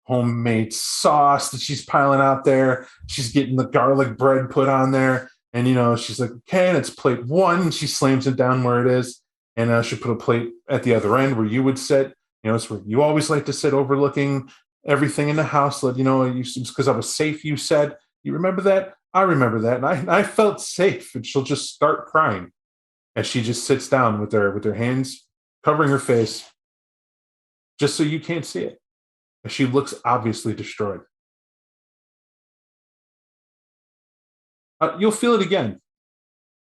homemade sauce that she's piling out there. She's getting the garlic bread put on there. And, she's like, okay, and it's plate 1. And she slams it down where it is. And she'll put a plate at the other end where you would sit. It's where you always like to sit, overlooking everything in the house. Because I was safe, you said. You remember that? I remember that. And I felt safe. And she'll just start crying as she just sits down with her hands covering her face, just so you can't see it. And she looks obviously destroyed. You'll feel it again.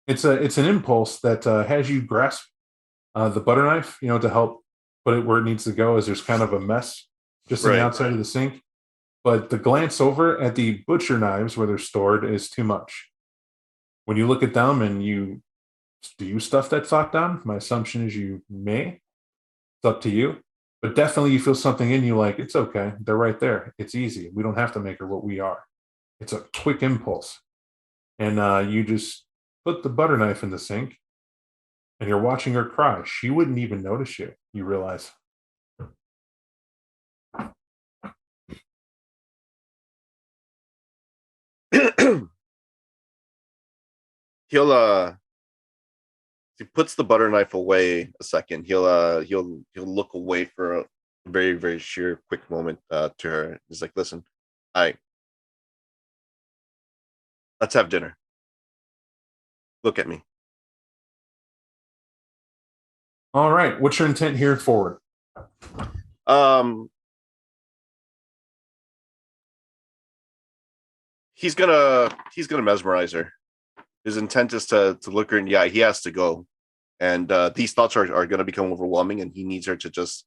It's an impulse that has you grasp the butter knife, to help put it where it needs to go, as there's kind of a mess just on the outside of the sink. But the glance over at the butcher knives where they're stored is too much. When you look at them and do you stuff that thought down? My assumption is you may. It's up to you. But definitely you feel something in you like, it's okay. They're right there. It's easy. We don't have to make her what we are. It's a quick impulse. And you just put the butter knife in the sink and you're watching her cry. She wouldn't even notice you realize. He puts the butter knife away a second. He'll look away for a very, very sheer quick moment to her. He's like, listen, let's have dinner. Look at me. All right. What's your intent here forward? He's gonna mesmerize her. His intent is to look her in the eye. He has to go. And these thoughts are going to become overwhelming, and he needs her to just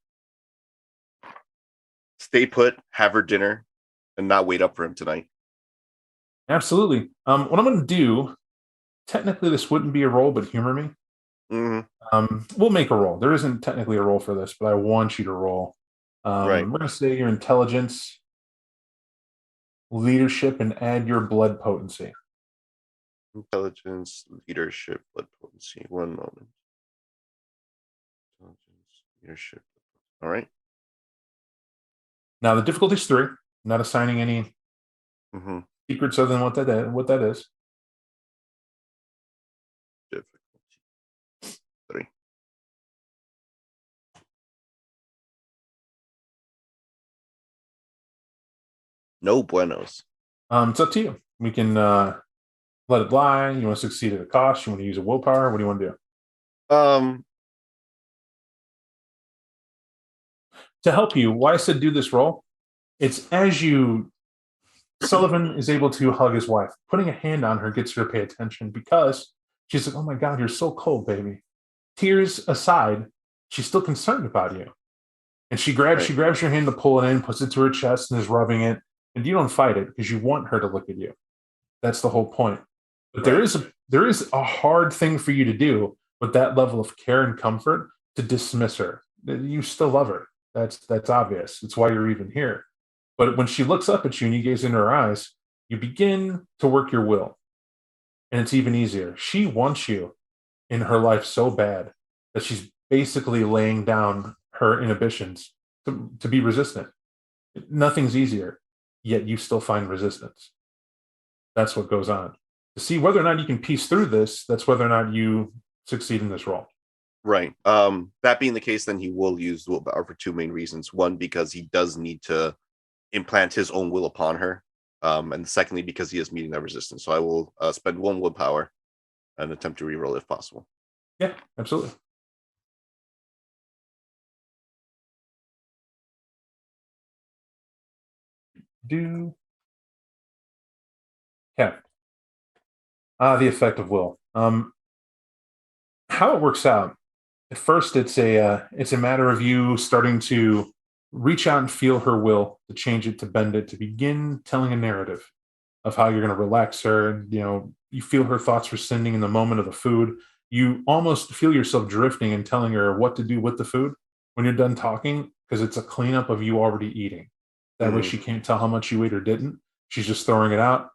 stay put, have her dinner, and not wait up for him tonight. Absolutely. What I'm going to do, technically this wouldn't be a roll, but humor me. Mm-hmm. We'll make a roll. There isn't technically a roll for this, but I want you to roll. Right. We're going to say your intelligence, leadership, and add your blood potency. Intelligence, leadership, blood potency. One moment. Intelligence, leadership. All right. Now the difficulty is 3. I'm not assigning any secrets other than what that is. Difficulty 3. No buenos. It's up to you. We can let it lie. You want to succeed at a cost? You want to use a willpower? What do you want to do? To help you, why I said do this roll, it's as Sullivan is able to hug his wife. Putting a hand on her gets her to pay attention because she's like, oh my God, you're so cold, baby. Tears aside, she's still concerned about you. And she grabs your hand to pull it in, puts it to her chest, and is rubbing it. And you don't fight it because you want her to look at you. That's the whole point. But there is a hard thing for you to do with that level of care and comfort to dismiss her. You still love her. That's obvious. It's why you're even here. But when she looks up at you and you gaze in her eyes, you begin to work your will. And it's even easier. She wants you in her life so bad that she's basically laying down her inhibitions to be resistant. Nothing's easier, yet you still find resistance. That's what goes on. To see whether or not you can piece through this, that's whether or not you succeed in this role. Right. That being the case, then he will use willpower for 2 main reasons. One, because he does need to implant his own will upon her. And secondly, because he is meeting that resistance. So I will spend 1 willpower and attempt to reroll if possible. Yeah, absolutely. Yeah. The effect of will. How it works out. At first, it's a matter of you starting to reach out and feel her will, to change it, to bend it, to begin telling a narrative of how you're going to relax her. You feel her thoughts rescinding in the moment of the food. You almost feel yourself drifting and telling her what to do with the food when you're done talking, because it's a cleanup of you already eating. That way she can't tell how much you ate or didn't. She's just throwing it out.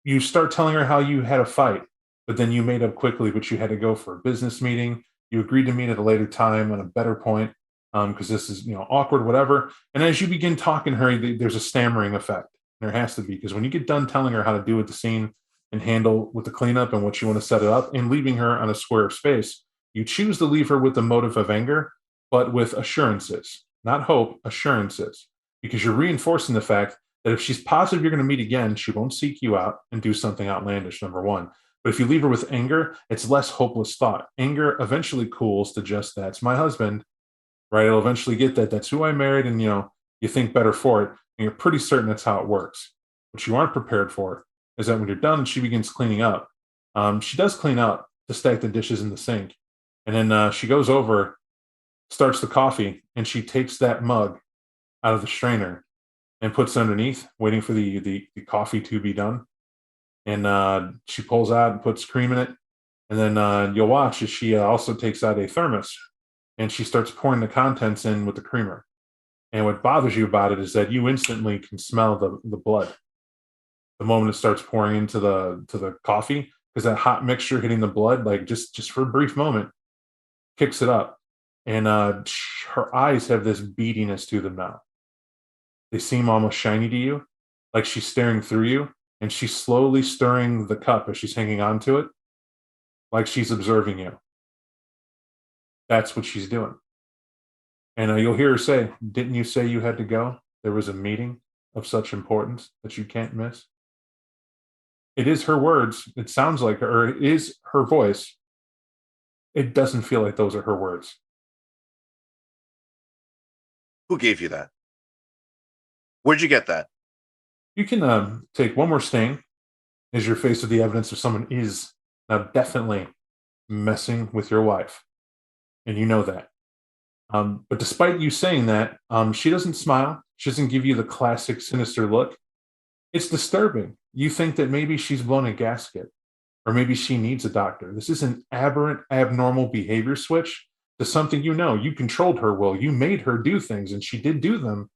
You start telling her how you had a fight, but then you made up quickly, but you had to go for a business meeting. You agreed to meet at a later time on a better point. because this is awkward, whatever. And as you begin talking to her, there's a stammering effect. There has to be, because when you get done telling her how to do with the scene and handle with the cleanup and what you want to set it up, and leaving her on a square of space, you choose to leave her with the motive of anger, but with assurances, not hope, assurances, because you're reinforcing the fact that if she's positive you're going to meet again, she won't seek you out and do something outlandish, number one. But if you leave her with anger, it's less hopeless thought. Anger eventually cools to just, that's my husband, right? It'll eventually get that. That's who I married. And, you think better for it. And you're pretty certain that's how it works. What you aren't prepared for is that when you're done, she begins cleaning up. She does clean up to stack the dishes in the sink. And then she goes over, starts the coffee, and she takes that mug out of the strainer and puts it underneath, waiting for the coffee to be done. And she pulls out and puts cream in it. And then you'll watch as she also takes out a thermos and she starts pouring the contents in with the creamer. And what bothers you about it is that you instantly can smell the blood the moment it starts pouring into the coffee, because that hot mixture hitting the blood, like just for a brief moment, kicks it up. And her eyes have this beadiness to them now. They seem almost shiny to you, like she's staring through you, and she's slowly stirring the cup as she's hanging on to it, like she's observing you. That's what she's doing. And you'll hear her say, "Didn't you say you had to go? There was a meeting of such importance that you can't miss." It is her words. It sounds like her, or it is her voice. It doesn't feel like those are her words. Who gave you that? Where'd you get that? You can take one more sting as you're faced with the evidence of someone is now definitely messing with your wife. And you know that. But despite you saying that, she doesn't smile. She doesn't give you the classic sinister look. It's disturbing. You think that maybe she's blown a gasket, or maybe she needs a doctor. This is an aberrant, abnormal behavior switch to something you controlled her will. You made her do things, and she did do them.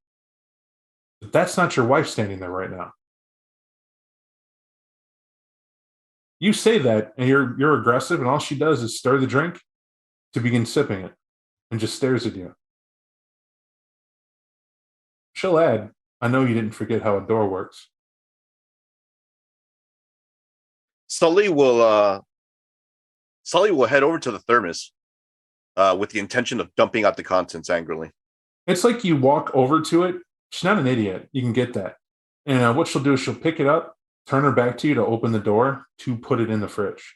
But that's not your wife standing there right now. You say that, and you're aggressive, and all she does is stir the drink to begin sipping it, and just stares at you. She'll add, "I know you didn't forget how a door works." Sully will head over to the thermos with the intention of dumping out the contents angrily. It's like you walk over to it. She's not an idiot. You can get that. And what she'll do is she'll pick it up, turn her back to you to open the door to put it in the fridge.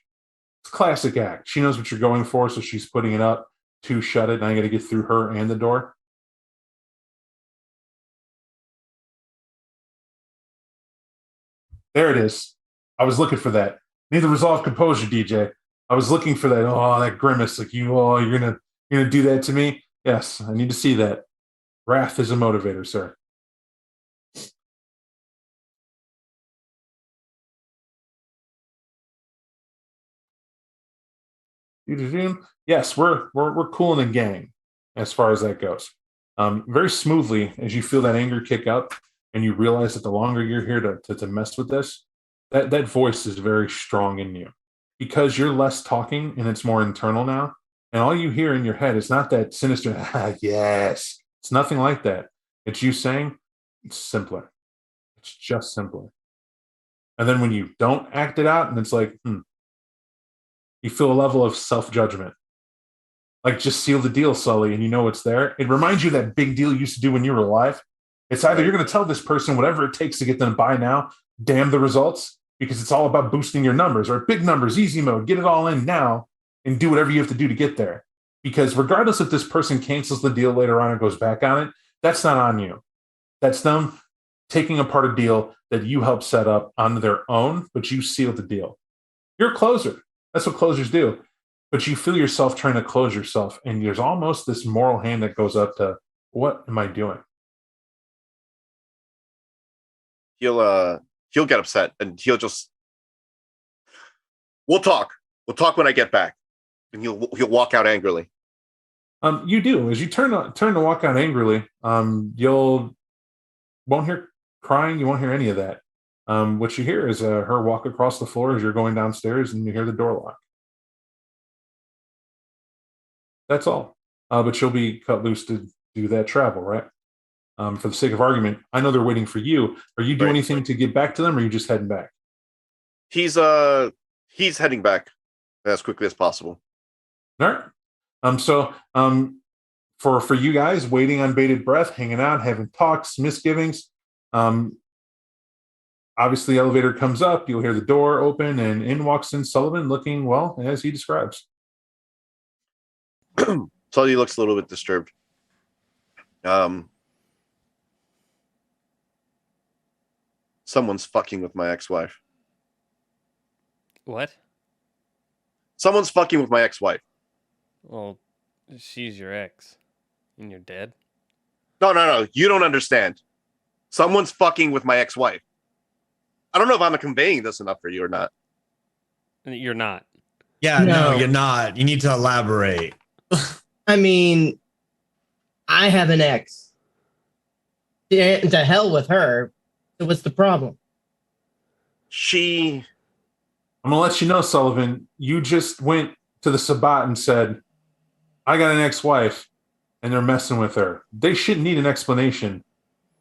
It's a classic act. She knows what you're going for, so she's putting it up to shut it. And I got to get through her and the door. There it is. I was looking for that. Need to resolve composure, DJ. I was looking for that. Oh, that grimace. Like you're gonna do that to me? Yes, I need to see that. Wrath is a motivator, sir. Yes, we're cool in a gang as far as that goes. Very smoothly, as you feel that anger kick up, and you realize that the longer you're here to mess with this, that voice is very strong in you, because you're less talking and it's more internal now. And all you hear in your head is not that sinister, yes. It's nothing like that. It's you saying, it's simpler. It's just simpler. And then when you don't act it out, and it's like, you feel a level of self-judgment. Like, just seal the deal, Sully, and you know it's there. It reminds you of that big deal you used to do when you were alive. It's either you're going to tell this person whatever it takes to get them to buy now, damn the results, because it's all about boosting your numbers, or big numbers, easy mode, get it all in now, and do whatever you have to do to get there. Because regardless if this person cancels the deal later on and goes back on it, that's not on you. That's them taking apart a deal that you helped set up on their own, but you sealed the deal. You're a closer. That's what closers do. But you feel yourself trying to close yourself, and there's almost this moral hand that goes up to, what am I doing? He'll get upset, and he'll just, we'll talk when I get back, and he'll walk out angrily. You do, as you turn to walk out angrily. You won't hear crying, you won't hear any of that. What you hear is her walk across the floor as you're going downstairs, and you hear the door lock. That's all. but she'll be cut loose to do that travel, right? For the sake of argument, I know they're waiting for you. Are you doing anything to get back to them, or are you just heading back? He's heading back as quickly as possible. All right. For you guys waiting on bated breath, hanging out, having talks, misgivings. Obviously, the elevator comes up. You'll hear the door open, and in walks in Sullivan, looking well as he describes. Sully looks a little bit disturbed. Someone's fucking with my ex-wife. What? Someone's fucking with my ex-wife. Well, she's your ex, and you're dead. No. You don't understand. Someone's fucking with my ex-wife. I don't know if I'm conveying this enough for you or not. You're not. Yeah, no, No. you're not. You need to elaborate. I mean, I have an ex. To hell with her. So what's the problem? She... I'm going to let you know, Sullivan, you just went to the Sabbat and said, I got an ex-wife, and they're messing with her. They shouldn't need an explanation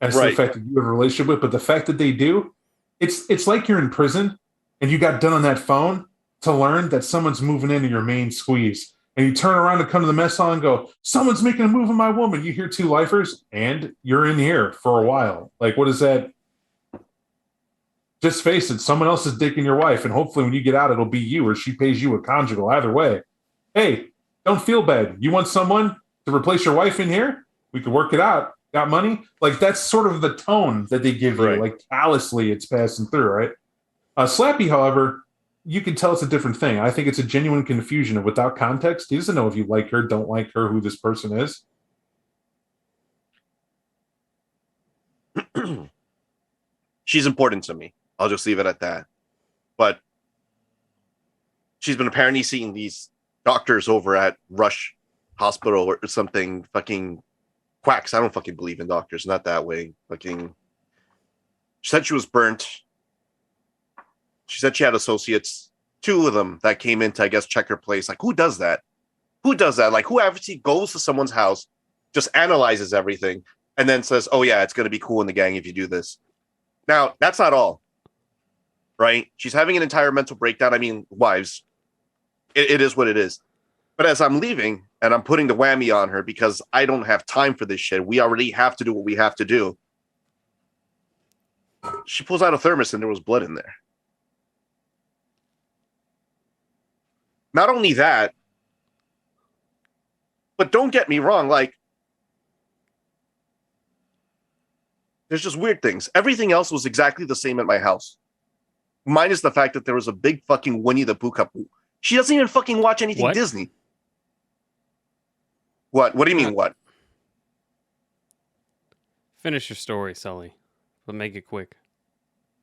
as to the fact that you have a relationship with, but the fact that they do, it's like you're in prison, and you got done on that phone to learn that someone's moving into your main squeeze. And you turn around and come to the mess hall and go, someone's making a move on my woman. You hear 2 lifers, and you're in here for a while. Like, what is that? Just face it. Someone else is dicking your wife, and hopefully when you get out, it'll be you, or she pays you a conjugal. Either way. Hey, don't feel bad. You want someone to replace your wife in here? We could work it out. Got money? Like, that's sort of the tone that they give you. Like, callously, it's passing through, right? Slappy, however, you can tell it's a different thing. I think it's a genuine confusion of without context. He doesn't know if you like her, don't like her, who this person is. She's important to me. I'll just leave it at that. But she's been apparently seeing these doctors over at Rush Hospital or something, fucking quacks. I don't fucking believe in doctors. Not that way. Fucking. She said she was burnt. She said she had associates, 2 of them that came in to, I guess, check her place. Like, who does that? Who does that? Like, who actually goes to someone's house, just analyzes everything, and then says, oh, yeah, it's going to be cool in the gang if you do this. Now, that's not all, right? She's having an entire mental breakdown. I mean, wives, it is what it is. But as I'm leaving, and I'm putting the whammy on her because I don't have time for this shit. We already have to do what we have to do. She pulls out a thermos, and there was blood in there. Not only that, but don't get me wrong, like, there's just weird things. Everything else was exactly the same at my house. Minus the fact that there was a big fucking Winnie the Pooh cup. She doesn't even fucking watch anything Disney. What? What do you mean, what? Finish your story, Sully, but make it quick.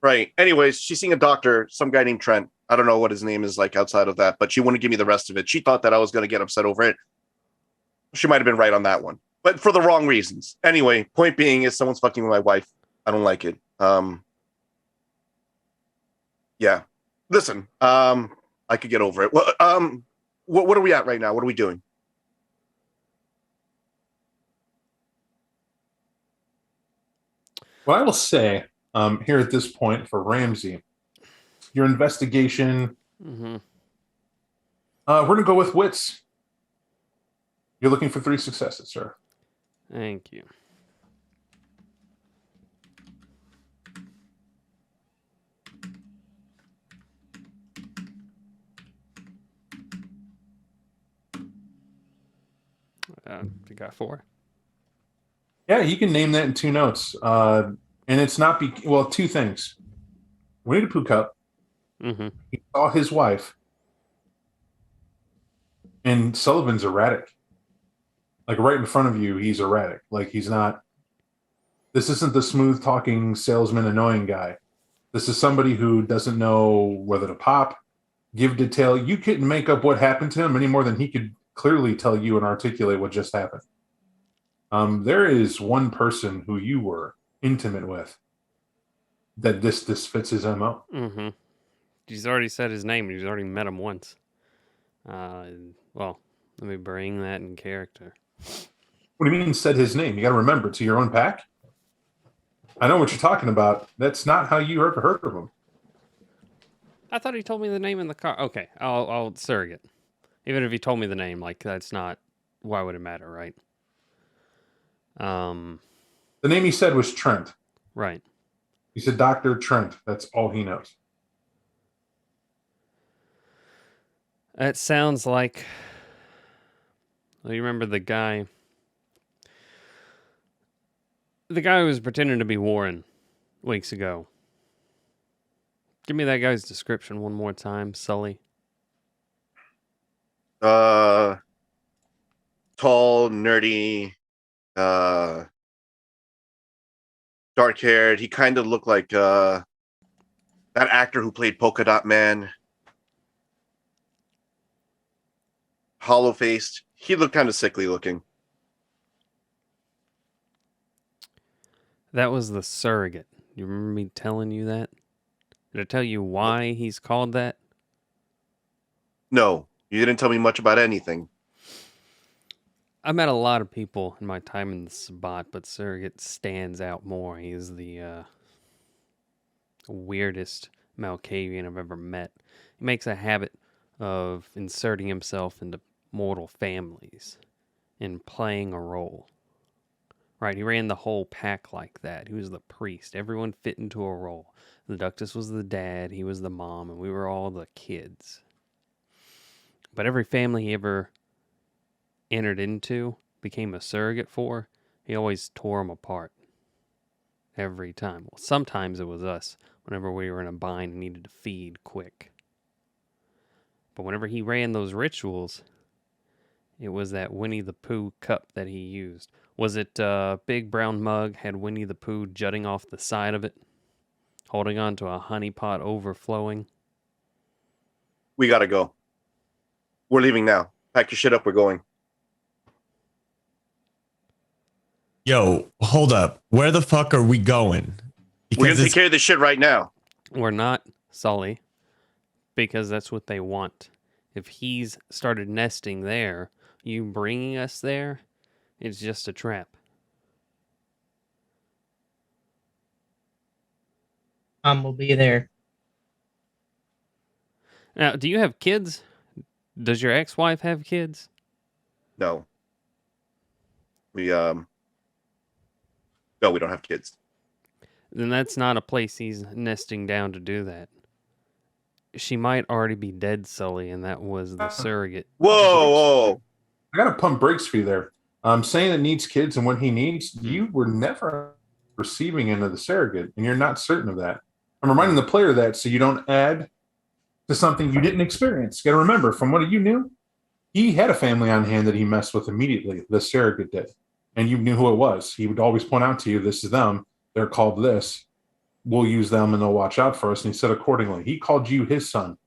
Right. Anyways, she's seeing a doctor, some guy named Trent. I don't know what his name is like outside of that, but she wouldn't give me the rest of it. She thought that I was going to get upset over it. She might have been right on that one, but for the wrong reasons. Anyway, point being is someone's fucking with my wife. I don't like it. Yeah. Listen, I could get over it. Well, what are we at right now? What are we doing? What I will say here at this point for Ramsey, your investigation, we're going to go with wits. You're looking for 3 successes, sir. Thank you. You got 4. Yeah, you can name that in 2 notes. And it's not, 2 things. Winnie the Pooh Cup. He saw his wife. And Sullivan's erratic. Like right in front of you, he's erratic. Like he's not. This isn't the smooth talking salesman annoying guy. This is somebody who doesn't know whether to pop, give detail. You couldn't make up what happened to him any more than he could clearly tell you and articulate what just happened. There is one person who you were intimate with that this fits his MO. He's already said his name. He's already met him once. Well, let me bring that in character. What do you mean said his name? You got to remember, to your own pack? I know what you're talking about. That's not how you ever heard of him. I thought he told me the name in the car. Okay, I'll surrogate. Even if he told me the name, like that's not. Why would it matter, right? The name he said was Trent. Right. He said Dr. Trent. That's all he knows. That sounds like. Well, you remember the guy? The guy who was pretending to be Warren weeks ago. Give me that guy's description one more time, Sully. Tall, nerdy, dark haired. He kind of looked like that actor who played Polka Dot Man. Hollow faced. He looked kind of sickly looking. That was the surrogate. You remember me telling you that? Did I tell you why he's called that? No, you didn't tell me much about anything. I met a lot of people in my time in the Sabbat, but surrogate stands out more. He's the weirdest Malkavian I've ever met. He makes a habit of inserting himself into mortal families and playing a role. Right, he ran the whole pack like that. He was the priest. Everyone fit into a role. The Ductus was the dad, he was the mom, and we were all the kids. But every family he ever entered into, became a surrogate for, he always tore them apart. Every time. Well, sometimes it was us, whenever we were in a bind and needed to feed quick. But whenever he ran those rituals, it was that Winnie the Pooh cup that he used. Was it big brown mug, had Winnie the Pooh jutting off the side of it, holding on to a honey pot overflowing? We gotta go. We're leaving now. Pack your shit up. We're going. Yo, hold up. Where the fuck are we going? We're gonna take care of this shit right now. We're not, Sully, because that's what they want. If he's started nesting there, you bringing us there, it's just a trap. Will be there. Now, do you have kids? Does your ex-wife have kids? No. We no, we don't have kids. Then that's not a place he's nesting down to do that. She might already be dead, Sully, and that was the surrogate. Whoa. I got to pump brakes for you there. Saying it needs kids and what he needs, you were never receiving into the surrogate, and you're not certain of that. I'm reminding the player that so you don't add to something you didn't experience. You got to remember, from what you knew, he had a family on hand that he messed with immediately. The surrogate did, and you knew who it was. He would always point out to you, "This is them. They're called this. We'll use them, and they'll watch out for us." And he said accordingly. He called you his son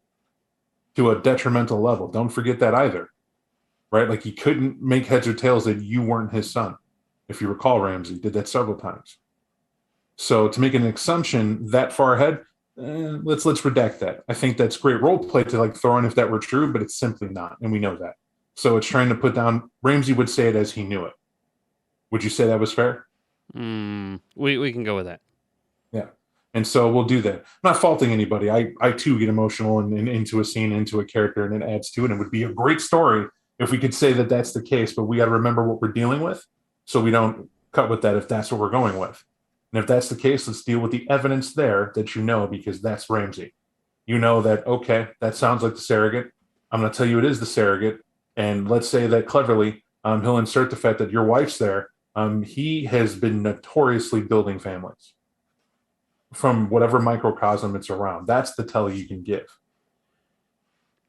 to a detrimental level. Don't forget that either. Right? Like he couldn't make heads or tails that you weren't his son. If you recall, Ramsey did that several times. So to make an assumption that far ahead, let's redact that. I think that's great role play to like throw in if that were true, but it's simply not, and we know that. So it's trying to put down. Ramsey would say it as he knew it. Would you say that was fair? We can go with that. Yeah. And so we'll do that. I'm not faulting anybody. I too get emotional and into a scene, into a character, and it adds to it. And it would be a great story if we could say that that's the case, but we got to remember what we're dealing with so we don't cut with that if that's what we're going with. And if that's the case, let's deal with the evidence there that you know, because that's Ramsey. You know that, okay, that sounds like the surrogate. I'm going to tell you it is the surrogate. And let's say that cleverly, he'll insert the fact that your wife's there. He has been notoriously building families from whatever microcosm it's around. That's the tell you can give.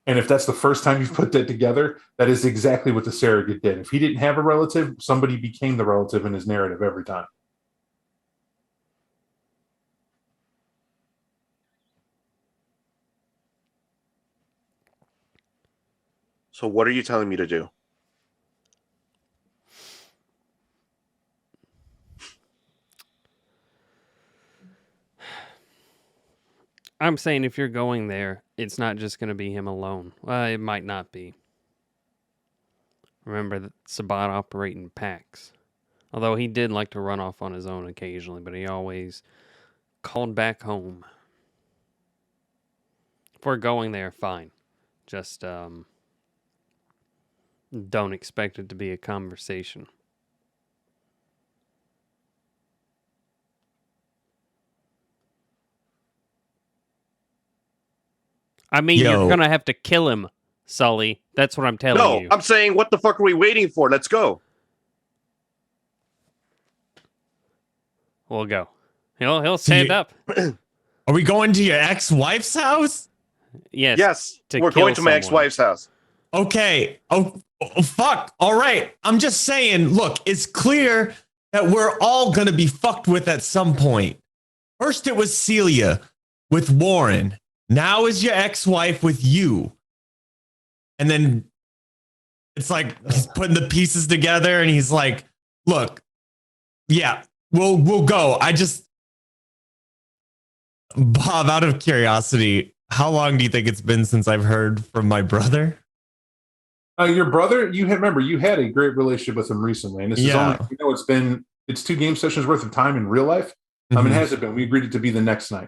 And if that's the first time you've put that together, that is exactly what the surrogate did. If he didn't have a relative, somebody became the relative in his narrative every time. So what are you telling me to do? I'm saying if you're going there, it's not just going to be him alone. Well, it might not be. Remember that Sabat operated in packs. Although he did like to run off on his own occasionally, but he always called back home. If we're going there, fine. Just don't expect it to be a conversation. I mean, Yo. you're going to have to kill him, Sully. That's what I'm telling No, you. I'm saying, what the fuck are we waiting for? Let's go. We'll go. He'll stand up. Are we going to your ex-wife's house? Yes. Yes, to we're kill going to my someone. ex-wife's house. Okay. Oh, fuck. All right. I'm just saying, look, it's clear that we're all going to be fucked with at some point. First, it was Celia with Warren. Now is your ex-wife with you. And then it's like he's putting the pieces together and he's like, look, yeah, we'll go. Bob, out of curiosity, how long do you think it's been since I've heard from my brother? Your brother, you had a great relationship with him recently, and this is only, it's 2 game sessions worth of time in real life. It hasn't been. We agreed it to be the next night.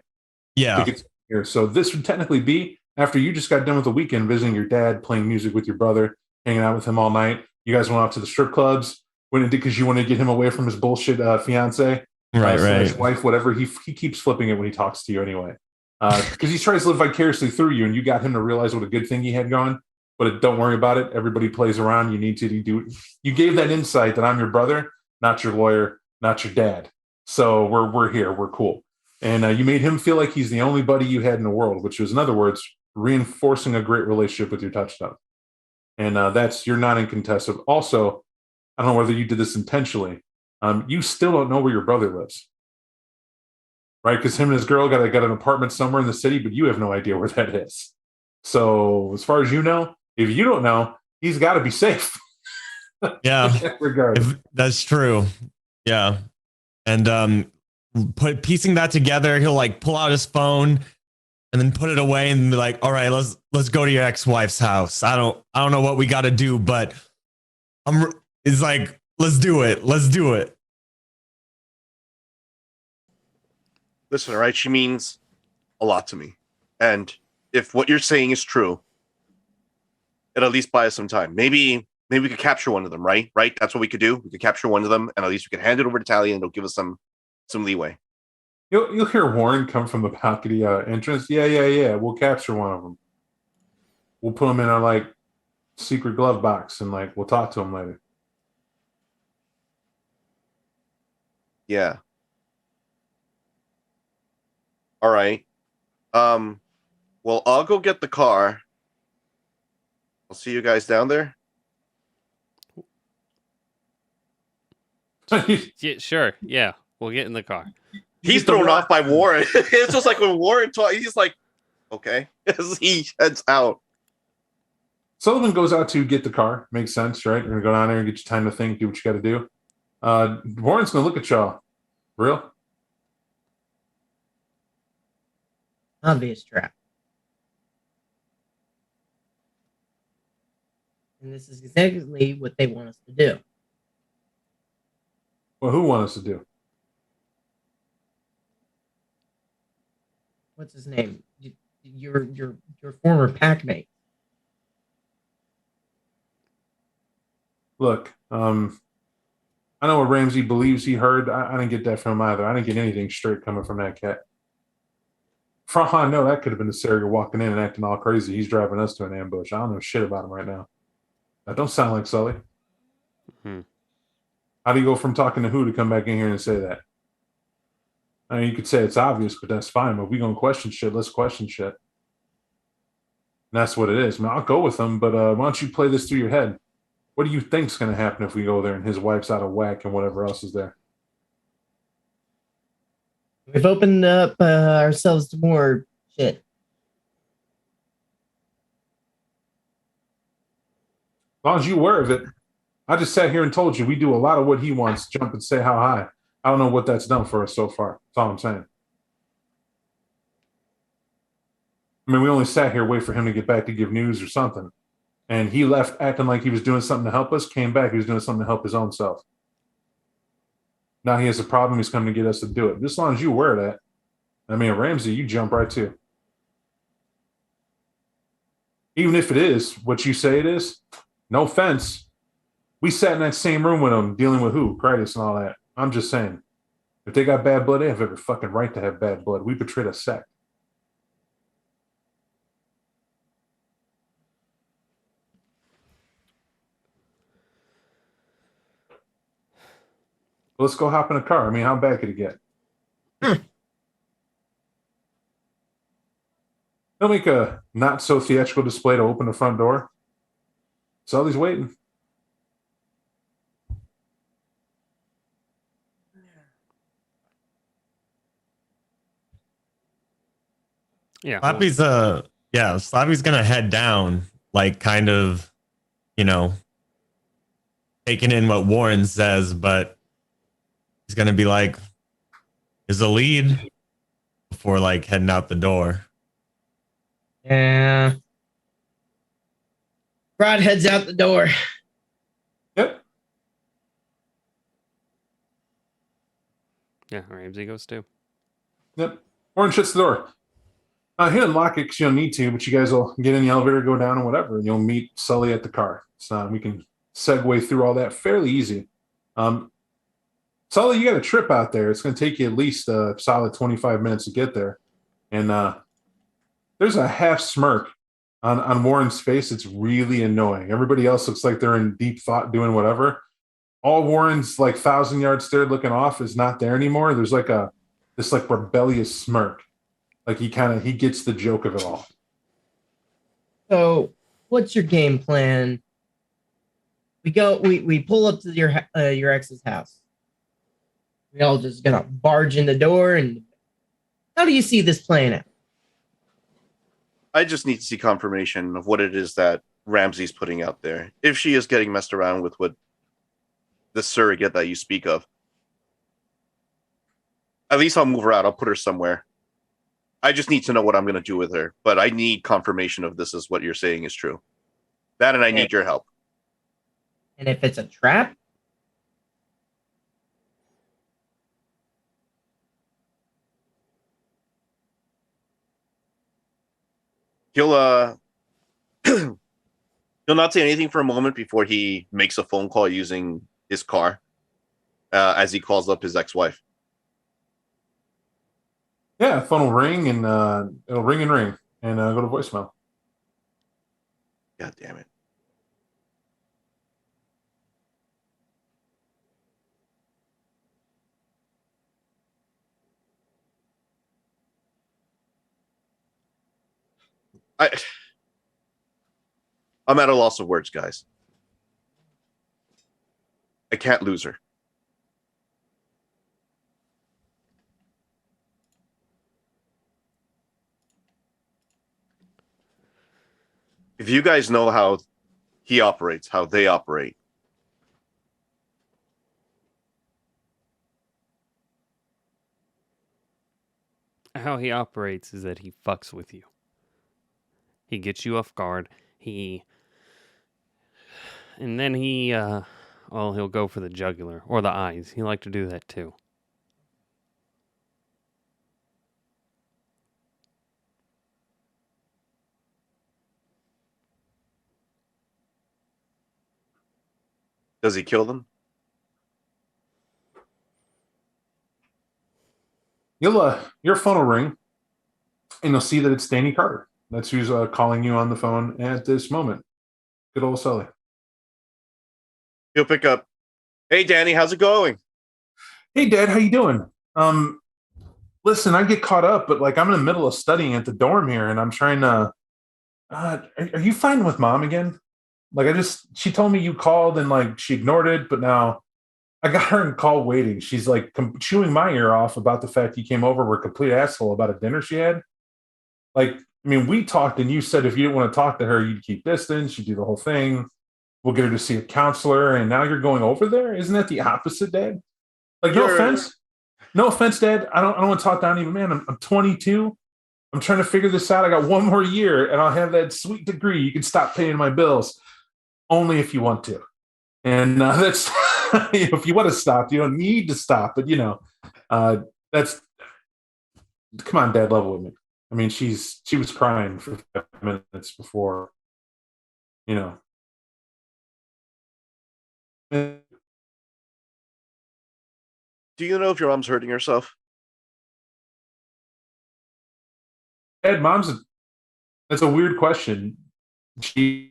Yeah. Here. So this would technically be after you just got done with the weekend visiting your dad, playing music with your brother, hanging out with him all night. You guys went out to the strip clubs, went and did because you wanted to get him away from his bullshit fiance, right. wife, whatever. He keeps flipping it when he talks to you anyway, because he tries to live vicariously through you, and you got him to realize what a good thing he had going. But don't worry about it. Everybody plays around. You need to do it. You gave that insight that I'm your brother, not your lawyer, not your dad. So we're here. We're cool. And you made him feel like he's the only buddy you had in the world, which was, in other words, reinforcing a great relationship with your touchdown. And you're not incontested. Also, I don't know whether you did this intentionally. You still don't know where your brother lives, right? Because him and his girl got an apartment somewhere in the city, but you have no idea where that is. So as far as you know, if you don't know, he's got to be safe. Yeah, in that regard. That's true. Yeah, and piecing that together, he'll like pull out his phone and then put it away and be like, all right, let's go to your ex-wife's house. I don't know what we got to do, but it's like, let's do it. Listen, all right, she means a lot to me. And if what you're saying is true, it'll at least buy us some time. Maybe we could capture one of them, right? Right? That's what we could do. We could capture one of them, and at least we could hand it over to Talia, and it'll give us some leeway. You'll hear Warren come from the balcony entrance. Yeah. We'll capture one of them. We'll put them in our like secret glove box, and like we'll talk to them later. Yeah. All right. Well, I'll go get the car. I'll see you guys down there. Yeah, sure. Yeah, we'll get in the car. He's thrown off by Warren. It's just like when Warren talks, he's like, okay, as he heads out. Sullivan goes out to get the car. Makes sense, right? You're going to go down there and get your time to think, do what you got to do. Warren's going to look at y'all. Real? Obvious trap. And this is exactly what they want us to do. Well, who want us to do? What's his name? Your former pack mate. Look, I know what Ramsey believes he heard. I didn't get that from him either. I didn't get anything straight coming from that cat. For all I know, that could have been the Sarah walking in and acting all crazy. He's driving us to an ambush. I don't know shit about him right now. That don't sound like Sully. Mm-hmm. How do you go from talking to who to come back in here and say that? I mean, you could say it's obvious, but that's fine. But if we're going to question shit, let's question shit. And that's what it is. I mean, I'll go with him, but why don't you play this through your head? What do you think's going to happen if we go there and his wife's out of whack and whatever else is there? We've opened up ourselves to more shit. As long as you're aware of it. I just sat here and told you we do a lot of what he wants, jump and say how high. I don't know what that's done for us so far. That's all I'm saying. I mean, we only sat here, wait for him to get back to give news or something. And he left acting like he was doing something to help us, came back, he was doing something to help his own self. Now he has a problem, he's coming to get us to do it. Just as long as you wear that. I mean, Ramsey, you jump right to. Even if it is what you say it is, no offense. We sat in that same room with them dealing with who? Critus and all that. I'm just saying. If they got bad blood, they have every fucking right to have bad blood. We betrayed a sect. Let's go hop in a car. I mean, how bad could it get? They'll make a not so theatrical display to open the front door. Sully's waiting. Yeah. Slappy's gonna head down, like kind of, taking in what Warren says, but he's gonna be like, "Is a lead," before like heading out the door. Yeah. Rod heads out the door. Yep. Yeah, Ramsey goes too. Yep. Warren shuts the door. He'll unlock it because you don't need to, but you guys will get in the elevator, go down, and whatever. And you'll meet Sully at the car. So we can segue through all that fairly easy. Sully, you got a trip out there. It's going to take you at least a solid 25 minutes to get there. And there's a half smirk on Warren's face. It's really annoying. Everybody else looks like they're in deep thought doing whatever. All Warren's like 1,000-yard stare looking off is not there anymore. There's like this like rebellious smirk. Like he gets the joke of it all. So, what's your game plan? We pull up to your ex's house. We all just gonna barge in the door, and how do you see this playing out? I just need to see confirmation of what it is that Ramsey's putting out there. If she is getting messed around with what the surrogate that you speak of, at least I'll move her out. I'll put her somewhere. I just need to know what I'm going to do with her, but I need confirmation of this is what you're saying is true. That, and I need your help. And if it's a trap, He'll not say anything for a moment before he makes a phone call using his car as he calls up his ex-wife. Yeah, phone will ring and it'll ring and ring and go to voicemail. God damn it. I'm at a loss of words, guys. I can't lose her. If you guys know how he operates, how they operate, How he operates is that he fucks with you. He gets you off guard. And then he'll go for the jugular or the eyes. He like to do that too. does he kill them? Your phone will ring, and you'll see that it's Danny Carter. That's who's calling you on the phone at this moment. Good old Sully. He'll pick up. Hey, Danny, how's it going? Hey, Dad, how you doing? Listen, I get caught up, but like I'm in the middle of studying at the dorm here, and I'm trying to. Are you fine with Mom again? Like she told me you called and like she ignored it, but now I got her in call waiting. She's like chewing my ear off about the fact you came over, were a complete asshole about a dinner she had. Like, I mean, we talked and you said if you didn't want to talk to her, you'd keep distance, you'd do the whole thing. We'll get her to see a counselor, and now you're going over there? Isn't that the opposite, Dad? Like, no offense, Dad. I don't want to talk down even, man. I'm 22. I'm trying to figure this out. I got one more year and I'll have that sweet degree. You can stop paying my bills only if you want to. And that's, if you want to stop, you don't need to stop. But, that's, come on, Dad, level with me. I mean, she was crying for 5 minutes before, Do you know if your mom's hurting herself? Dad, that's a weird question. You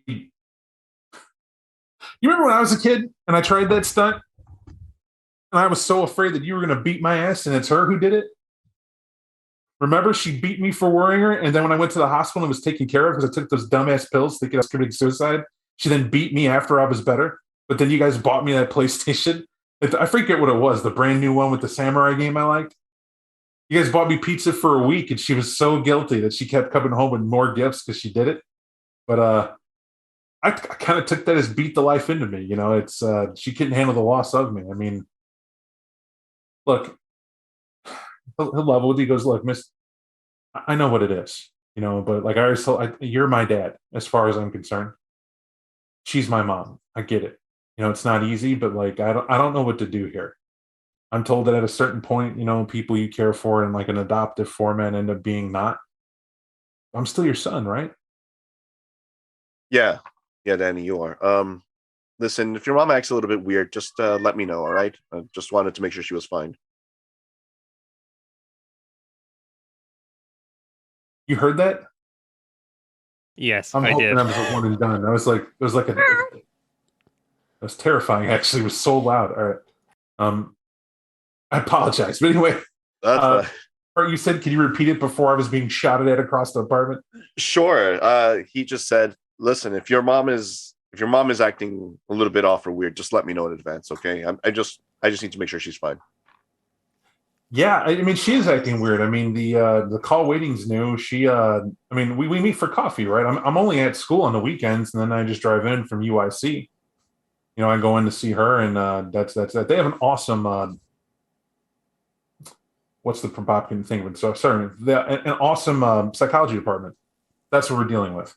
remember when I was a kid and I tried that stunt? And I was so afraid that you were going to beat my ass and it's her who did it? Remember, she beat me for worrying her, and then when I went to the hospital and was taken care of because I took those dumbass pills thinking I was committing suicide, she then beat me after I was better. But then you guys bought me that PlayStation. I forget what it was, the brand new one with the samurai game I liked. You guys bought me pizza for a week, and she was so guilty that she kept coming home with more gifts because she did it. But I kind of took that as beat the life into me. It's she couldn't handle the loss of me. I mean, look, he'll level with you. He goes, look, Miss, I know what it is, but like I always told, you're my dad as far as I'm concerned. She's my mom. I get it. It's not easy, but like I don't know what to do here. I'm told that at a certain point, people you care for in like an adoptive format end up being not. I'm still your son, right? Yeah, Danny, you are. Listen, if your mom acts a little bit weird, just let me know. All right. I just wanted to make sure she was fine. You heard that? Yes, I'm I hoping did. that was a one and done. It was terrifying. Actually, it was so loud. All right. I apologize, but anyway. That's fine. Or you said, can you repeat it before I was being shouted at across the apartment? Sure. He just said, "Listen, if your mom is acting a little bit off or weird, just let me know in advance, okay? I just need to make sure she's fine." Yeah, I mean, she is acting weird. I mean, the call waiting's new. We meet for coffee, right? I'm only at school on the weekends, and then I just drive in from UIC. I go in to see her, and that's that. They have an awesome. What's the Propopkin thing? So sorry, an awesome psychology department. That's what we're dealing with.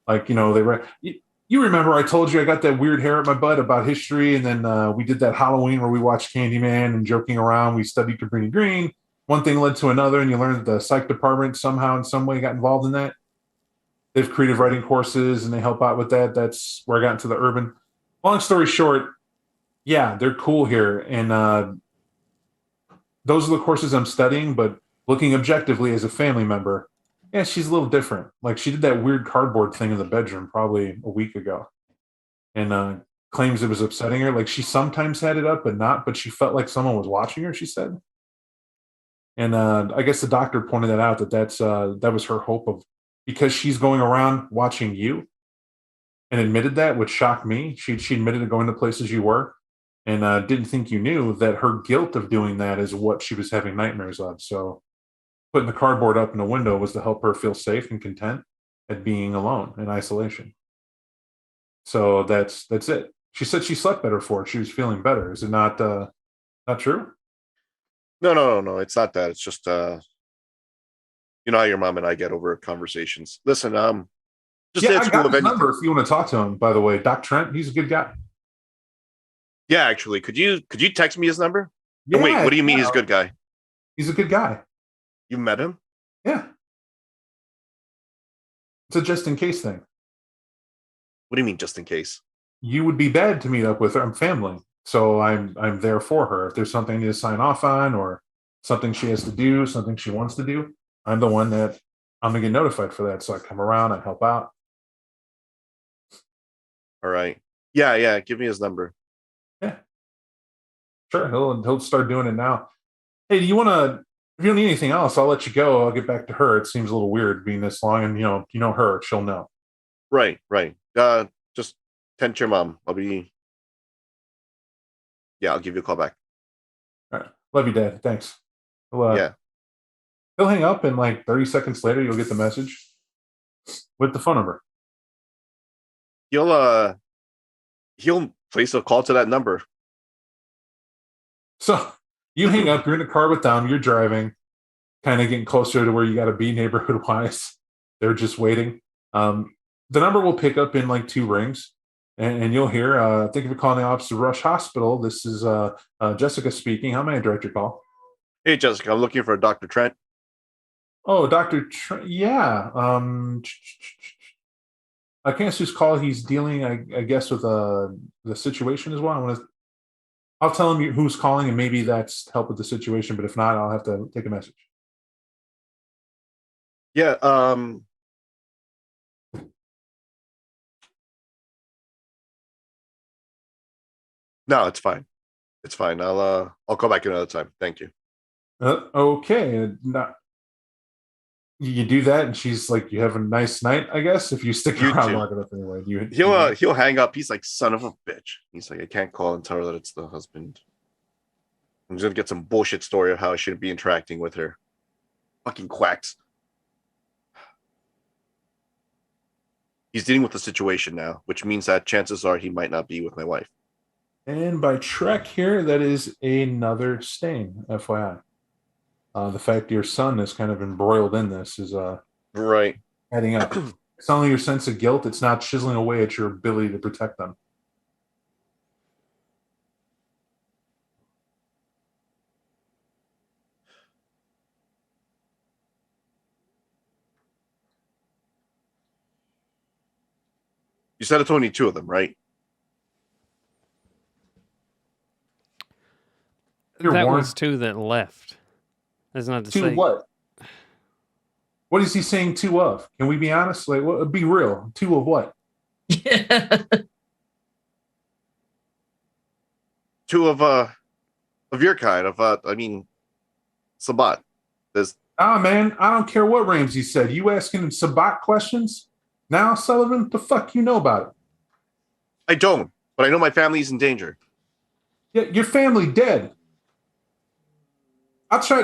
Like, you remember I told you I got that weird hair at my butt about history, and then we did that Halloween where we watched Candyman and joking around. We studied Cabrini Green. One thing led to another, and you learned that the psych department somehow in some way got involved in that. They have creative writing courses, and they help out with that. That's where I got into the urban. Long story short, yeah, they're cool here, and those are the courses I'm studying. But looking objectively as a family member, yeah, she's a little different. Like she did that weird cardboard thing in the bedroom probably a week ago, and claims it was upsetting her. Like she sometimes had it up, but not. But she felt like someone was watching her. She said, and I guess the doctor pointed that out that was her hope of because she's going around watching you, and admitted that, which shocked me. She admitted to going to places you were, and didn't think you knew that her guilt of doing that is what she was having nightmares of. So putting the cardboard up in the window was to help her feel safe and content at being alone in isolation. So that's it. She said she slept better for it. She was feeling better. Is it not true? No. It's not that. It's just you know how your mom and I get over conversations. Listen, just Yeah, at I school got his number if you want to talk to him. By the way, Doc Trent, he's a good guy. Yeah, actually, could you text me his number? Yeah, And wait, what do you mean he's a good guy? He's a good guy. You met him? Yeah. It's a just in case thing. What do you mean, just in case? You would be bad to meet up with her. I'm family. So I'm there for her. If there's something I need to sign off on or something she has to do, something she wants to do, I'm the one that I'm gonna get notified for that. So I come around, I help out. All right. Yeah. Give me his number. Yeah. Sure. He'll start doing it now. Hey, do you wanna if you don't need anything else, I'll let you go. I'll get back to her. It seems a little weird being this long, and you know her, she'll know. Right. Just tend to your mom. I'll give you a call back. All right. Love you, Dad. Thanks. Yeah. He'll hang up, and like 30 seconds later, you'll get the message with the phone number. He'll place a call to that number. So you hang up, you're in the car with Dom, you're driving. kind of getting closer to where you got to be neighborhood wise. They're just waiting. The number will pick up in like 2 rings, and you'll hear, thank you for calling the Office of Rush Hospital. This is Jessica speaking. How may I direct your call? Hey, Jessica, I'm looking for Dr. Trent. Oh, Dr. Trent. Yeah. I can't just call. He's dealing, I guess, with the situation as well. I'll tell him who's calling, and maybe that's help with the situation. But if not, I'll have to take a message. Yeah. No, it's fine. It's fine. I'll call back another time. Thank you. Okay. You do that, and she's like, "You have a nice night, I guess." If you stick You around too. long enough, anyway. He'll hang up. He's like, son of a bitch. He's like, I can't call and tell her that it's the husband. I'm just gonna get some bullshit story of how I shouldn't be interacting with her. Fucking quacks. He's dealing with the situation now, which means that chances are he might not be with my wife. And by Trek here, that is another stain, FYI. The fact your son is kind of embroiled in this is Right. adding up. It's only your sense of guilt. It's not chiseling away at your ability to protect them. You said it's only 2 of them, right? You're that warned. was 2 that left. That's not to 2 say what? What is he saying 2 of? Can we be honest? Like, be real. 2 of what? Yeah. 2 of your kind Sabat. There's Man, I don't care what Ramsey said. You asking him Sabat questions? Now, Sullivan, the fuck you know about it? I don't, but I know my family's in danger. Yeah, your family dead.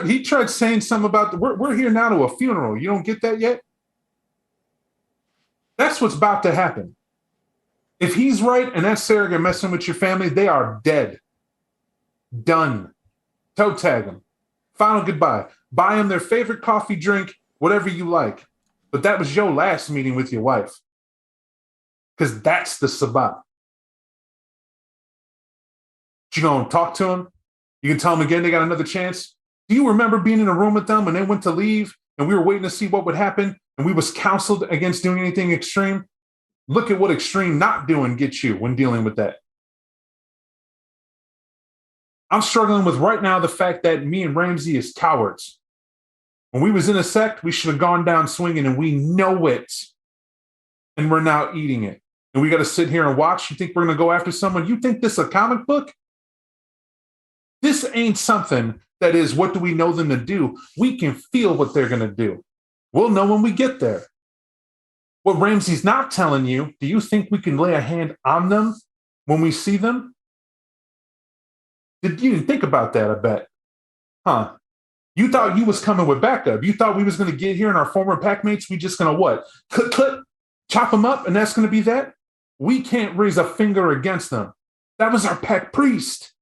He tried saying something about we're here now to a funeral. You don't get that yet? That's what's about to happen. If he's right and that surrogate messing with your family, they are dead. Done. Toe tag them. Final goodbye. Buy them their favorite coffee drink, whatever you like. But that was your last meeting with your wife. Because that's the Sabbat. You gonna talk to him? You can tell them again they got another chance? Do you remember being in a room with them when they went to leave and we were waiting to see what would happen and we was counseled against doing anything extreme? Look at what extreme not doing gets you when dealing with that. I'm struggling with right now the fact that me and Ramsey is cowards. When we was in a sect, we should have gone down swinging, and we know it. And we're now eating it. And we got to sit here and watch. You think we're going to go after someone? You think this is a comic book? This ain't something that is, what do we know them to do? We can feel what they're going to do. We'll know when we get there. What Ramsey's not telling you, do you think we can lay a hand on them when we see them? You didn't think about that, I bet. Huh? You thought you was coming with backup. You thought we was going to get here and our former pack mates, we just going to what? Click, chop them up, and that's going to be that? We can't raise a finger against them. That was our pack priest.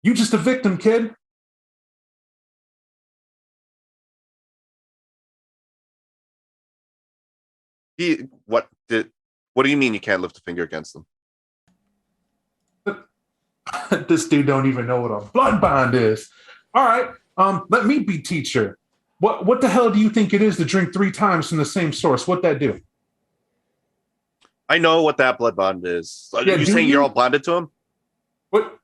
You just a victim, kid. What do you mean you can't lift a finger against them? This dude don't even know what a blood bond is. All right, let me be teacher. What the hell do you think it is to drink 3 times from the same source? What'd that do? I know what that blood bond is. Are Yeah, you do saying you? you're all bonded to him? What?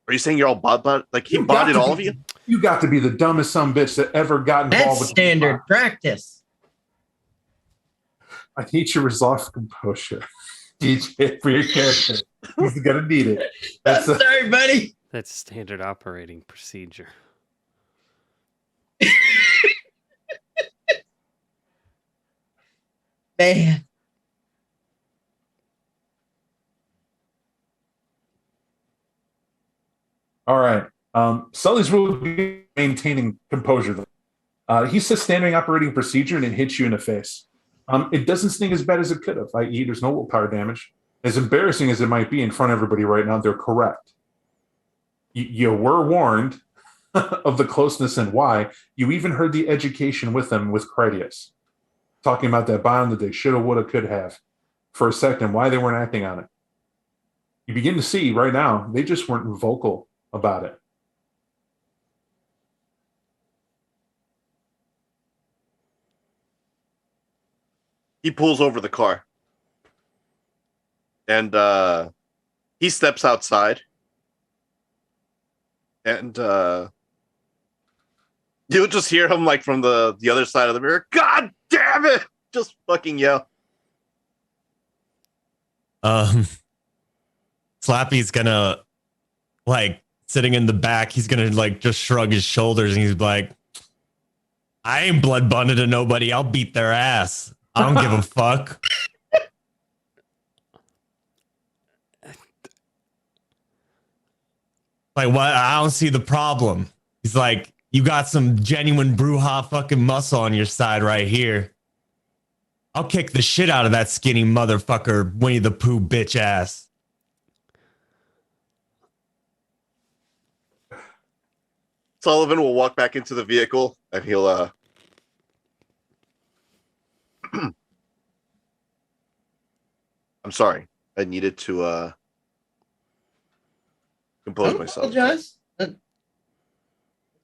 Are you saying you're all bonded? Like he You got bonded to all be- of you? You got to be the dumbest son of a bitch that ever got involved That's with standard practice. I need your resolve composure. DJ for your character. He's gonna need it. I'm sorry, buddy. that's standard operating procedure. Man. All right. Sully's really maintaining composure. He says standing operating procedure and it hits you in the face. It doesn't sting as bad as it could have, i.e., there's no willpower damage. As embarrassing as it might be in front of everybody right now, they're correct. You were warned. of the closeness and why. You even heard the education with them with Critias, talking about that bond that they shoulda, woulda, could have for a second, why they weren't acting on it. You begin to see right now, they just weren't vocal about it. He pulls over the car. And he steps outside. And you'll just hear him like from the other side of the mirror. God damn it! Just fucking yell. Slappy's gonna, like, sitting in the back, he's gonna, like, just shrug his shoulders and he's like, I ain't blood bonded to nobody. I'll beat their ass. I don't give a fuck. Like, what? I don't see the problem. He's like, you got some genuine Bruja fucking muscle on your side right here. I'll kick the shit out of that skinny motherfucker, Winnie the Pooh bitch ass. Sullivan will walk back into the vehicle and he'll I'm sorry. I needed to compose myself. Apologize.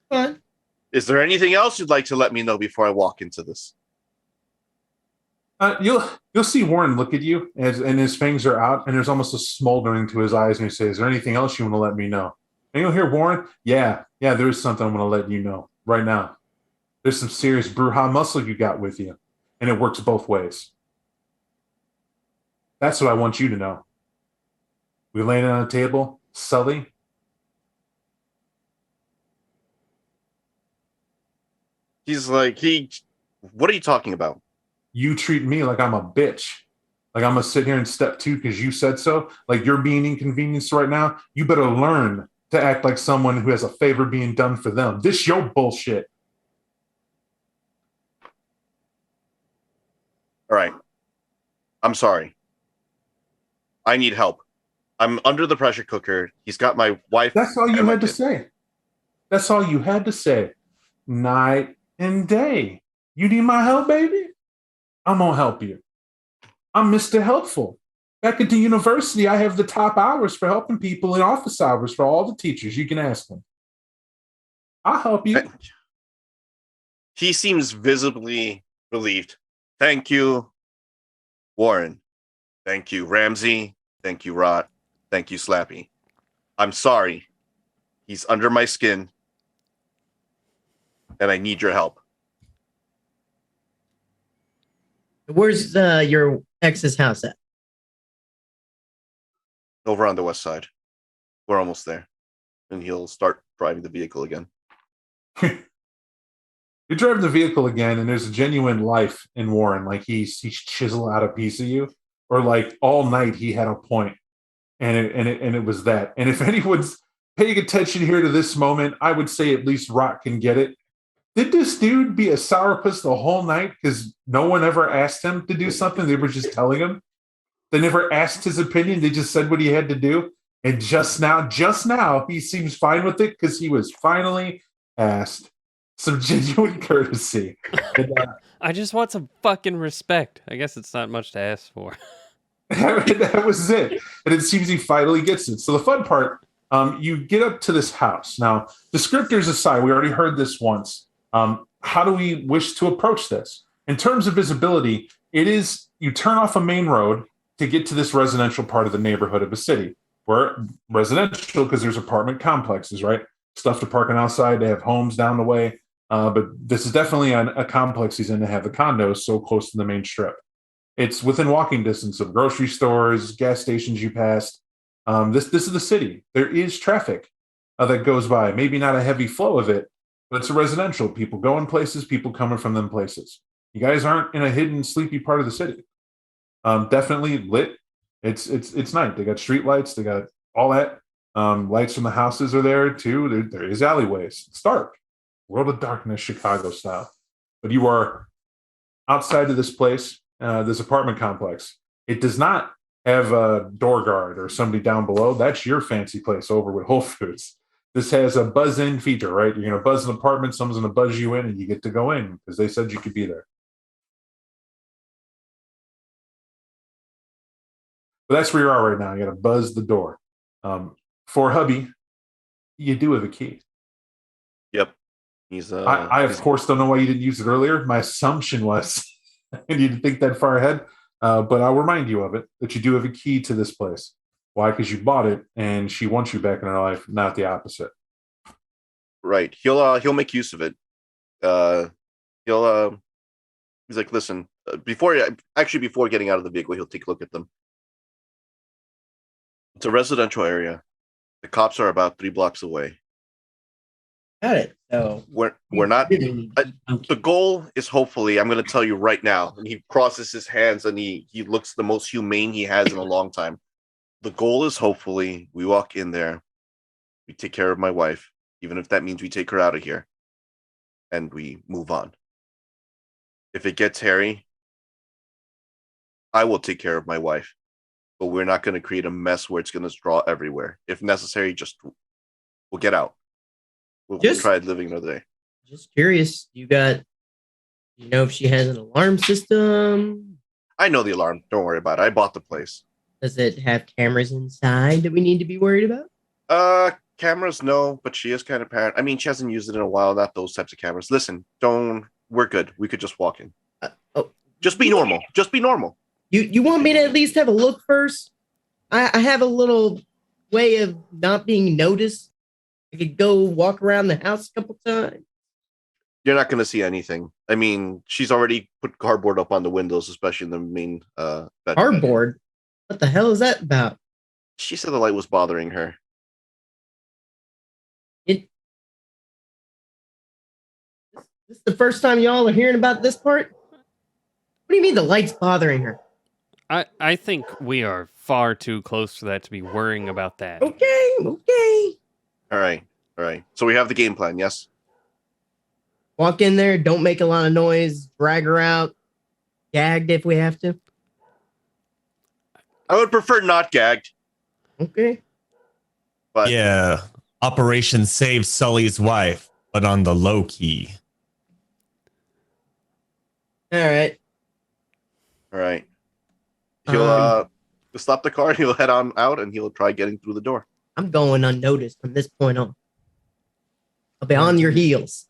Fine. Is there anything else you'd like to let me know before I walk into this? You'll see Warren look at you and his fangs are out, and there's almost a smoldering to his eyes, and he says, "Is there anything else you want to let me know?" And you'll hear Warren, yeah, there is something I want to let you know right now. There's some serious Bruja muscle you got with you, and it works both ways. That's what I want you to know. We landed on a table, Sully. He's like, what are you talking about? You treat me like I'm a bitch. Like I'm going to sit here and step two because you said so. Like you're being inconvenienced right now. You better learn to act like someone who has a favor being done for them. This your bullshit. All right. I'm sorry. I need help. I'm under the pressure cooker. He's got my wife. That's all you had to say. That's all you had to say. Night and day. You need my help, baby? I'm going to help you. I'm Mr. Helpful. Back at the university, I have the top hours for helping people in office hours for all the teachers. You can ask them. I'll help you. He seems visibly relieved. Thank you, Warren. Thank you, Ramsey. Thank you, Rot. Thank you, Slappy. I'm sorry. He's under my skin, and I need your help. Where's your ex's house at? Over on the west side. We're almost there. And he'll start driving the vehicle again. You're driving the vehicle again, and there's a genuine life in Warren. Like he's chiseled out a piece of you, or like all night he had a point, and it was that. And if anyone's paying attention here to this moment, I would say at least Rock can get it. Did this dude be a sourpuss the whole night because no one ever asked him to do something? They were just telling him. They never asked his opinion. They just said what he had to do. And just now, he seems fine with it because he was finally asked. Some genuine courtesy. And, I just want some fucking respect. I guess it's not much to ask for. that was it. And it seems he finally gets it. So the fun part, you get up to this house. Now, descriptors aside, we already heard this once. How do we wish to approach this? In terms of visibility, it is you turn off a main road to get to this residential part of the neighborhood of a city. Where residential because there's apartment complexes, right? Stuff to parking outside. They have homes down the way. But this is definitely a complex he's in to have the condos so close to the main strip. It's within walking distance of grocery stores, gas stations you passed. This is the city. There is traffic that goes by. Maybe not a heavy flow of it, but it's a residential. People going places, people coming from them places. You guys aren't in a hidden, sleepy part of the city. Definitely lit. It's night. They got street lights. They got all that. Lights from the houses are there too. There is alleyways. It's dark. World of Darkness, Chicago style. But you are outside of this place, this apartment complex. It does not have a door guard or somebody down below. That's your fancy place over with Whole Foods. this has a buzz in feature, right? You're going to buzz an apartment, someone's going to buzz you in, and you get to go in because they said you could be there. But that's where you are right now. You got to buzz the door. For hubby, you do have a key. Yep. He's I of course don't know why you didn't use it earlier. My assumption was and you didn't think that far ahead. But I'll remind you of it, that you do have a key to this place. Why? Because you bought it and she wants you back in her life, not the opposite. right. He'll make use of it. He's like, listen, before getting out of the vehicle, he'll take a look at them. It's a residential area. The cops are about 3 blocks away. Got it. So We're not. The goal is, hopefully, I'm going to tell you right now. And he crosses his hands and he looks the most humane he has in a long time. The goal is, hopefully, we walk in there, we take care of my wife, even if that means we take her out of here, and we move on. If it gets hairy, I will take care of my wife, but we're not going to create a mess where it's going to draw everywhere. If necessary, we'll get out. We'll try living another day. Just curious, you know if she has an alarm system? I know the alarm. Don't worry about it. I bought the place. Does it have cameras inside that we need to be worried about? Cameras, no, but she is kind of paranoid. I mean, she hasn't used it in a while. Not those types of cameras. Listen, we're good. We could just walk in. Just be normal. Just be normal. You want me to at least have a look first? I have a little way of not being noticed. I could go walk around the house a couple times. You're not going to see anything. I mean, she's already put cardboard up on the windows, especially in the main bedroom. Cardboard? What the hell is that about? She said the light was bothering her. This is the first time y'all are hearing about this part? What do you mean the light's bothering her? I think we are far too close to that to be worrying about that. Okay. All right. So we have the game plan, yes? Walk in there, don't make a lot of noise, drag her out, gagged if we have to. I would prefer not gagged. Okay. But Yeah. Operation Save Sully's Wife, but on the low key. All right. He'll stop the car, he'll head on out, and he'll try getting through the door. I'm going unnoticed from this point on. I'll be on your heels.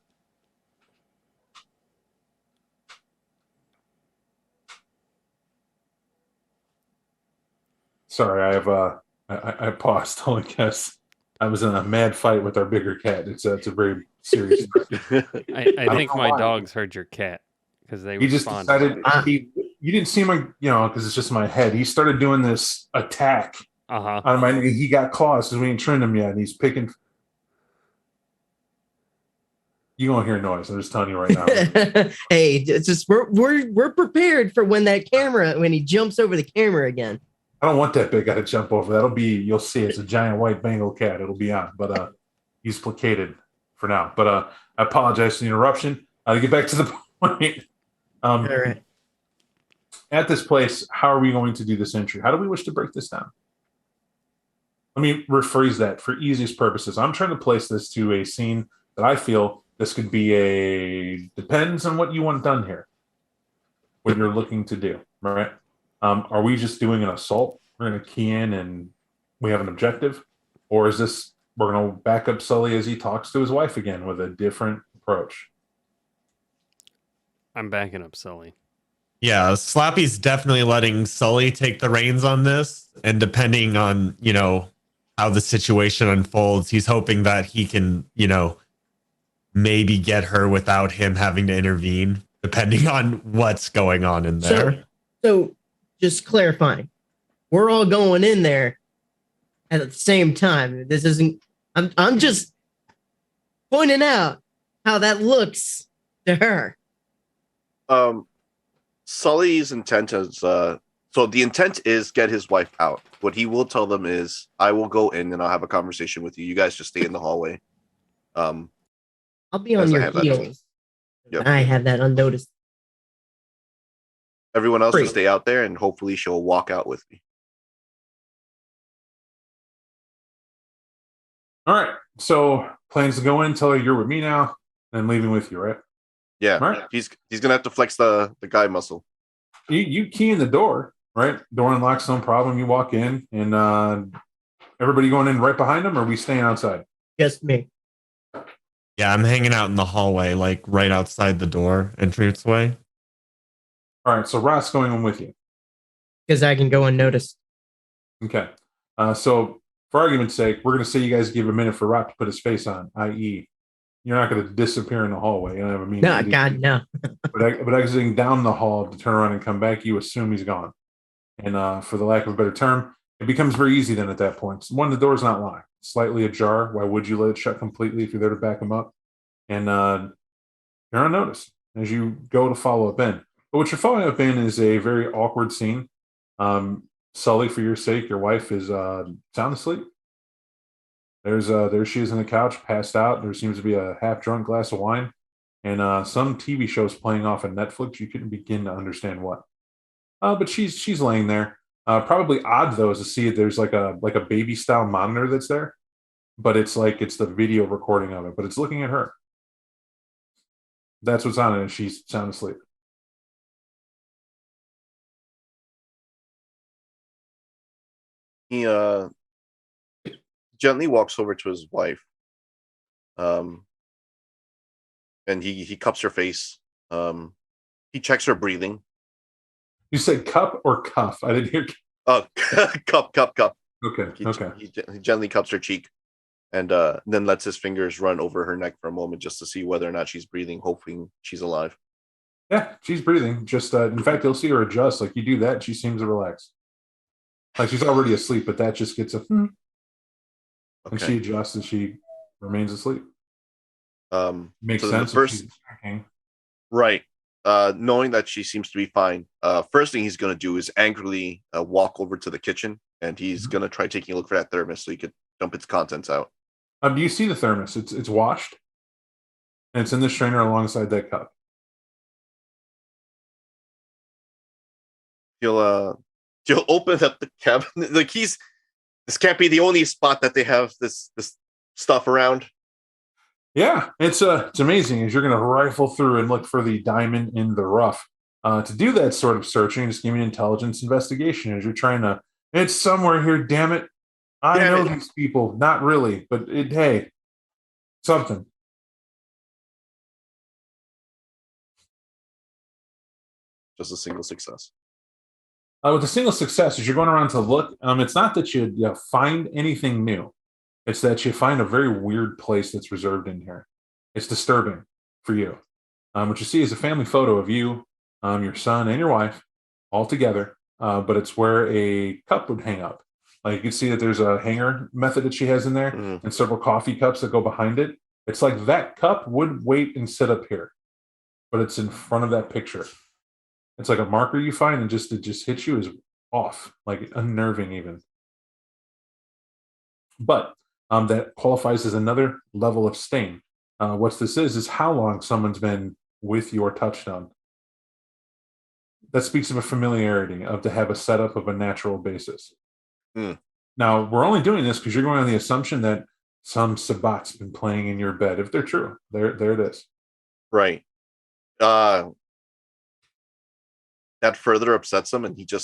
Sorry, I paused only because I was in a mad fight with our bigger cat. It's a very serious. I think my dogs heard your cat because they He just responded. decided you didn't see him, because it's just my head. He started doing this attack on my. He got claws because we ain't trimmed him yet, and he's picking. You won't hear noise. I'm just telling you right now. Hey, it's just we're prepared for when he jumps over the camera again. I don't want that big guy to jump over. You'll see it's a giant white Bengal cat. It'll be on, but he's placated for now. But I apologize for the interruption. To get back to the point. All right. At this place, how are we going to do this entry? How do we wish to break this down? Let me rephrase that for easiest purposes. I'm trying to place this to a scene that I feel this could be depends on what you want done here. What you're looking to do, right? Are we just doing an assault? We're going to key in and we have an objective? Or is this, we're going to back up Sully as he talks to his wife again with a different approach? I'm backing up Sully. Yeah, Slappy's definitely letting Sully take the reins on this. And depending on, how the situation unfolds, he's hoping that he can, maybe get her without him having to intervene, depending on what's going on in there. So just clarifying, we're all going in there at the same time. This isn't, I'm just pointing out how that looks to her. Sully's intent is so the intent is get his wife out. What he will tell them is, I will go in and I'll have a conversation with you. You guys just stay in the hallway. I'll be on your heels. Yep. I have that unnoticed. Everyone else will stay out there, and hopefully she'll walk out with me. All right. So plans to go in, tell her you're with me now, and leaving with you, right? Yeah, Right. he's gonna have to flex the guy muscle. You key in the door, right? Door unlocks, no problem. You walk in, and everybody going in right behind him, or are we staying outside? Just me. Yeah, I'm hanging out in the hallway, like right outside the door entranceway. All right, so Ross going in with you. Because I can go unnoticed. Okay. So for argument's sake, we're going to say you guys give a minute for Rock to put his face on, i.e., you're not going to disappear in the hallway. You don't have a mean. No, God, no. But exiting down the hall to turn around and come back, you assume he's gone. And for the lack of a better term, it becomes very easy then at that point. One, the door's not locked, slightly ajar. Why would you let it shut completely if you're there to back him up? And you're unnoticed as you go to follow up in. But what you're following up in is a very awkward scene. Sully, for your sake, your wife is sound asleep. There she is on the couch, passed out. There seems to be a half-drunk glass of wine, and some TV shows playing off on Netflix. You couldn't begin to understand what. But she's laying there. Probably odd though is to see there's like a baby style monitor that's there, but it's the video recording of it, but it's looking at her. That's what's on it, and she's sound asleep. He gently walks over to his wife, and he cups her face. He checks her breathing. You said cup or cuff? I didn't hear. Oh, cup. Okay. He gently cups her cheek, and then lets his fingers run over her neck for a moment just to see whether or not she's breathing, hoping she's alive. Yeah, she's breathing. Just in fact, you'll see her adjust. Like you do that, she seems to relax. Like she's already asleep, but that just gets and she adjusts and she remains asleep. Makes so sense. Right. Knowing that she seems to be fine, first thing he's going to do is angrily walk over to the kitchen, and he's going to try taking a look for that thermos so he could dump its contents out. Do you see the thermos? It's washed, and it's in the strainer alongside that cup. He'll open up the cabinet. Like this can't be the only spot that they have this stuff around. Yeah, it's amazing as you're going to rifle through and look for the diamond in the rough. To do that sort of searching, just give me an intelligence investigation as you're trying to. It's somewhere here, damn it! I know these people, not really, but hey, something. Just a single success. With a single success, as you're going around to look, it's not that you find anything new. It's that you find a very weird place that's reserved in here. It's disturbing for you. What you see is a family photo of you, your son, and your wife all together, but it's where a cup would hang up. Like you can see that there's a hanger method that she has in there and several coffee cups that go behind it. It's like that cup would wait and sit up here, but it's in front of that picture. It's like a marker you find, and it just hits you as off, like unnerving even. But that qualifies as another level of stain. What this is how long someone's been with your touchstone. That speaks of a familiarity of to have a setup of a natural basis. Now, we're only doing this because you're going on the assumption that some Sabat's been playing in your bed. If they're true, there it is. Right. That further upsets him, and you'll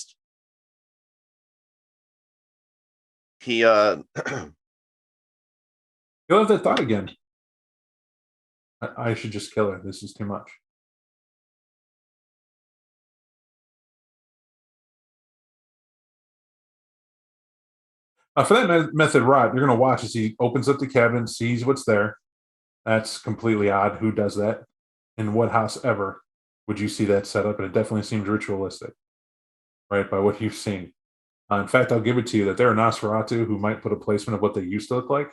have that thought again. I should just kill her. This is too much. For that method, Rod, you're going to watch as he opens up the cabinet, sees what's there. That's completely odd. Who does that? In what house ever would you see that set up? And it definitely seems ritualistic, right, by what you've seen. In fact, I'll give it to you that there are Nosferatu who might put a placement of what they used to look like.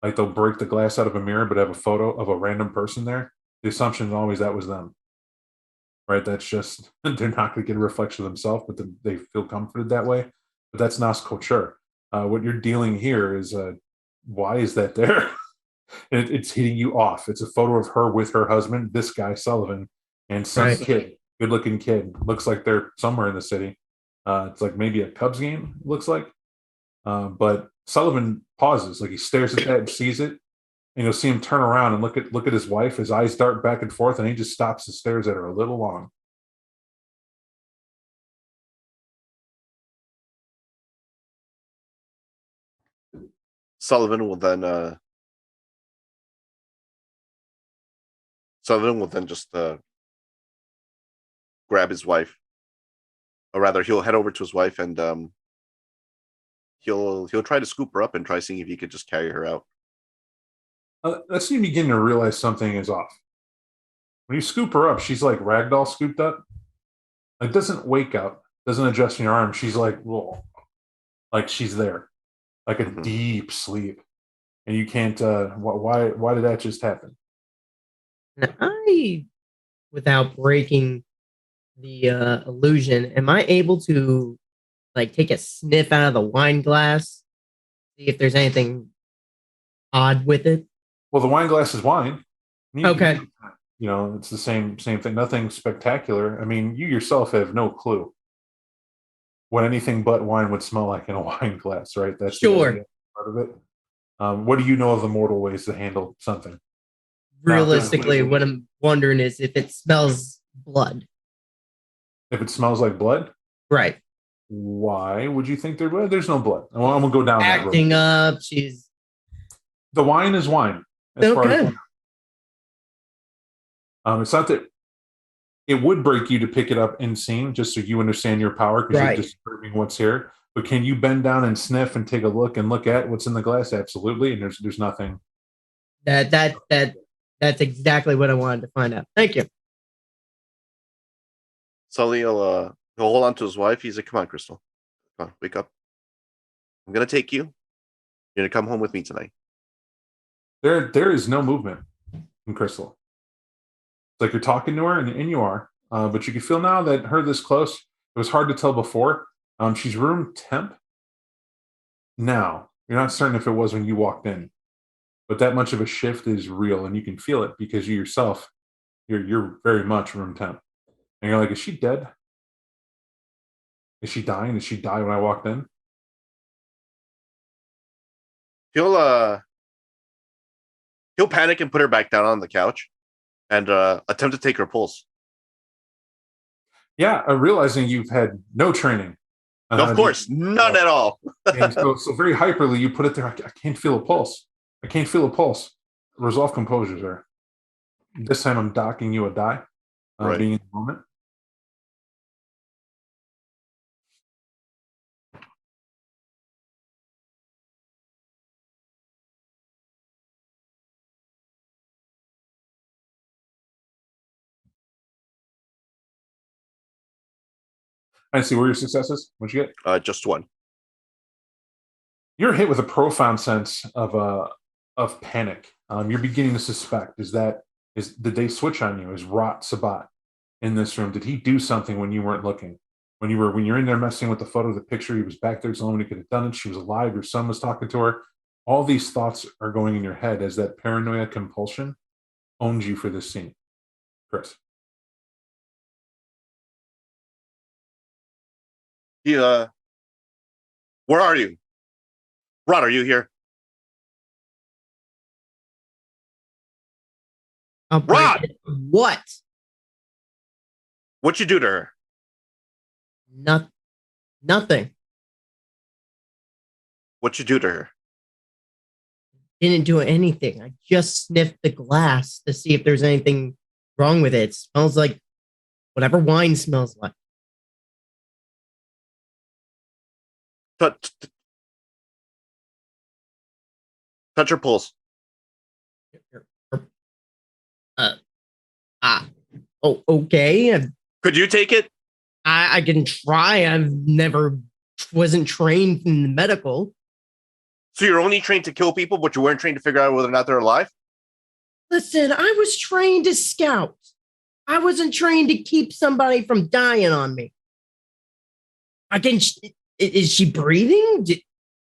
Like they'll break the glass out of a mirror, but have a photo of a random person there. The assumption is always that was them, right? That's just, they're not going to get a reflection of themselves, but they feel comforted that way. But that's Nos culture. What you're dealing here is why is that there? It's hitting you off. It's a photo of her with her husband, this guy Sullivan, and some kid, good-looking kid. Looks like they're somewhere in the city. It's like maybe a Cubs game. Looks like But Sullivan pauses, like he stares at that and sees it, and you'll see him turn around and look at his wife. His eyes dart back and forth, and he just stops and stares at her a little long. Sullivan will then just grab his wife, or rather, he'll head over to his wife and he'll try to scoop her up and try seeing if he could just carry her out. That's when you begin to realize something is off. When you scoop her up, she's like ragdoll scooped up. Like doesn't wake up, doesn't adjust in your arm. She's like, whoa, like she's there, like a deep sleep, and you can't. Why did that just happen? Now, without breaking the illusion, am I able to like take a sniff out of the wine glass, see if there's anything odd with it? Well, the wine glass is wine. Okay. It's the same thing. Nothing spectacular. I mean, you yourself have no clue what anything but wine would smell like in a wine glass, right? That's sure part of it. What do you know of immortal ways to handle something? Realistically, what I'm wondering is if it smells blood. If it smells like blood, right? Why would you think there's no blood? I'm gonna go down acting that road. Up. She's the wine is wine. Okay. It's not that it would break you to pick it up in scene, just so you understand your power, because you're disturbing what's here. But can you bend down and sniff and take a look at what's in the glass? Absolutely, and there's nothing. That's exactly what I wanted to find out. Thank you. Sully will he'll hold on to his wife. He's like, "Come on, Crystal, come on, wake up. I'm gonna take you. You're gonna come home with me tonight." There is no movement in Crystal. It's like you're talking to her, and you are, but you can feel now that her this close. It was hard to tell before. She's room temp. Now you're not certain if it was when you walked in, but that much of a shift is real, and you can feel it because you yourself, you're very much room temp, and you're like, is she dead? Is she dying? Did she die when I walked in? He'll panic and put her back down on the couch and attempt to take her pulse. Yeah, realizing you've had no training. No, of course, none at all. And so very hyperly, you put it there. I can't feel a pulse. I can't feel a pulse. Resolve composure, sir. This time I'm docking you a die, right. Being in the moment. I see. Where your successes? What'd you get? Just one. You're hit with a profound sense of panic. You're beginning to suspect did they switch on you? Is Rot Sabat in this room? Did he do something when you weren't looking? When you're in there messing with the photo, the picture, he was back there. There's no one who could have done it. She was alive. Your son was talking to her. All these thoughts are going in your head as that paranoia compulsion owns you for this scene. Chris. Where are you? Rod, are you here? Rod! What? What'd you do to her? Nothing. What'd you do to her? Didn't do anything. I just sniffed the glass to see if there's anything wrong with it. It smells like whatever wine smells like. Touch her pulse. Oh, okay. Could you take it? I can try. Wasn't trained in the medical. So you're only trained to kill people, but you weren't trained to figure out whether or not they're alive? Listen, I was trained to scout. I wasn't trained to keep somebody from dying on me. Is she breathing?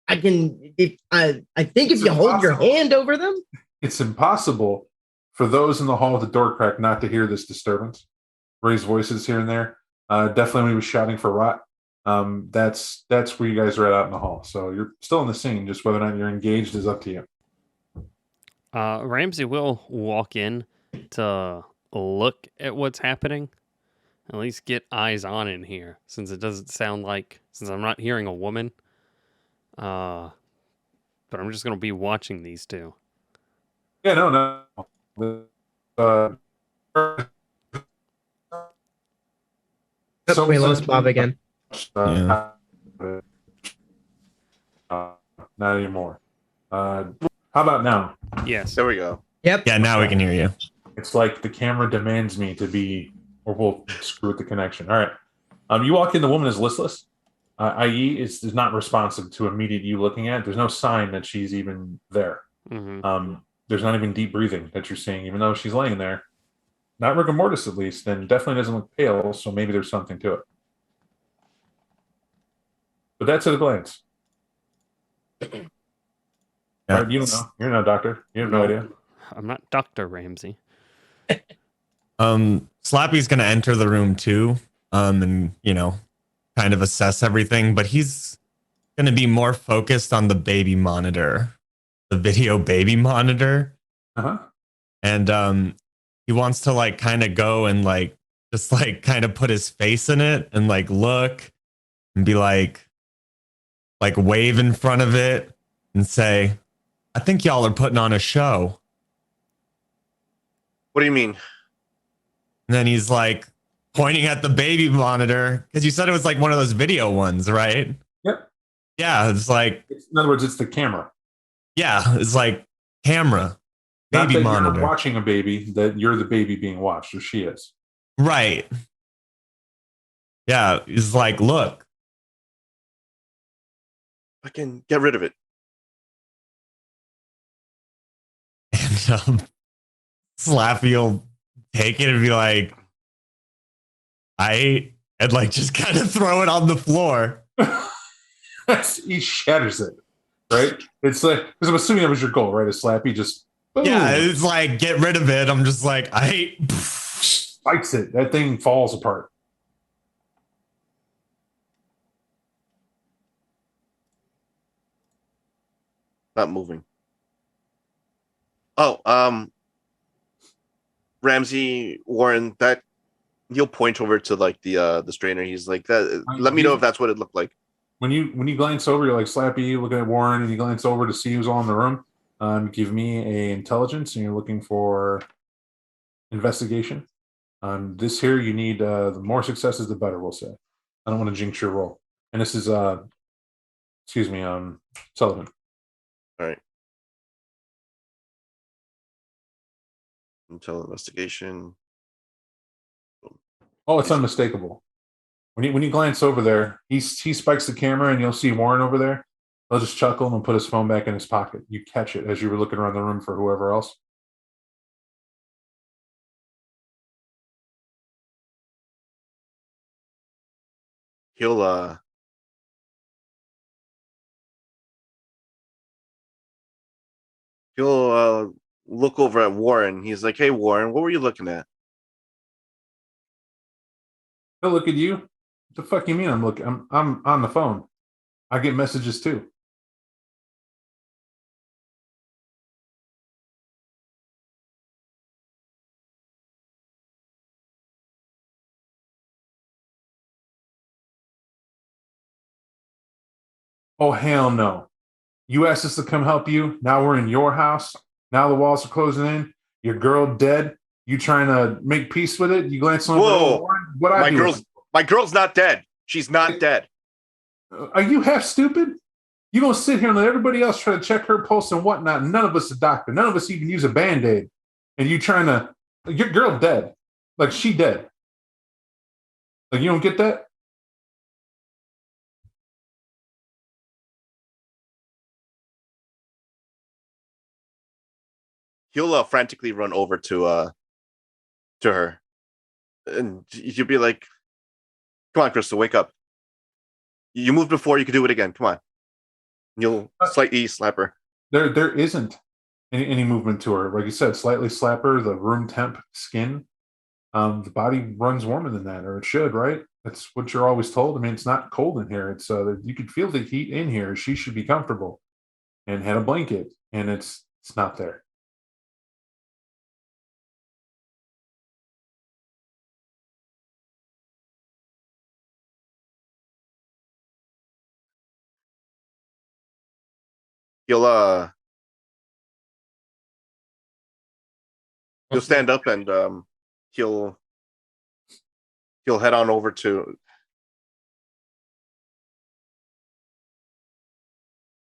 I think if you hold your hand over them. It's impossible for those in the hall with the door crack not to hear this disturbance. Raised voices here and there. Definitely when he was shouting for Rot. That's where you guys are out in the hall. So you're still in the scene. Just whether or not you're engaged is up to you. Ramsey will walk in to look at what's happening. At least get eyes on in here, since it doesn't sound like, since I'm not hearing a woman. But I'm just gonna be watching these two. Yeah, no. We lost Bob again. Yeah. Not anymore. How about now? Yes. There we go. Yep. Yeah, now we can hear you. It's like the camera demands me to be, or we'll screw with the connection. All right. You walk in, the woman is listless, i.e., is not responsive to immediate you looking at. There's no sign that she's even there. Mm-hmm. There's not even deep breathing that you're seeing, even though she's laying there. Not rigor mortis, at least, and definitely doesn't look pale, so maybe there's something to it. But that's at a glance. Yeah. Right, you don't know. You're no doctor. You have no idea. I'm not Dr. Ramsey. Slappy's gonna enter the room too, and kind of assess everything, but he's gonna be more focused on the baby monitor, the video baby monitor. Uh-huh. And he wants to like kind of go and like just like kind of put his face in it and like look and be like wave in front of it and say, I think y'all are putting on a show. What do you mean? And then he's like pointing at the baby monitor because you said it was like one of those video ones, right? Yep. Yeah, it's like, In other words, it's the camera. yeah, it's like camera, Not baby that monitor. you're watching a baby, that you're the baby being watched, or she is. Right. Yeah, he's like, look. I can get rid of it. And Slappy will take it and be like, and like just kind of throw it on the floor. He shatters it, right? It's like, because I'm assuming that was your goal, right? A Slappy just, boom, Yeah, it's like, get rid of it. I'm just like, spikes it. That thing falls apart. Not moving. Oh, Ramsey, Warren, that he'll point over to like the strainer. He's like, that. Let me know if that's what it looked like. When you glance over, you're like Slappy looking at Warren, and you glance over to see who's all in the room. Give me a intelligence, and you're looking for investigation. This here, you need the more successes, the better. We'll say. I don't want to jinx your roll. And this is excuse me, Sullivan. All right. Intel investigation. Oh, it's unmistakable. When you glance over there, he spikes the camera, and you'll see Warren over there. He'll just chuckle and put his phone back in his pocket. You catch it as you were looking around the room for whoever else. He'll look over at Warren. He's like, "Hey, Warren, what were you looking at?" He'll look at you. What the fuck you mean? I'm looking. I'm on the phone. I get messages too. Oh, hell no. You asked us to come help you. Now we're in your house. Now the walls are closing in. Your girl dead. You trying to make peace with it? You glance over. Whoa. What I do? My girl's not dead. She's not dead. Are you half stupid? You gonna sit here and let everybody else try to check her pulse and whatnot? None of us a doctor. None of us even use a Band-Aid. And you trying to, your girl dead. Like she dead. Like you don't get that? He'll frantically run over to her, and you'll be like, "Come on, Crystal, wake up! You moved before. You could do it again. Come on." You'll slightly slap her. There isn't any movement to her. Like you said, slightly slap her. The room temp skin. The body runs warmer than that, or it should, right? That's what you're always told. I mean, it's not cold in here. It's you can feel the heat in here. She should be comfortable and had a blanket, and it's not there. He'll stand up and he'll head on over to.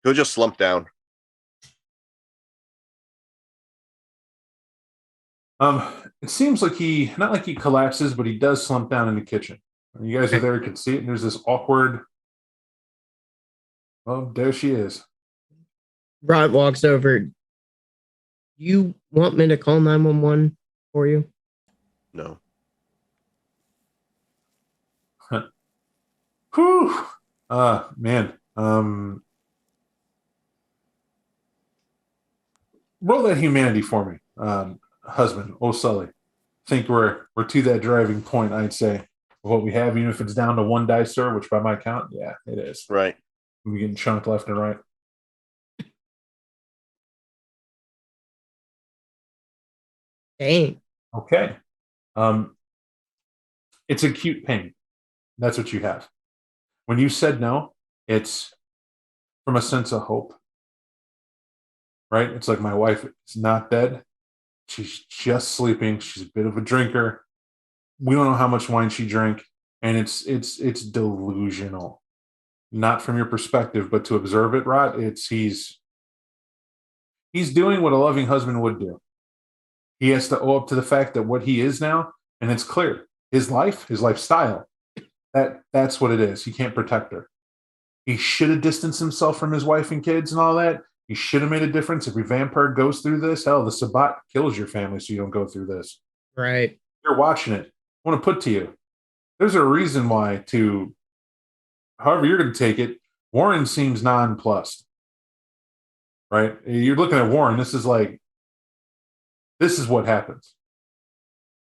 He'll just slump down. It seems like not like he collapses, but he does slump down in the kitchen. You guys are there, you can see it, and there's this awkward. Oh, there she is. Rod walks over. You want me to call 911 for you? No. Whew. Man. Roll that humanity for me, husband. Oh, Sully. Think we're to that driving point, I'd say, of what we have, even if it's down to one dice, sir, which by my count, yeah, it is. Right. We're getting chunked left and right. Dang. Okay. It's acute pain. That's what you have. When you said no, it's from a sense of hope. Right? It's like my wife is not dead. She's just sleeping. She's a bit of a drinker. We don't know how much wine she drank, and it's delusional. Not from your perspective, but to observe it, Rod, he's doing what a loving husband would do. He has to owe up to the fact that what he is now, and it's clear, his lifestyle, that's what it is. He can't protect her. He should have distanced himself from his wife and kids and all that. He should have made a difference. If your vampire goes through this, hell, the Sabbat kills your family so you don't go through this. Right. You're watching it. I want to put to you, there's a reason why however you're going to take it, Warren seems nonplussed. Right? You're looking at Warren. This is what happens.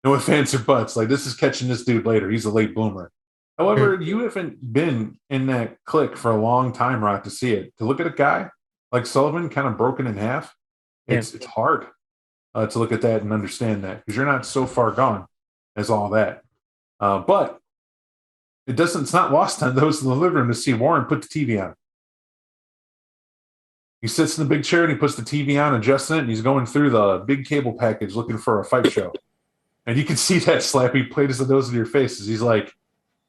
No offense or buts. Like, this is catching this dude later. He's a late bloomer. However, you haven't been in that clique for a long time, Rock, to see it. To look at a guy like Sullivan kind of broken in half, it's hard to look at that and understand that, because you're not so far gone as all that. But it's not lost on those in the living room to see Warren put the TV on. He sits in the big chair and he puts the TV on, adjusting it, and he's going through the big cable package looking for a fight show. And you can see that Slappy played his nose in your faces. He's like,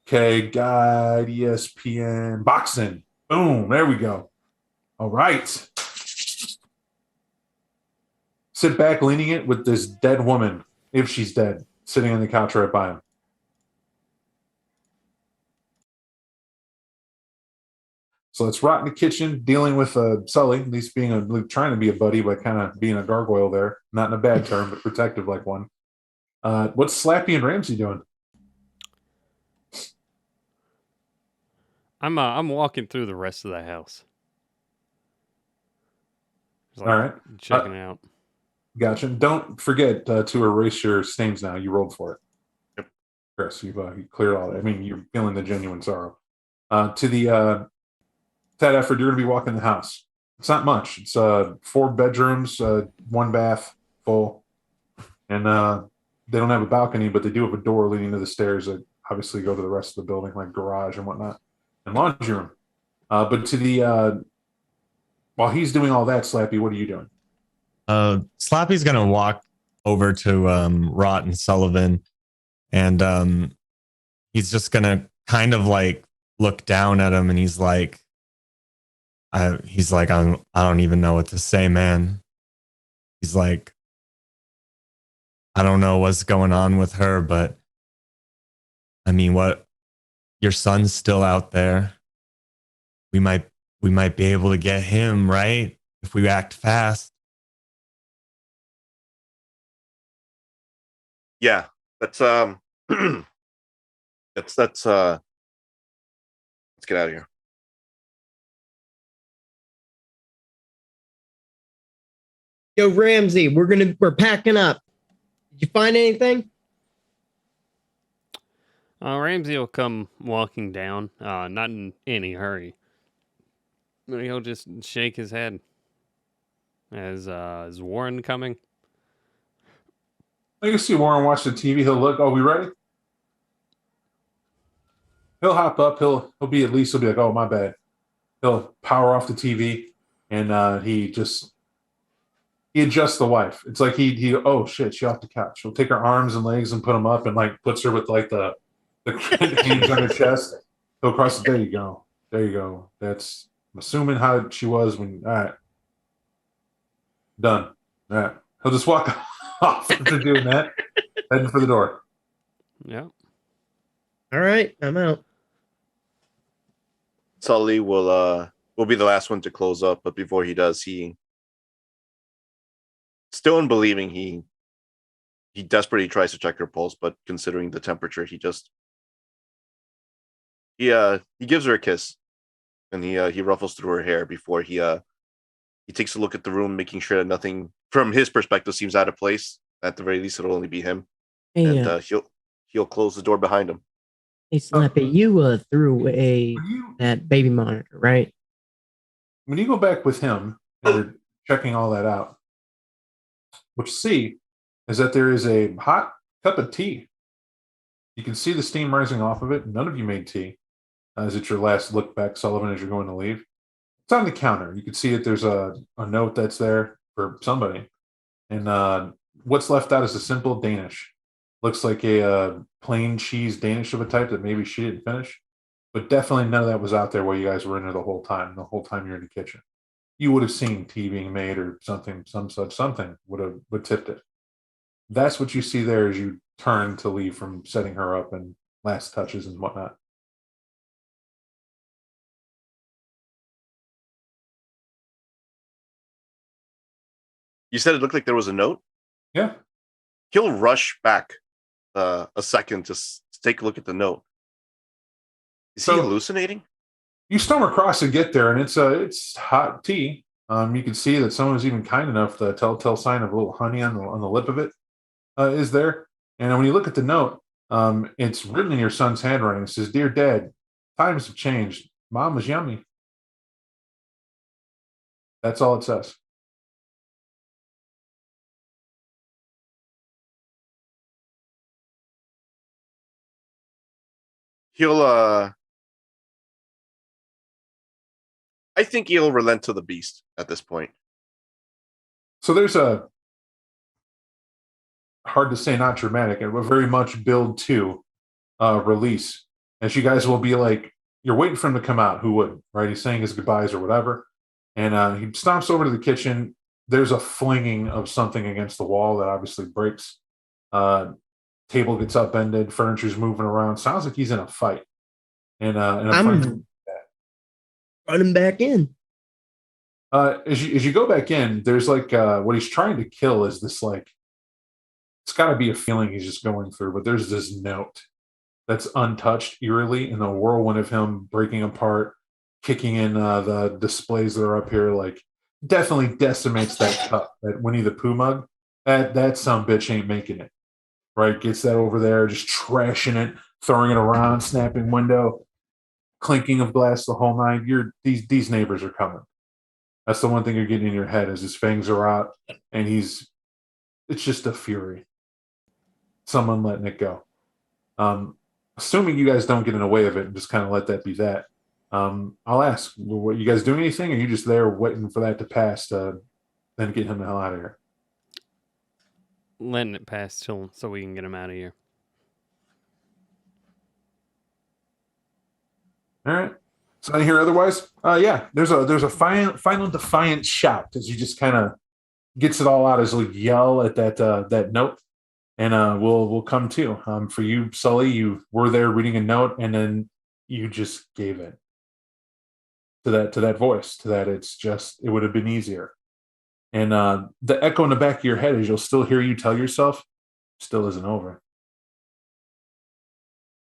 okay, guide, ESPN, boxing. Boom, there we go. All right. Sit back, leaning it with this dead woman, if she's dead, sitting on the couch right by him. So let's rot in the kitchen, dealing with Sully, at least trying to be a buddy, but kind of being a gargoyle there. Not in a bad term, but protective like one. What's Slappy and Ramsey doing? I'm walking through the rest of the house. Just, All right. checking it out. Gotcha. Don't forget to erase your stains now. You rolled for it. Yep. Chris, you cleared all that. I mean, you're feeling the genuine sorrow. To that effort, you're going to be walking the house. It's not much. It's 4 bedrooms, 1 bath, full. And they don't have a balcony, but they do have a door leading to the stairs that obviously go to the rest of the building, like garage and whatnot, and laundry room. But to while he's doing all that, Slappy, what are you doing? Slappy's gonna walk over to Rot and Sullivan, and he's just gonna kind of like look down at him, and he's like, I don't even know what to say, man. He's like, I don't know what's going on with her, but I mean, your son's still out there. We might be able to get him, right? If we act fast. Yeah, that's let's get out of here. Yo, Ramsey, we're packing up. Did you find anything? Ramsey will come walking down, not in any hurry, but he'll just shake his head. Is Warren coming? You can see Warren watch the TV. He'll look. Oh, we ready? He'll hop up. He'll be like, oh, my bad. He'll power off the TV, and he adjusts the wife. It's like he oh shit, she off the couch. He'll take her arms and legs and put them up, and like puts her with like the hands on her chest. He'll cross it. There you go. There you go. That's I'm assuming how she was when. All right, done. All right. He'll just walk off after doing that, heading for the door. Yeah. All right, I'm out. Sully will be the last one to close up, but before he does, he still unbelieving he desperately tries to check her pulse, but considering the temperature, he gives her a kiss, and he ruffles through her hair before he takes a look at the room, making sure that nothing from his perspective seems out of place. At the very least, it'll only be him, Hey, and he'll close the door behind him. hey Slappy, you threw away that baby monitor, right? When you go back with him and you're checking all that out, what you see is that there is a hot cup of tea. You can see the steam rising off of it. None of you made tea. Is it your last look back, Sullivan, as you're going to leave? It's on the counter. You can see that there's a note that's there for somebody. And what's left out is a simple Danish. Looks like a plain cheese Danish of a type that maybe she didn't finish. But definitely none of that was out there while you guys were in there the whole time you're in the kitchen. You would have seen tea being made or something would tipped it. That's what you see there as you turn to leave from setting her up and last touches and whatnot. You said it looked like there was a note? Yeah. He'll rush back a second to take a look at the note. Is he hallucinating? You stumble across and get there, and it's hot tea. You can see that someone was even kind enough. The telltale sign of a little honey on the lip of it is there. And when you look at the note, it's written in your son's handwriting. It says, "Dear Dad, times have changed. Mom was yummy." That's all it says. He'll I think he'll relent to the beast at this point. So there's a hard to say, not dramatic, and very much build to release. As you guys will be like, you're waiting for him to come out. Who wouldn't, right? He's saying his goodbyes or whatever, and he stomps over to the kitchen. There's a flinging of something against the wall that obviously breaks. Table gets upended, furniture's moving around. Sounds like he's in a fight. And I'm running back in. As you go back in, there's like what he's trying to kill is this like it's got to be a feeling he's just going through, but there's this note that's untouched eerily in the whirlwind of him breaking apart, kicking in the displays that are up here, like definitely decimates that cup, that Winnie the Pooh mug. That some bitch ain't making it. Right, gets that over there, just trashing it, throwing it around, snapping window, clinking of glass, the whole nine. These neighbors are coming. That's the one thing you're getting in your head is his fangs are out, and it's just a fury. Someone letting it go. Assuming you guys don't get in the way of it and just kind of let that be that. I'll ask, what you guys doing anything? Or are you just there waiting for that to pass to then get him the hell out of here? Letting it pass so we can get him out of here. All right. So I hear otherwise. Yeah, there's a final defiant shout as he just kind of gets it all out as he'll yell at that note, and we'll come to for you, Sully. You were there reading a note, and then you just gave it to that voice. To that, it would have been easier. And the echo in the back of your head is you'll still hear you tell yourself, still isn't over.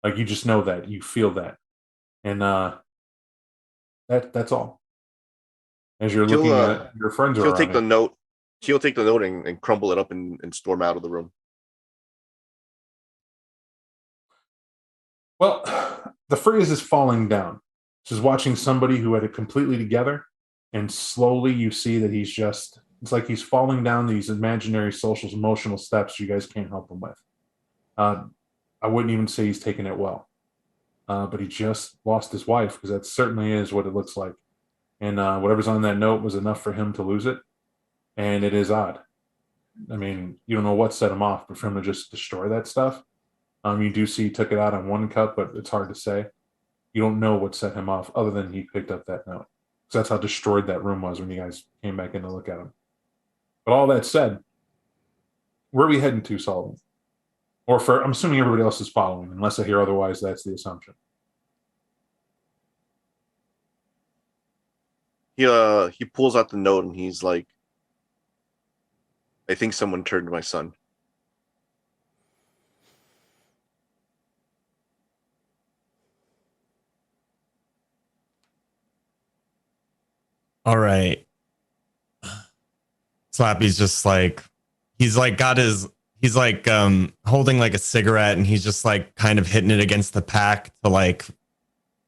Like you just know that, you feel that. And that's all. As you're looking at your friends he'll around take it. the note. He'll take the note and crumble it up and storm out of the room. Well, the phrase is falling down. Just watching somebody who had it completely together, and slowly you see that it's like he's falling down these imaginary social, emotional steps you guys can't help him with. I wouldn't even say he's taking it well. But he just lost his wife, because that certainly is what it looks like. And whatever's on that note was enough for him to lose it. And it is odd. I mean, you don't know what set him off, but for him to just destroy that stuff, you do see he took it out on one cup, but it's hard to say. You don't know what set him off other than he picked up that note. So that's how destroyed that room was when you guys came back in to look at him. But all that said, where are we heading to, Sullivan? Or I'm assuming everybody else is following, unless I hear otherwise, that's the assumption. He pulls out the note and he's like, I think someone turned my son. All right. Slappy's just like, he's like holding like a cigarette, and he's just like kind of hitting it against the pack to like,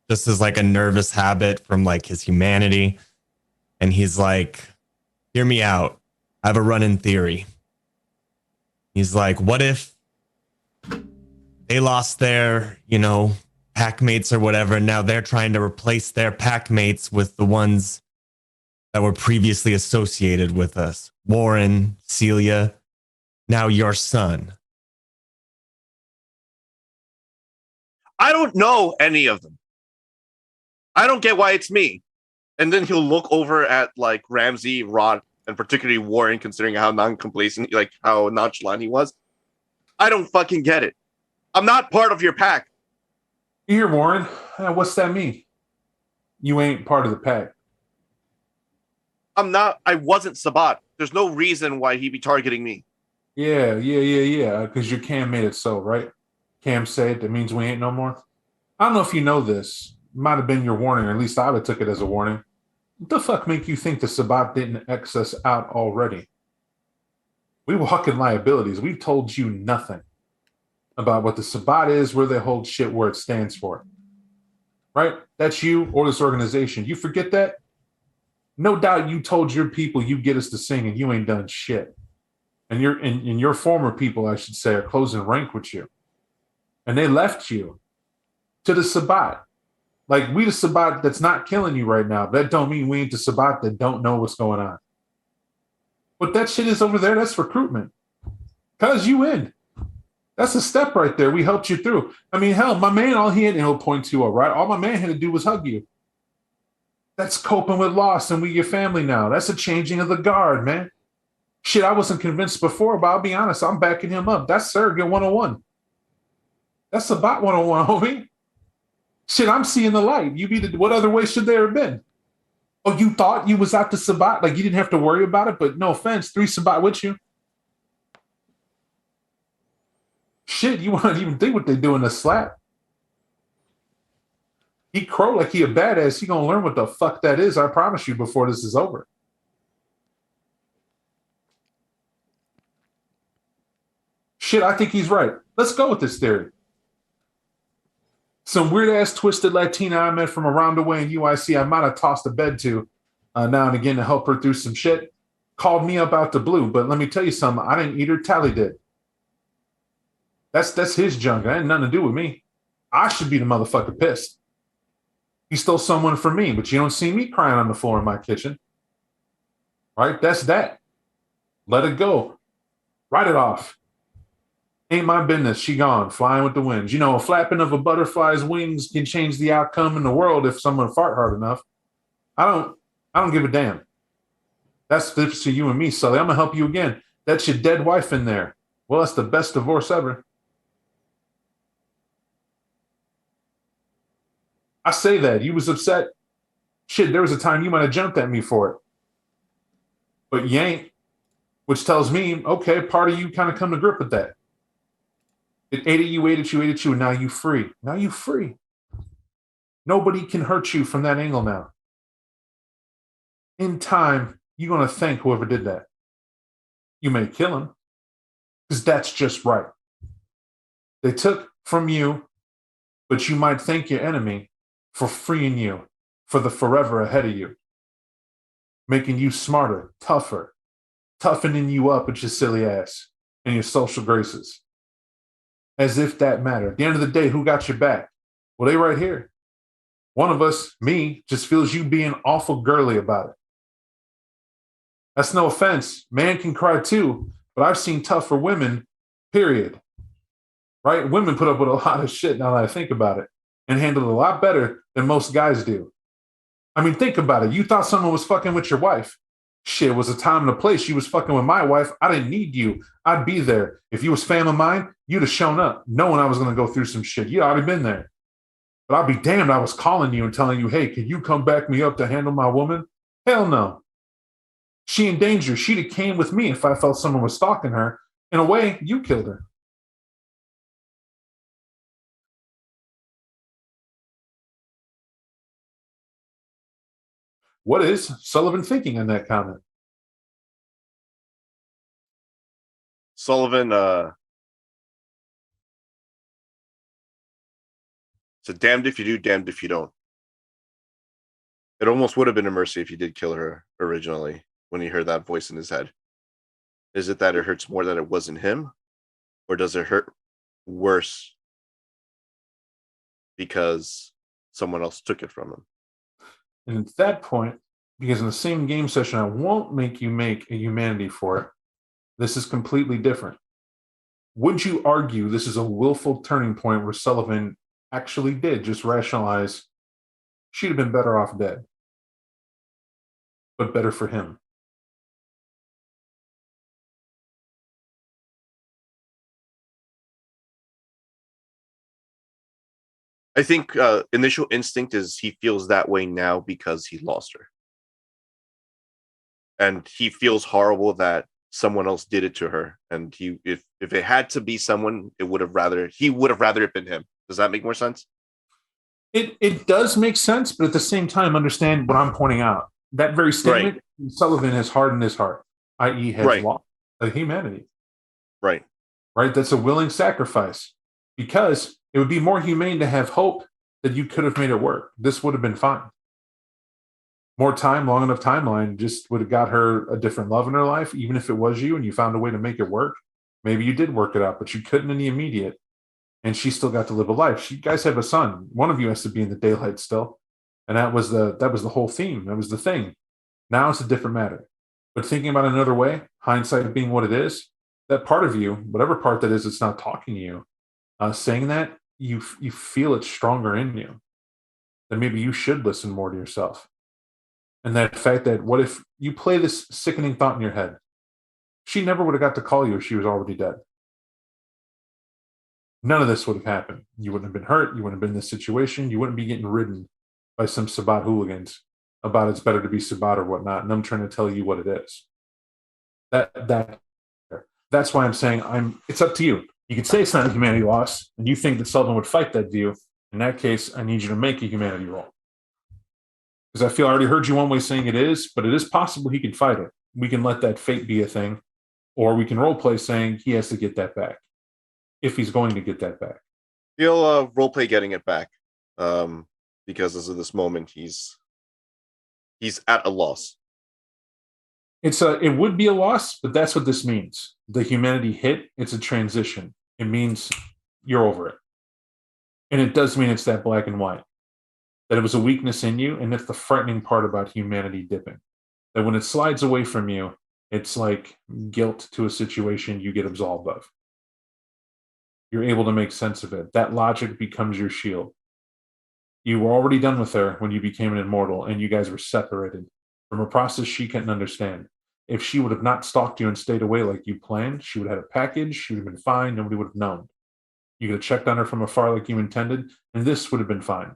just as like a nervous habit from like his humanity. And he's like, hear me out. I have a running theory. He's like, what if they lost their, pack mates or whatever, and now they're trying to replace their pack mates with the ones that were previously associated with us? Warren, Celia, now your son. I don't know any of them. I don't get why it's me. And then he'll look over at like Ramsey, Rod, and particularly Warren, considering how non-complacent, like how nonchalant he was. I don't fucking get it. I'm not part of your pack. You hear, Warren? What's that mean? You ain't part of the pack. I'm not. I wasn't Sabat. There's no reason why he'd be targeting me. Yeah. Because your Cam made it so, right? Cam said that means we ain't no more. I don't know if you know this. Might have been your warning, or at least I would have took it as a warning. What the fuck make you think the Sabat didn't X us out already? We walk in liabilities. We've told you nothing about what the Sabat is, where they hold shit, where it stands for. Right? That's you or this organization. You forget that? No doubt you told your people you get us to sing, and you ain't done shit. And your former people, I should say, are closing rank with you. And they left you to the Sabat. Like, we the Sabat that's not killing you right now. That don't mean we ain't the Sabat that don't know what's going on. What that shit is over there, that's recruitment. Cause you in. That's a step right there. We helped you through. I mean, hell, my man, all he had, and he'll point to, all right? All my man had to do was hug you. That's coping with loss, and we your family now. That's a changing of the guard, man. Shit, I wasn't convinced before, but I'll be honest, I'm backing him up. That's Surrogate 101. That's Sabat 101, homie. Shit, I'm seeing the light. What other way should there have been? Oh, you thought you was at the Sabat? Like, you didn't have to worry about it? But no offense, 3 Sabat with you. Shit, you won't even think what they're doing to Slap. He crow like he a badass. He gonna learn what the fuck that is, I promise you, before this is over. Shit, I think he's right. Let's go with this theory. Some weird-ass twisted Latina I met from around the way in UIC I might have tossed a bed to now and again to help her through some shit. Called me up out the blue, but let me tell you something. I didn't eat her. Tally did. That's his junk. That had nothing to do with me. I should be the motherfucker pissed. He stole someone from me, but you don't see me crying on the floor in my kitchen. Right? That's that. Let it go. Write it off. Ain't my business. She gone, flying with the winds. You know, a flapping of a butterfly's wings can change the outcome in the world if someone fart hard enough. I don't give a damn. That's the difference to you and me, Sully. I'm gonna help you again. That's your dead wife in there. Well, that's the best divorce ever. I say that. You was upset. Shit, there was a time you might have jumped at me for it. But you ain't, which tells me, okay, part of you kind of come to grip with that. It ate at you, and now you free. Now you free. Nobody can hurt you from that angle now. In time, you're going to thank whoever did that. You may kill him, because that's just right. They took from you, but you might thank your enemy for freeing you for the forever ahead of you, making you smarter, tougher, toughening you up with your silly ass and your social graces. As if that mattered. At the end of the day, who got your back? Well, they right here. One of us, me, just feels you being awful girly about it. That's no offense. Man can cry too, but I've seen tougher women, period. Right? Women put up with a lot of shit now that I think about it and handle it a lot better than most guys do. I mean, think about it. You thought someone was fucking with your wife. Shit, it was a time and a place. You was fucking with my wife. I didn't need you. I'd be there. If you was fam of mine, you'd have shown up knowing I was going to go through some shit. You'd already been there. But I'll be damned I was calling you and telling you, hey, can you come back me up to handle my woman? Hell no. She in danger. She'd have came with me if I felt someone was stalking her. In a way, you killed her. What is Sullivan thinking on that comment? Sullivan, so damned if you do, damned if you don't. It almost would have been a mercy if you did kill her originally when he heard that voice in his head. Is it that it hurts more that it wasn't him? Or does it hurt worse because someone else took it from him? And at that point, because in the same game session, I won't make you make a humanity for it. This is completely different. Would you argue this is a willful turning point where Sullivan actually did just rationalize she'd have been better off dead, but better for him? I think initial instinct is he feels that way now because he lost her. And he feels horrible that someone else did it to her. And if it had to be someone, he would have rather it been him. Does that make more sense? It does make sense, but at the same time, understand what I'm pointing out. That very statement, right. Sullivan has hardened his heart, i.e. has lost humanity. Right. Right? That's a willing sacrifice. Because it would be more humane to have hope that you could have made it work. This would have been fine. More time, long enough timeline, just would have got her a different love in her life, even if it was you and you found a way to make it work. Maybe you did work it out, but you couldn't in the immediate. And she still got to live a life. You guys have a son. One of you has to be in the daylight still. And that was the whole theme. That was the thing. Now it's a different matter. But thinking about it another way, hindsight being what it is, that part of you, whatever part that is, it's not talking to you. Saying that, you feel it stronger in you. That maybe you should listen more to yourself. And that fact that what if you play this sickening thought in your head? She never would have got to call you if she was already dead. None of this would have happened. You wouldn't have been hurt. You wouldn't have been in this situation. You wouldn't be getting ridden by some Sabat hooligans about it's better to be Sabat or whatnot. And I'm trying to tell you what it is. That's why I'm saying it's up to you. You could say it's not a humanity loss, and you think that Sullivan would fight that view. In that case, I need you to make a humanity roll. Because I feel I already heard you one way saying it is, but it is possible he could fight it. We can let that fate be a thing, or we can role play saying he has to get that back, if he's going to get that back. He'll role play getting it back, because as of this moment, he's at a loss. It would be a loss, but that's what this means. The humanity hit, it's a transition. It means you're over it. And it does mean it's that black and white. That it was a weakness in you, and it's the frightening part about humanity dipping. That when it slides away from you, it's like guilt to a situation you get absolved of. You're able to make sense of it. That logic becomes your shield. You were already done with her when you became an immortal, and you guys were separated from a process she couldn't understand. If she would have not stalked you and stayed away like you planned, she would have had a package, she would have been fine, nobody would have known. You could have checked on her from afar like you intended, and this would have been fine.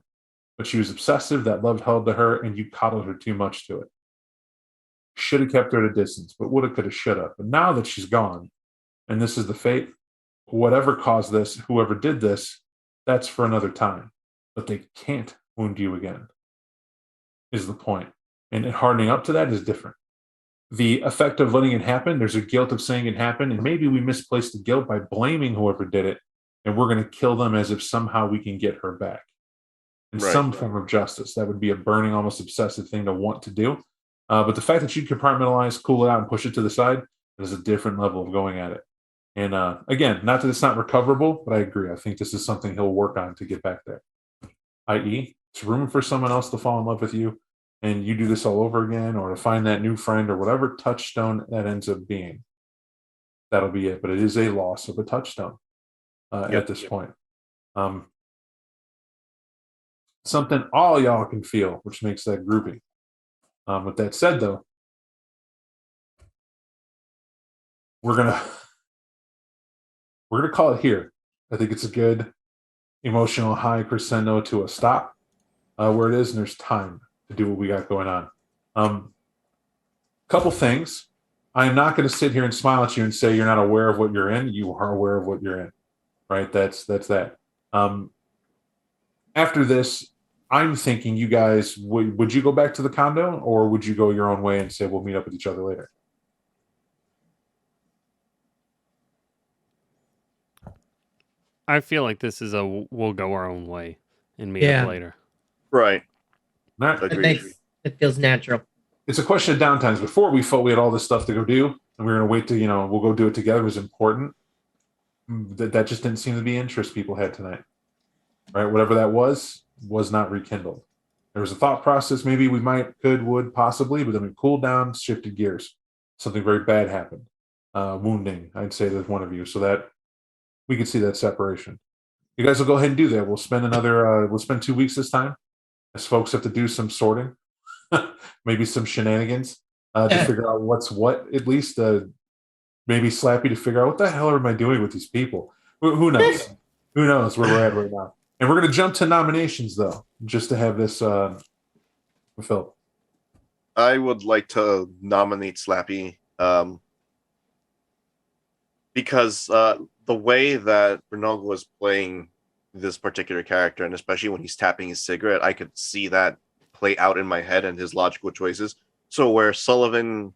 But she was obsessive, that love held to her, and you coddled her too much to it. Should have kept her at a distance, but woulda, coulda, shoulda. But now that she's gone, and this is the fate, whatever caused this, whoever did this, that's for another time. But they can't wound you again, is the point. And hardening up to that is different. The effect of letting it happen, there's a guilt of saying it happened, and maybe we misplaced the guilt by blaming whoever did it and we're going to kill them as if somehow we can get her back in Right. some form of justice. That would be a burning, almost obsessive thing to want to do. But the fact that you compartmentalize, cool it out, and push it to the side is a different level of going at it. And again, not that it's not recoverable, but I agree. I think this is something he'll work on to get back there. I.e., it's room for someone else to fall in love with you, and you do this all over again, or to find that new friend, or whatever touchstone that ends up being. That'll be it. But it is a loss of a touchstone at this point. Something all y'all can feel, which makes that grouping. With that said, though, we're gonna call it here. I think it's a good emotional high crescendo to a stop where it is, and there's time to do what we got going on. Couple things. I am not going to sit here and smile at you and say you're not aware of what you're in. You are aware of what you're in, right? That's that. After this, I'm thinking you guys would you go back to the condo, or would you go your own way and say we'll meet up with each other later? I feel like this is we'll go our own way and meet Yeah. up later. Right. All right. Agreed. It feels natural. It's a question of downtimes. Before, we felt we had all this stuff to go do, and we were going to wait to, we'll go do it together. It was important. That just didn't seem to be interest people had tonight. Right? Whatever that was not rekindled. There was a thought process. Maybe we might, could, would, possibly, but then we cooled down, shifted gears. Something very bad happened. Wounding, I'd say, to one of you. So that we could see that separation. You guys will go ahead and do that. We'll spend 2 weeks this time, as folks have to do some sorting, maybe some shenanigans to figure out what's what. At least maybe Slappy to figure out what the hell am I doing with these people. Who knows? Who knows where we're at right now? And we're going to jump to nominations, though, just to have this fulfilled. I would like to nominate Slappy because the way that Ronaldo was playing this particular character, and especially when he's tapping his cigarette, I could see that play out in my head and his logical choices. So where Sullivan,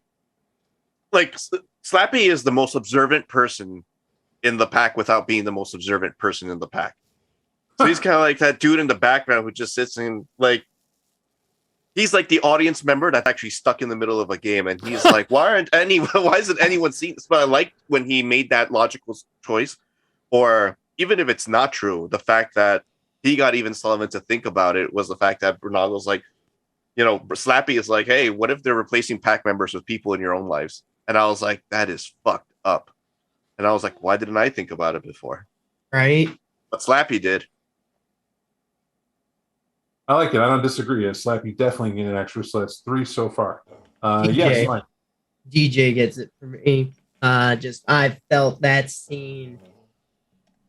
like Slappy is the most observant person in the pack without being the most observant person in the pack. So he's kind of like that dude in the background who just sits in, like, he's like the audience member that's actually stuck in the middle of a game, and he's like, why isn't anyone seeing this? But I like when he made that logical choice, or even if it's not true, the fact that he got even Sullivan to think about it was the fact that Ronaldo's like, Slappy is like, hey, what if they're replacing pack members with people in your own lives? And I was like, that is fucked up. And I was like, why didn't I think about it before? Right? But Slappy did. I like it. I don't disagree. Slappy definitely getting an extra, so that's 3 so far. DJ. Yes, Mike. DJ gets it for me. I felt that scene.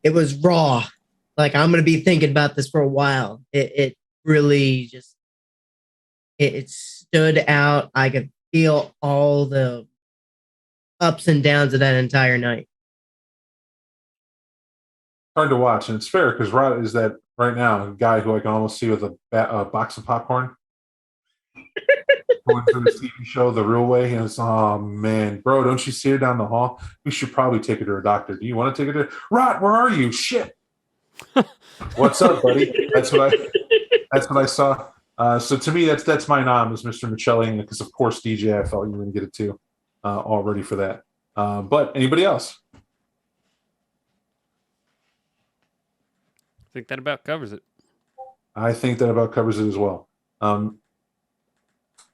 It was raw. Like, I'm going to be thinking about this for a while. It really just, it stood out. I could feel all the ups and downs of that entire night. Hard to watch, and it's fair because Rod is that right now a guy who I can almost see with a box of popcorn going through the TV show the real way. And it's, oh man, bro, don't you see her down the hall? We should probably take her to a doctor. Do you want to take her to Rod? Where are you? Shit. What's up, buddy? That's what I saw. So to me, that's my nom is Mr. Michelli, because of course DJ, I felt you were gonna get it too. All ready for that. But anybody else? I think that about covers it. I think that about covers it as well. I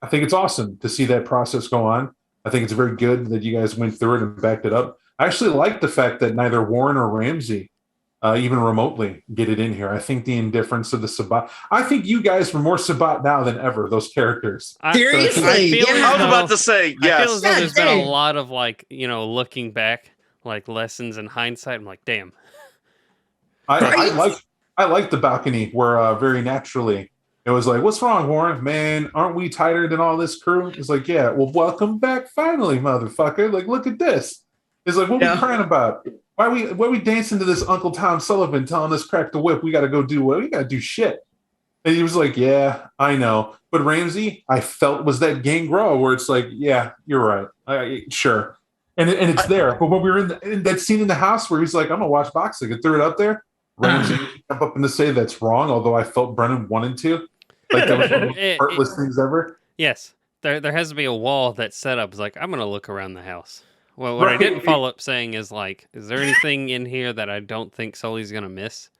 think it's awesome to see that process go on. I think it's very good that you guys went through it and backed it up. I actually like the fact that neither Warren or Ramsey even remotely get it in here. I think the indifference of the Sabat. I think you guys were more Sabat now than ever, those characters. Seriously? I was about to say, I feel as yes. though there's been a dang. lot of, like, looking back, like, lessons in hindsight. I'm like, damn. I like the balcony where very naturally it was like, what's wrong, Warren? Man, aren't we tighter than all this crew? It's like, yeah, well, welcome back finally, motherfucker. Like, look at this. It's like, what we crying about? Why we dancing to this Uncle Tom Sullivan telling us crack the whip? We got to go do what? We got to do shit. And he was like, yeah, I know. But Ramsey, I felt was that Gangrel where it's like, yeah, you're right. Sure. and it's there. But when we were in that scene in the house where he's like, "I'm gonna watch boxing," and threw it up there, Ramsey jump up and to say that's wrong. Although I felt Brennan wanted to, like that was one of the most heartless things ever. Yes, there has to be a wall that's set up. It's like, I'm gonna look around the house. Well, what I didn't follow up saying is like, is there anything in here that I don't think Sully's gonna miss?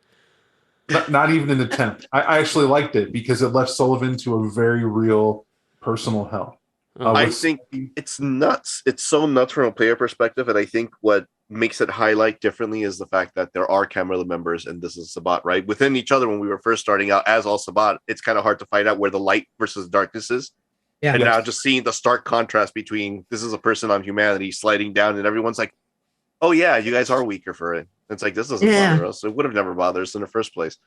Not even an attempt. I actually liked it because it left Sullivan to a very real personal hell. I think it's nuts. It's so nuts from a player perspective, and I think what makes it highlight differently is the fact that there are camera members and this is Sabat, right? Within each other, when we were first starting out as all Sabat, it's kind of hard to find out where the light versus darkness is. Yeah. And now just seeing the stark contrast between this is a person on humanity sliding down, and everyone's like, oh yeah, you guys are weaker for it. It's like, this doesn't bother us. It would have never bothered us in the first place.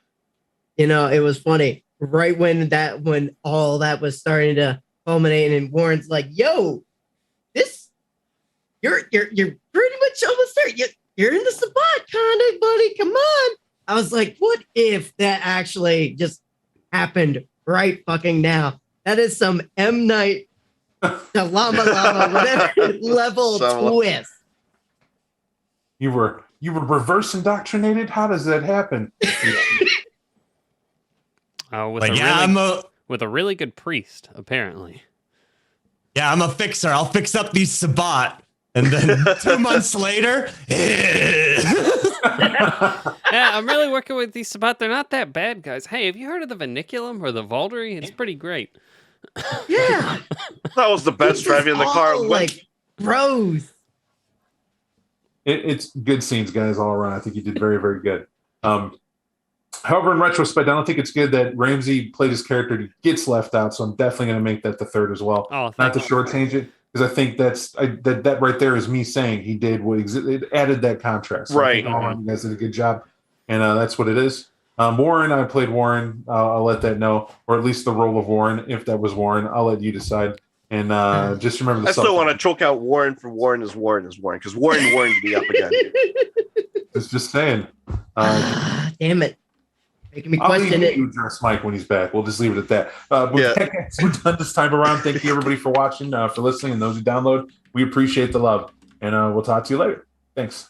You know, it was funny. Right when all that was starting to culminate, and Warren's like, yo, you're pretty much almost there. You're in the spot, kind of, buddy. Come on. I was like, what if that actually just happened right fucking now? That is some M. Night Shyamalan whatever level twist. You were reverse indoctrinated? How does that happen? With a really good priest, apparently. Yeah, I'm a fixer. I'll fix up these Sabat. And then 2 months later, yeah, I'm really working with these Sabat. They're not that bad, guys. Hey, have you heard of the Viniculum or the Valdery? It's pretty great. Yeah. That was the best driving in the car. Like, bros. It's good scenes, guys, all around. I think you did very, very good. However, in retrospect, I don't think it's good that Ramsey played his character. He gets left out, so I'm definitely going to make that the third as well. Oh, not to shortchange it, because I think that right there is me saying he did what it added that contrast. So right. All around, you guys did a good job, and that's what it is. Warren, I played Warren. I'll let that know, or at least the role of Warren. If that was Warren, I'll let you decide. And just remember, I still want to choke out Warren for Warren is Warren because Warren to be up again. Just saying. Damn it. Making me I'll question leave it. you address Mike when he's back. We'll just leave it at that. We're done this time around. Thank you, everybody, for watching, for listening, and those who download. We appreciate the love. And we'll talk to you later. Thanks.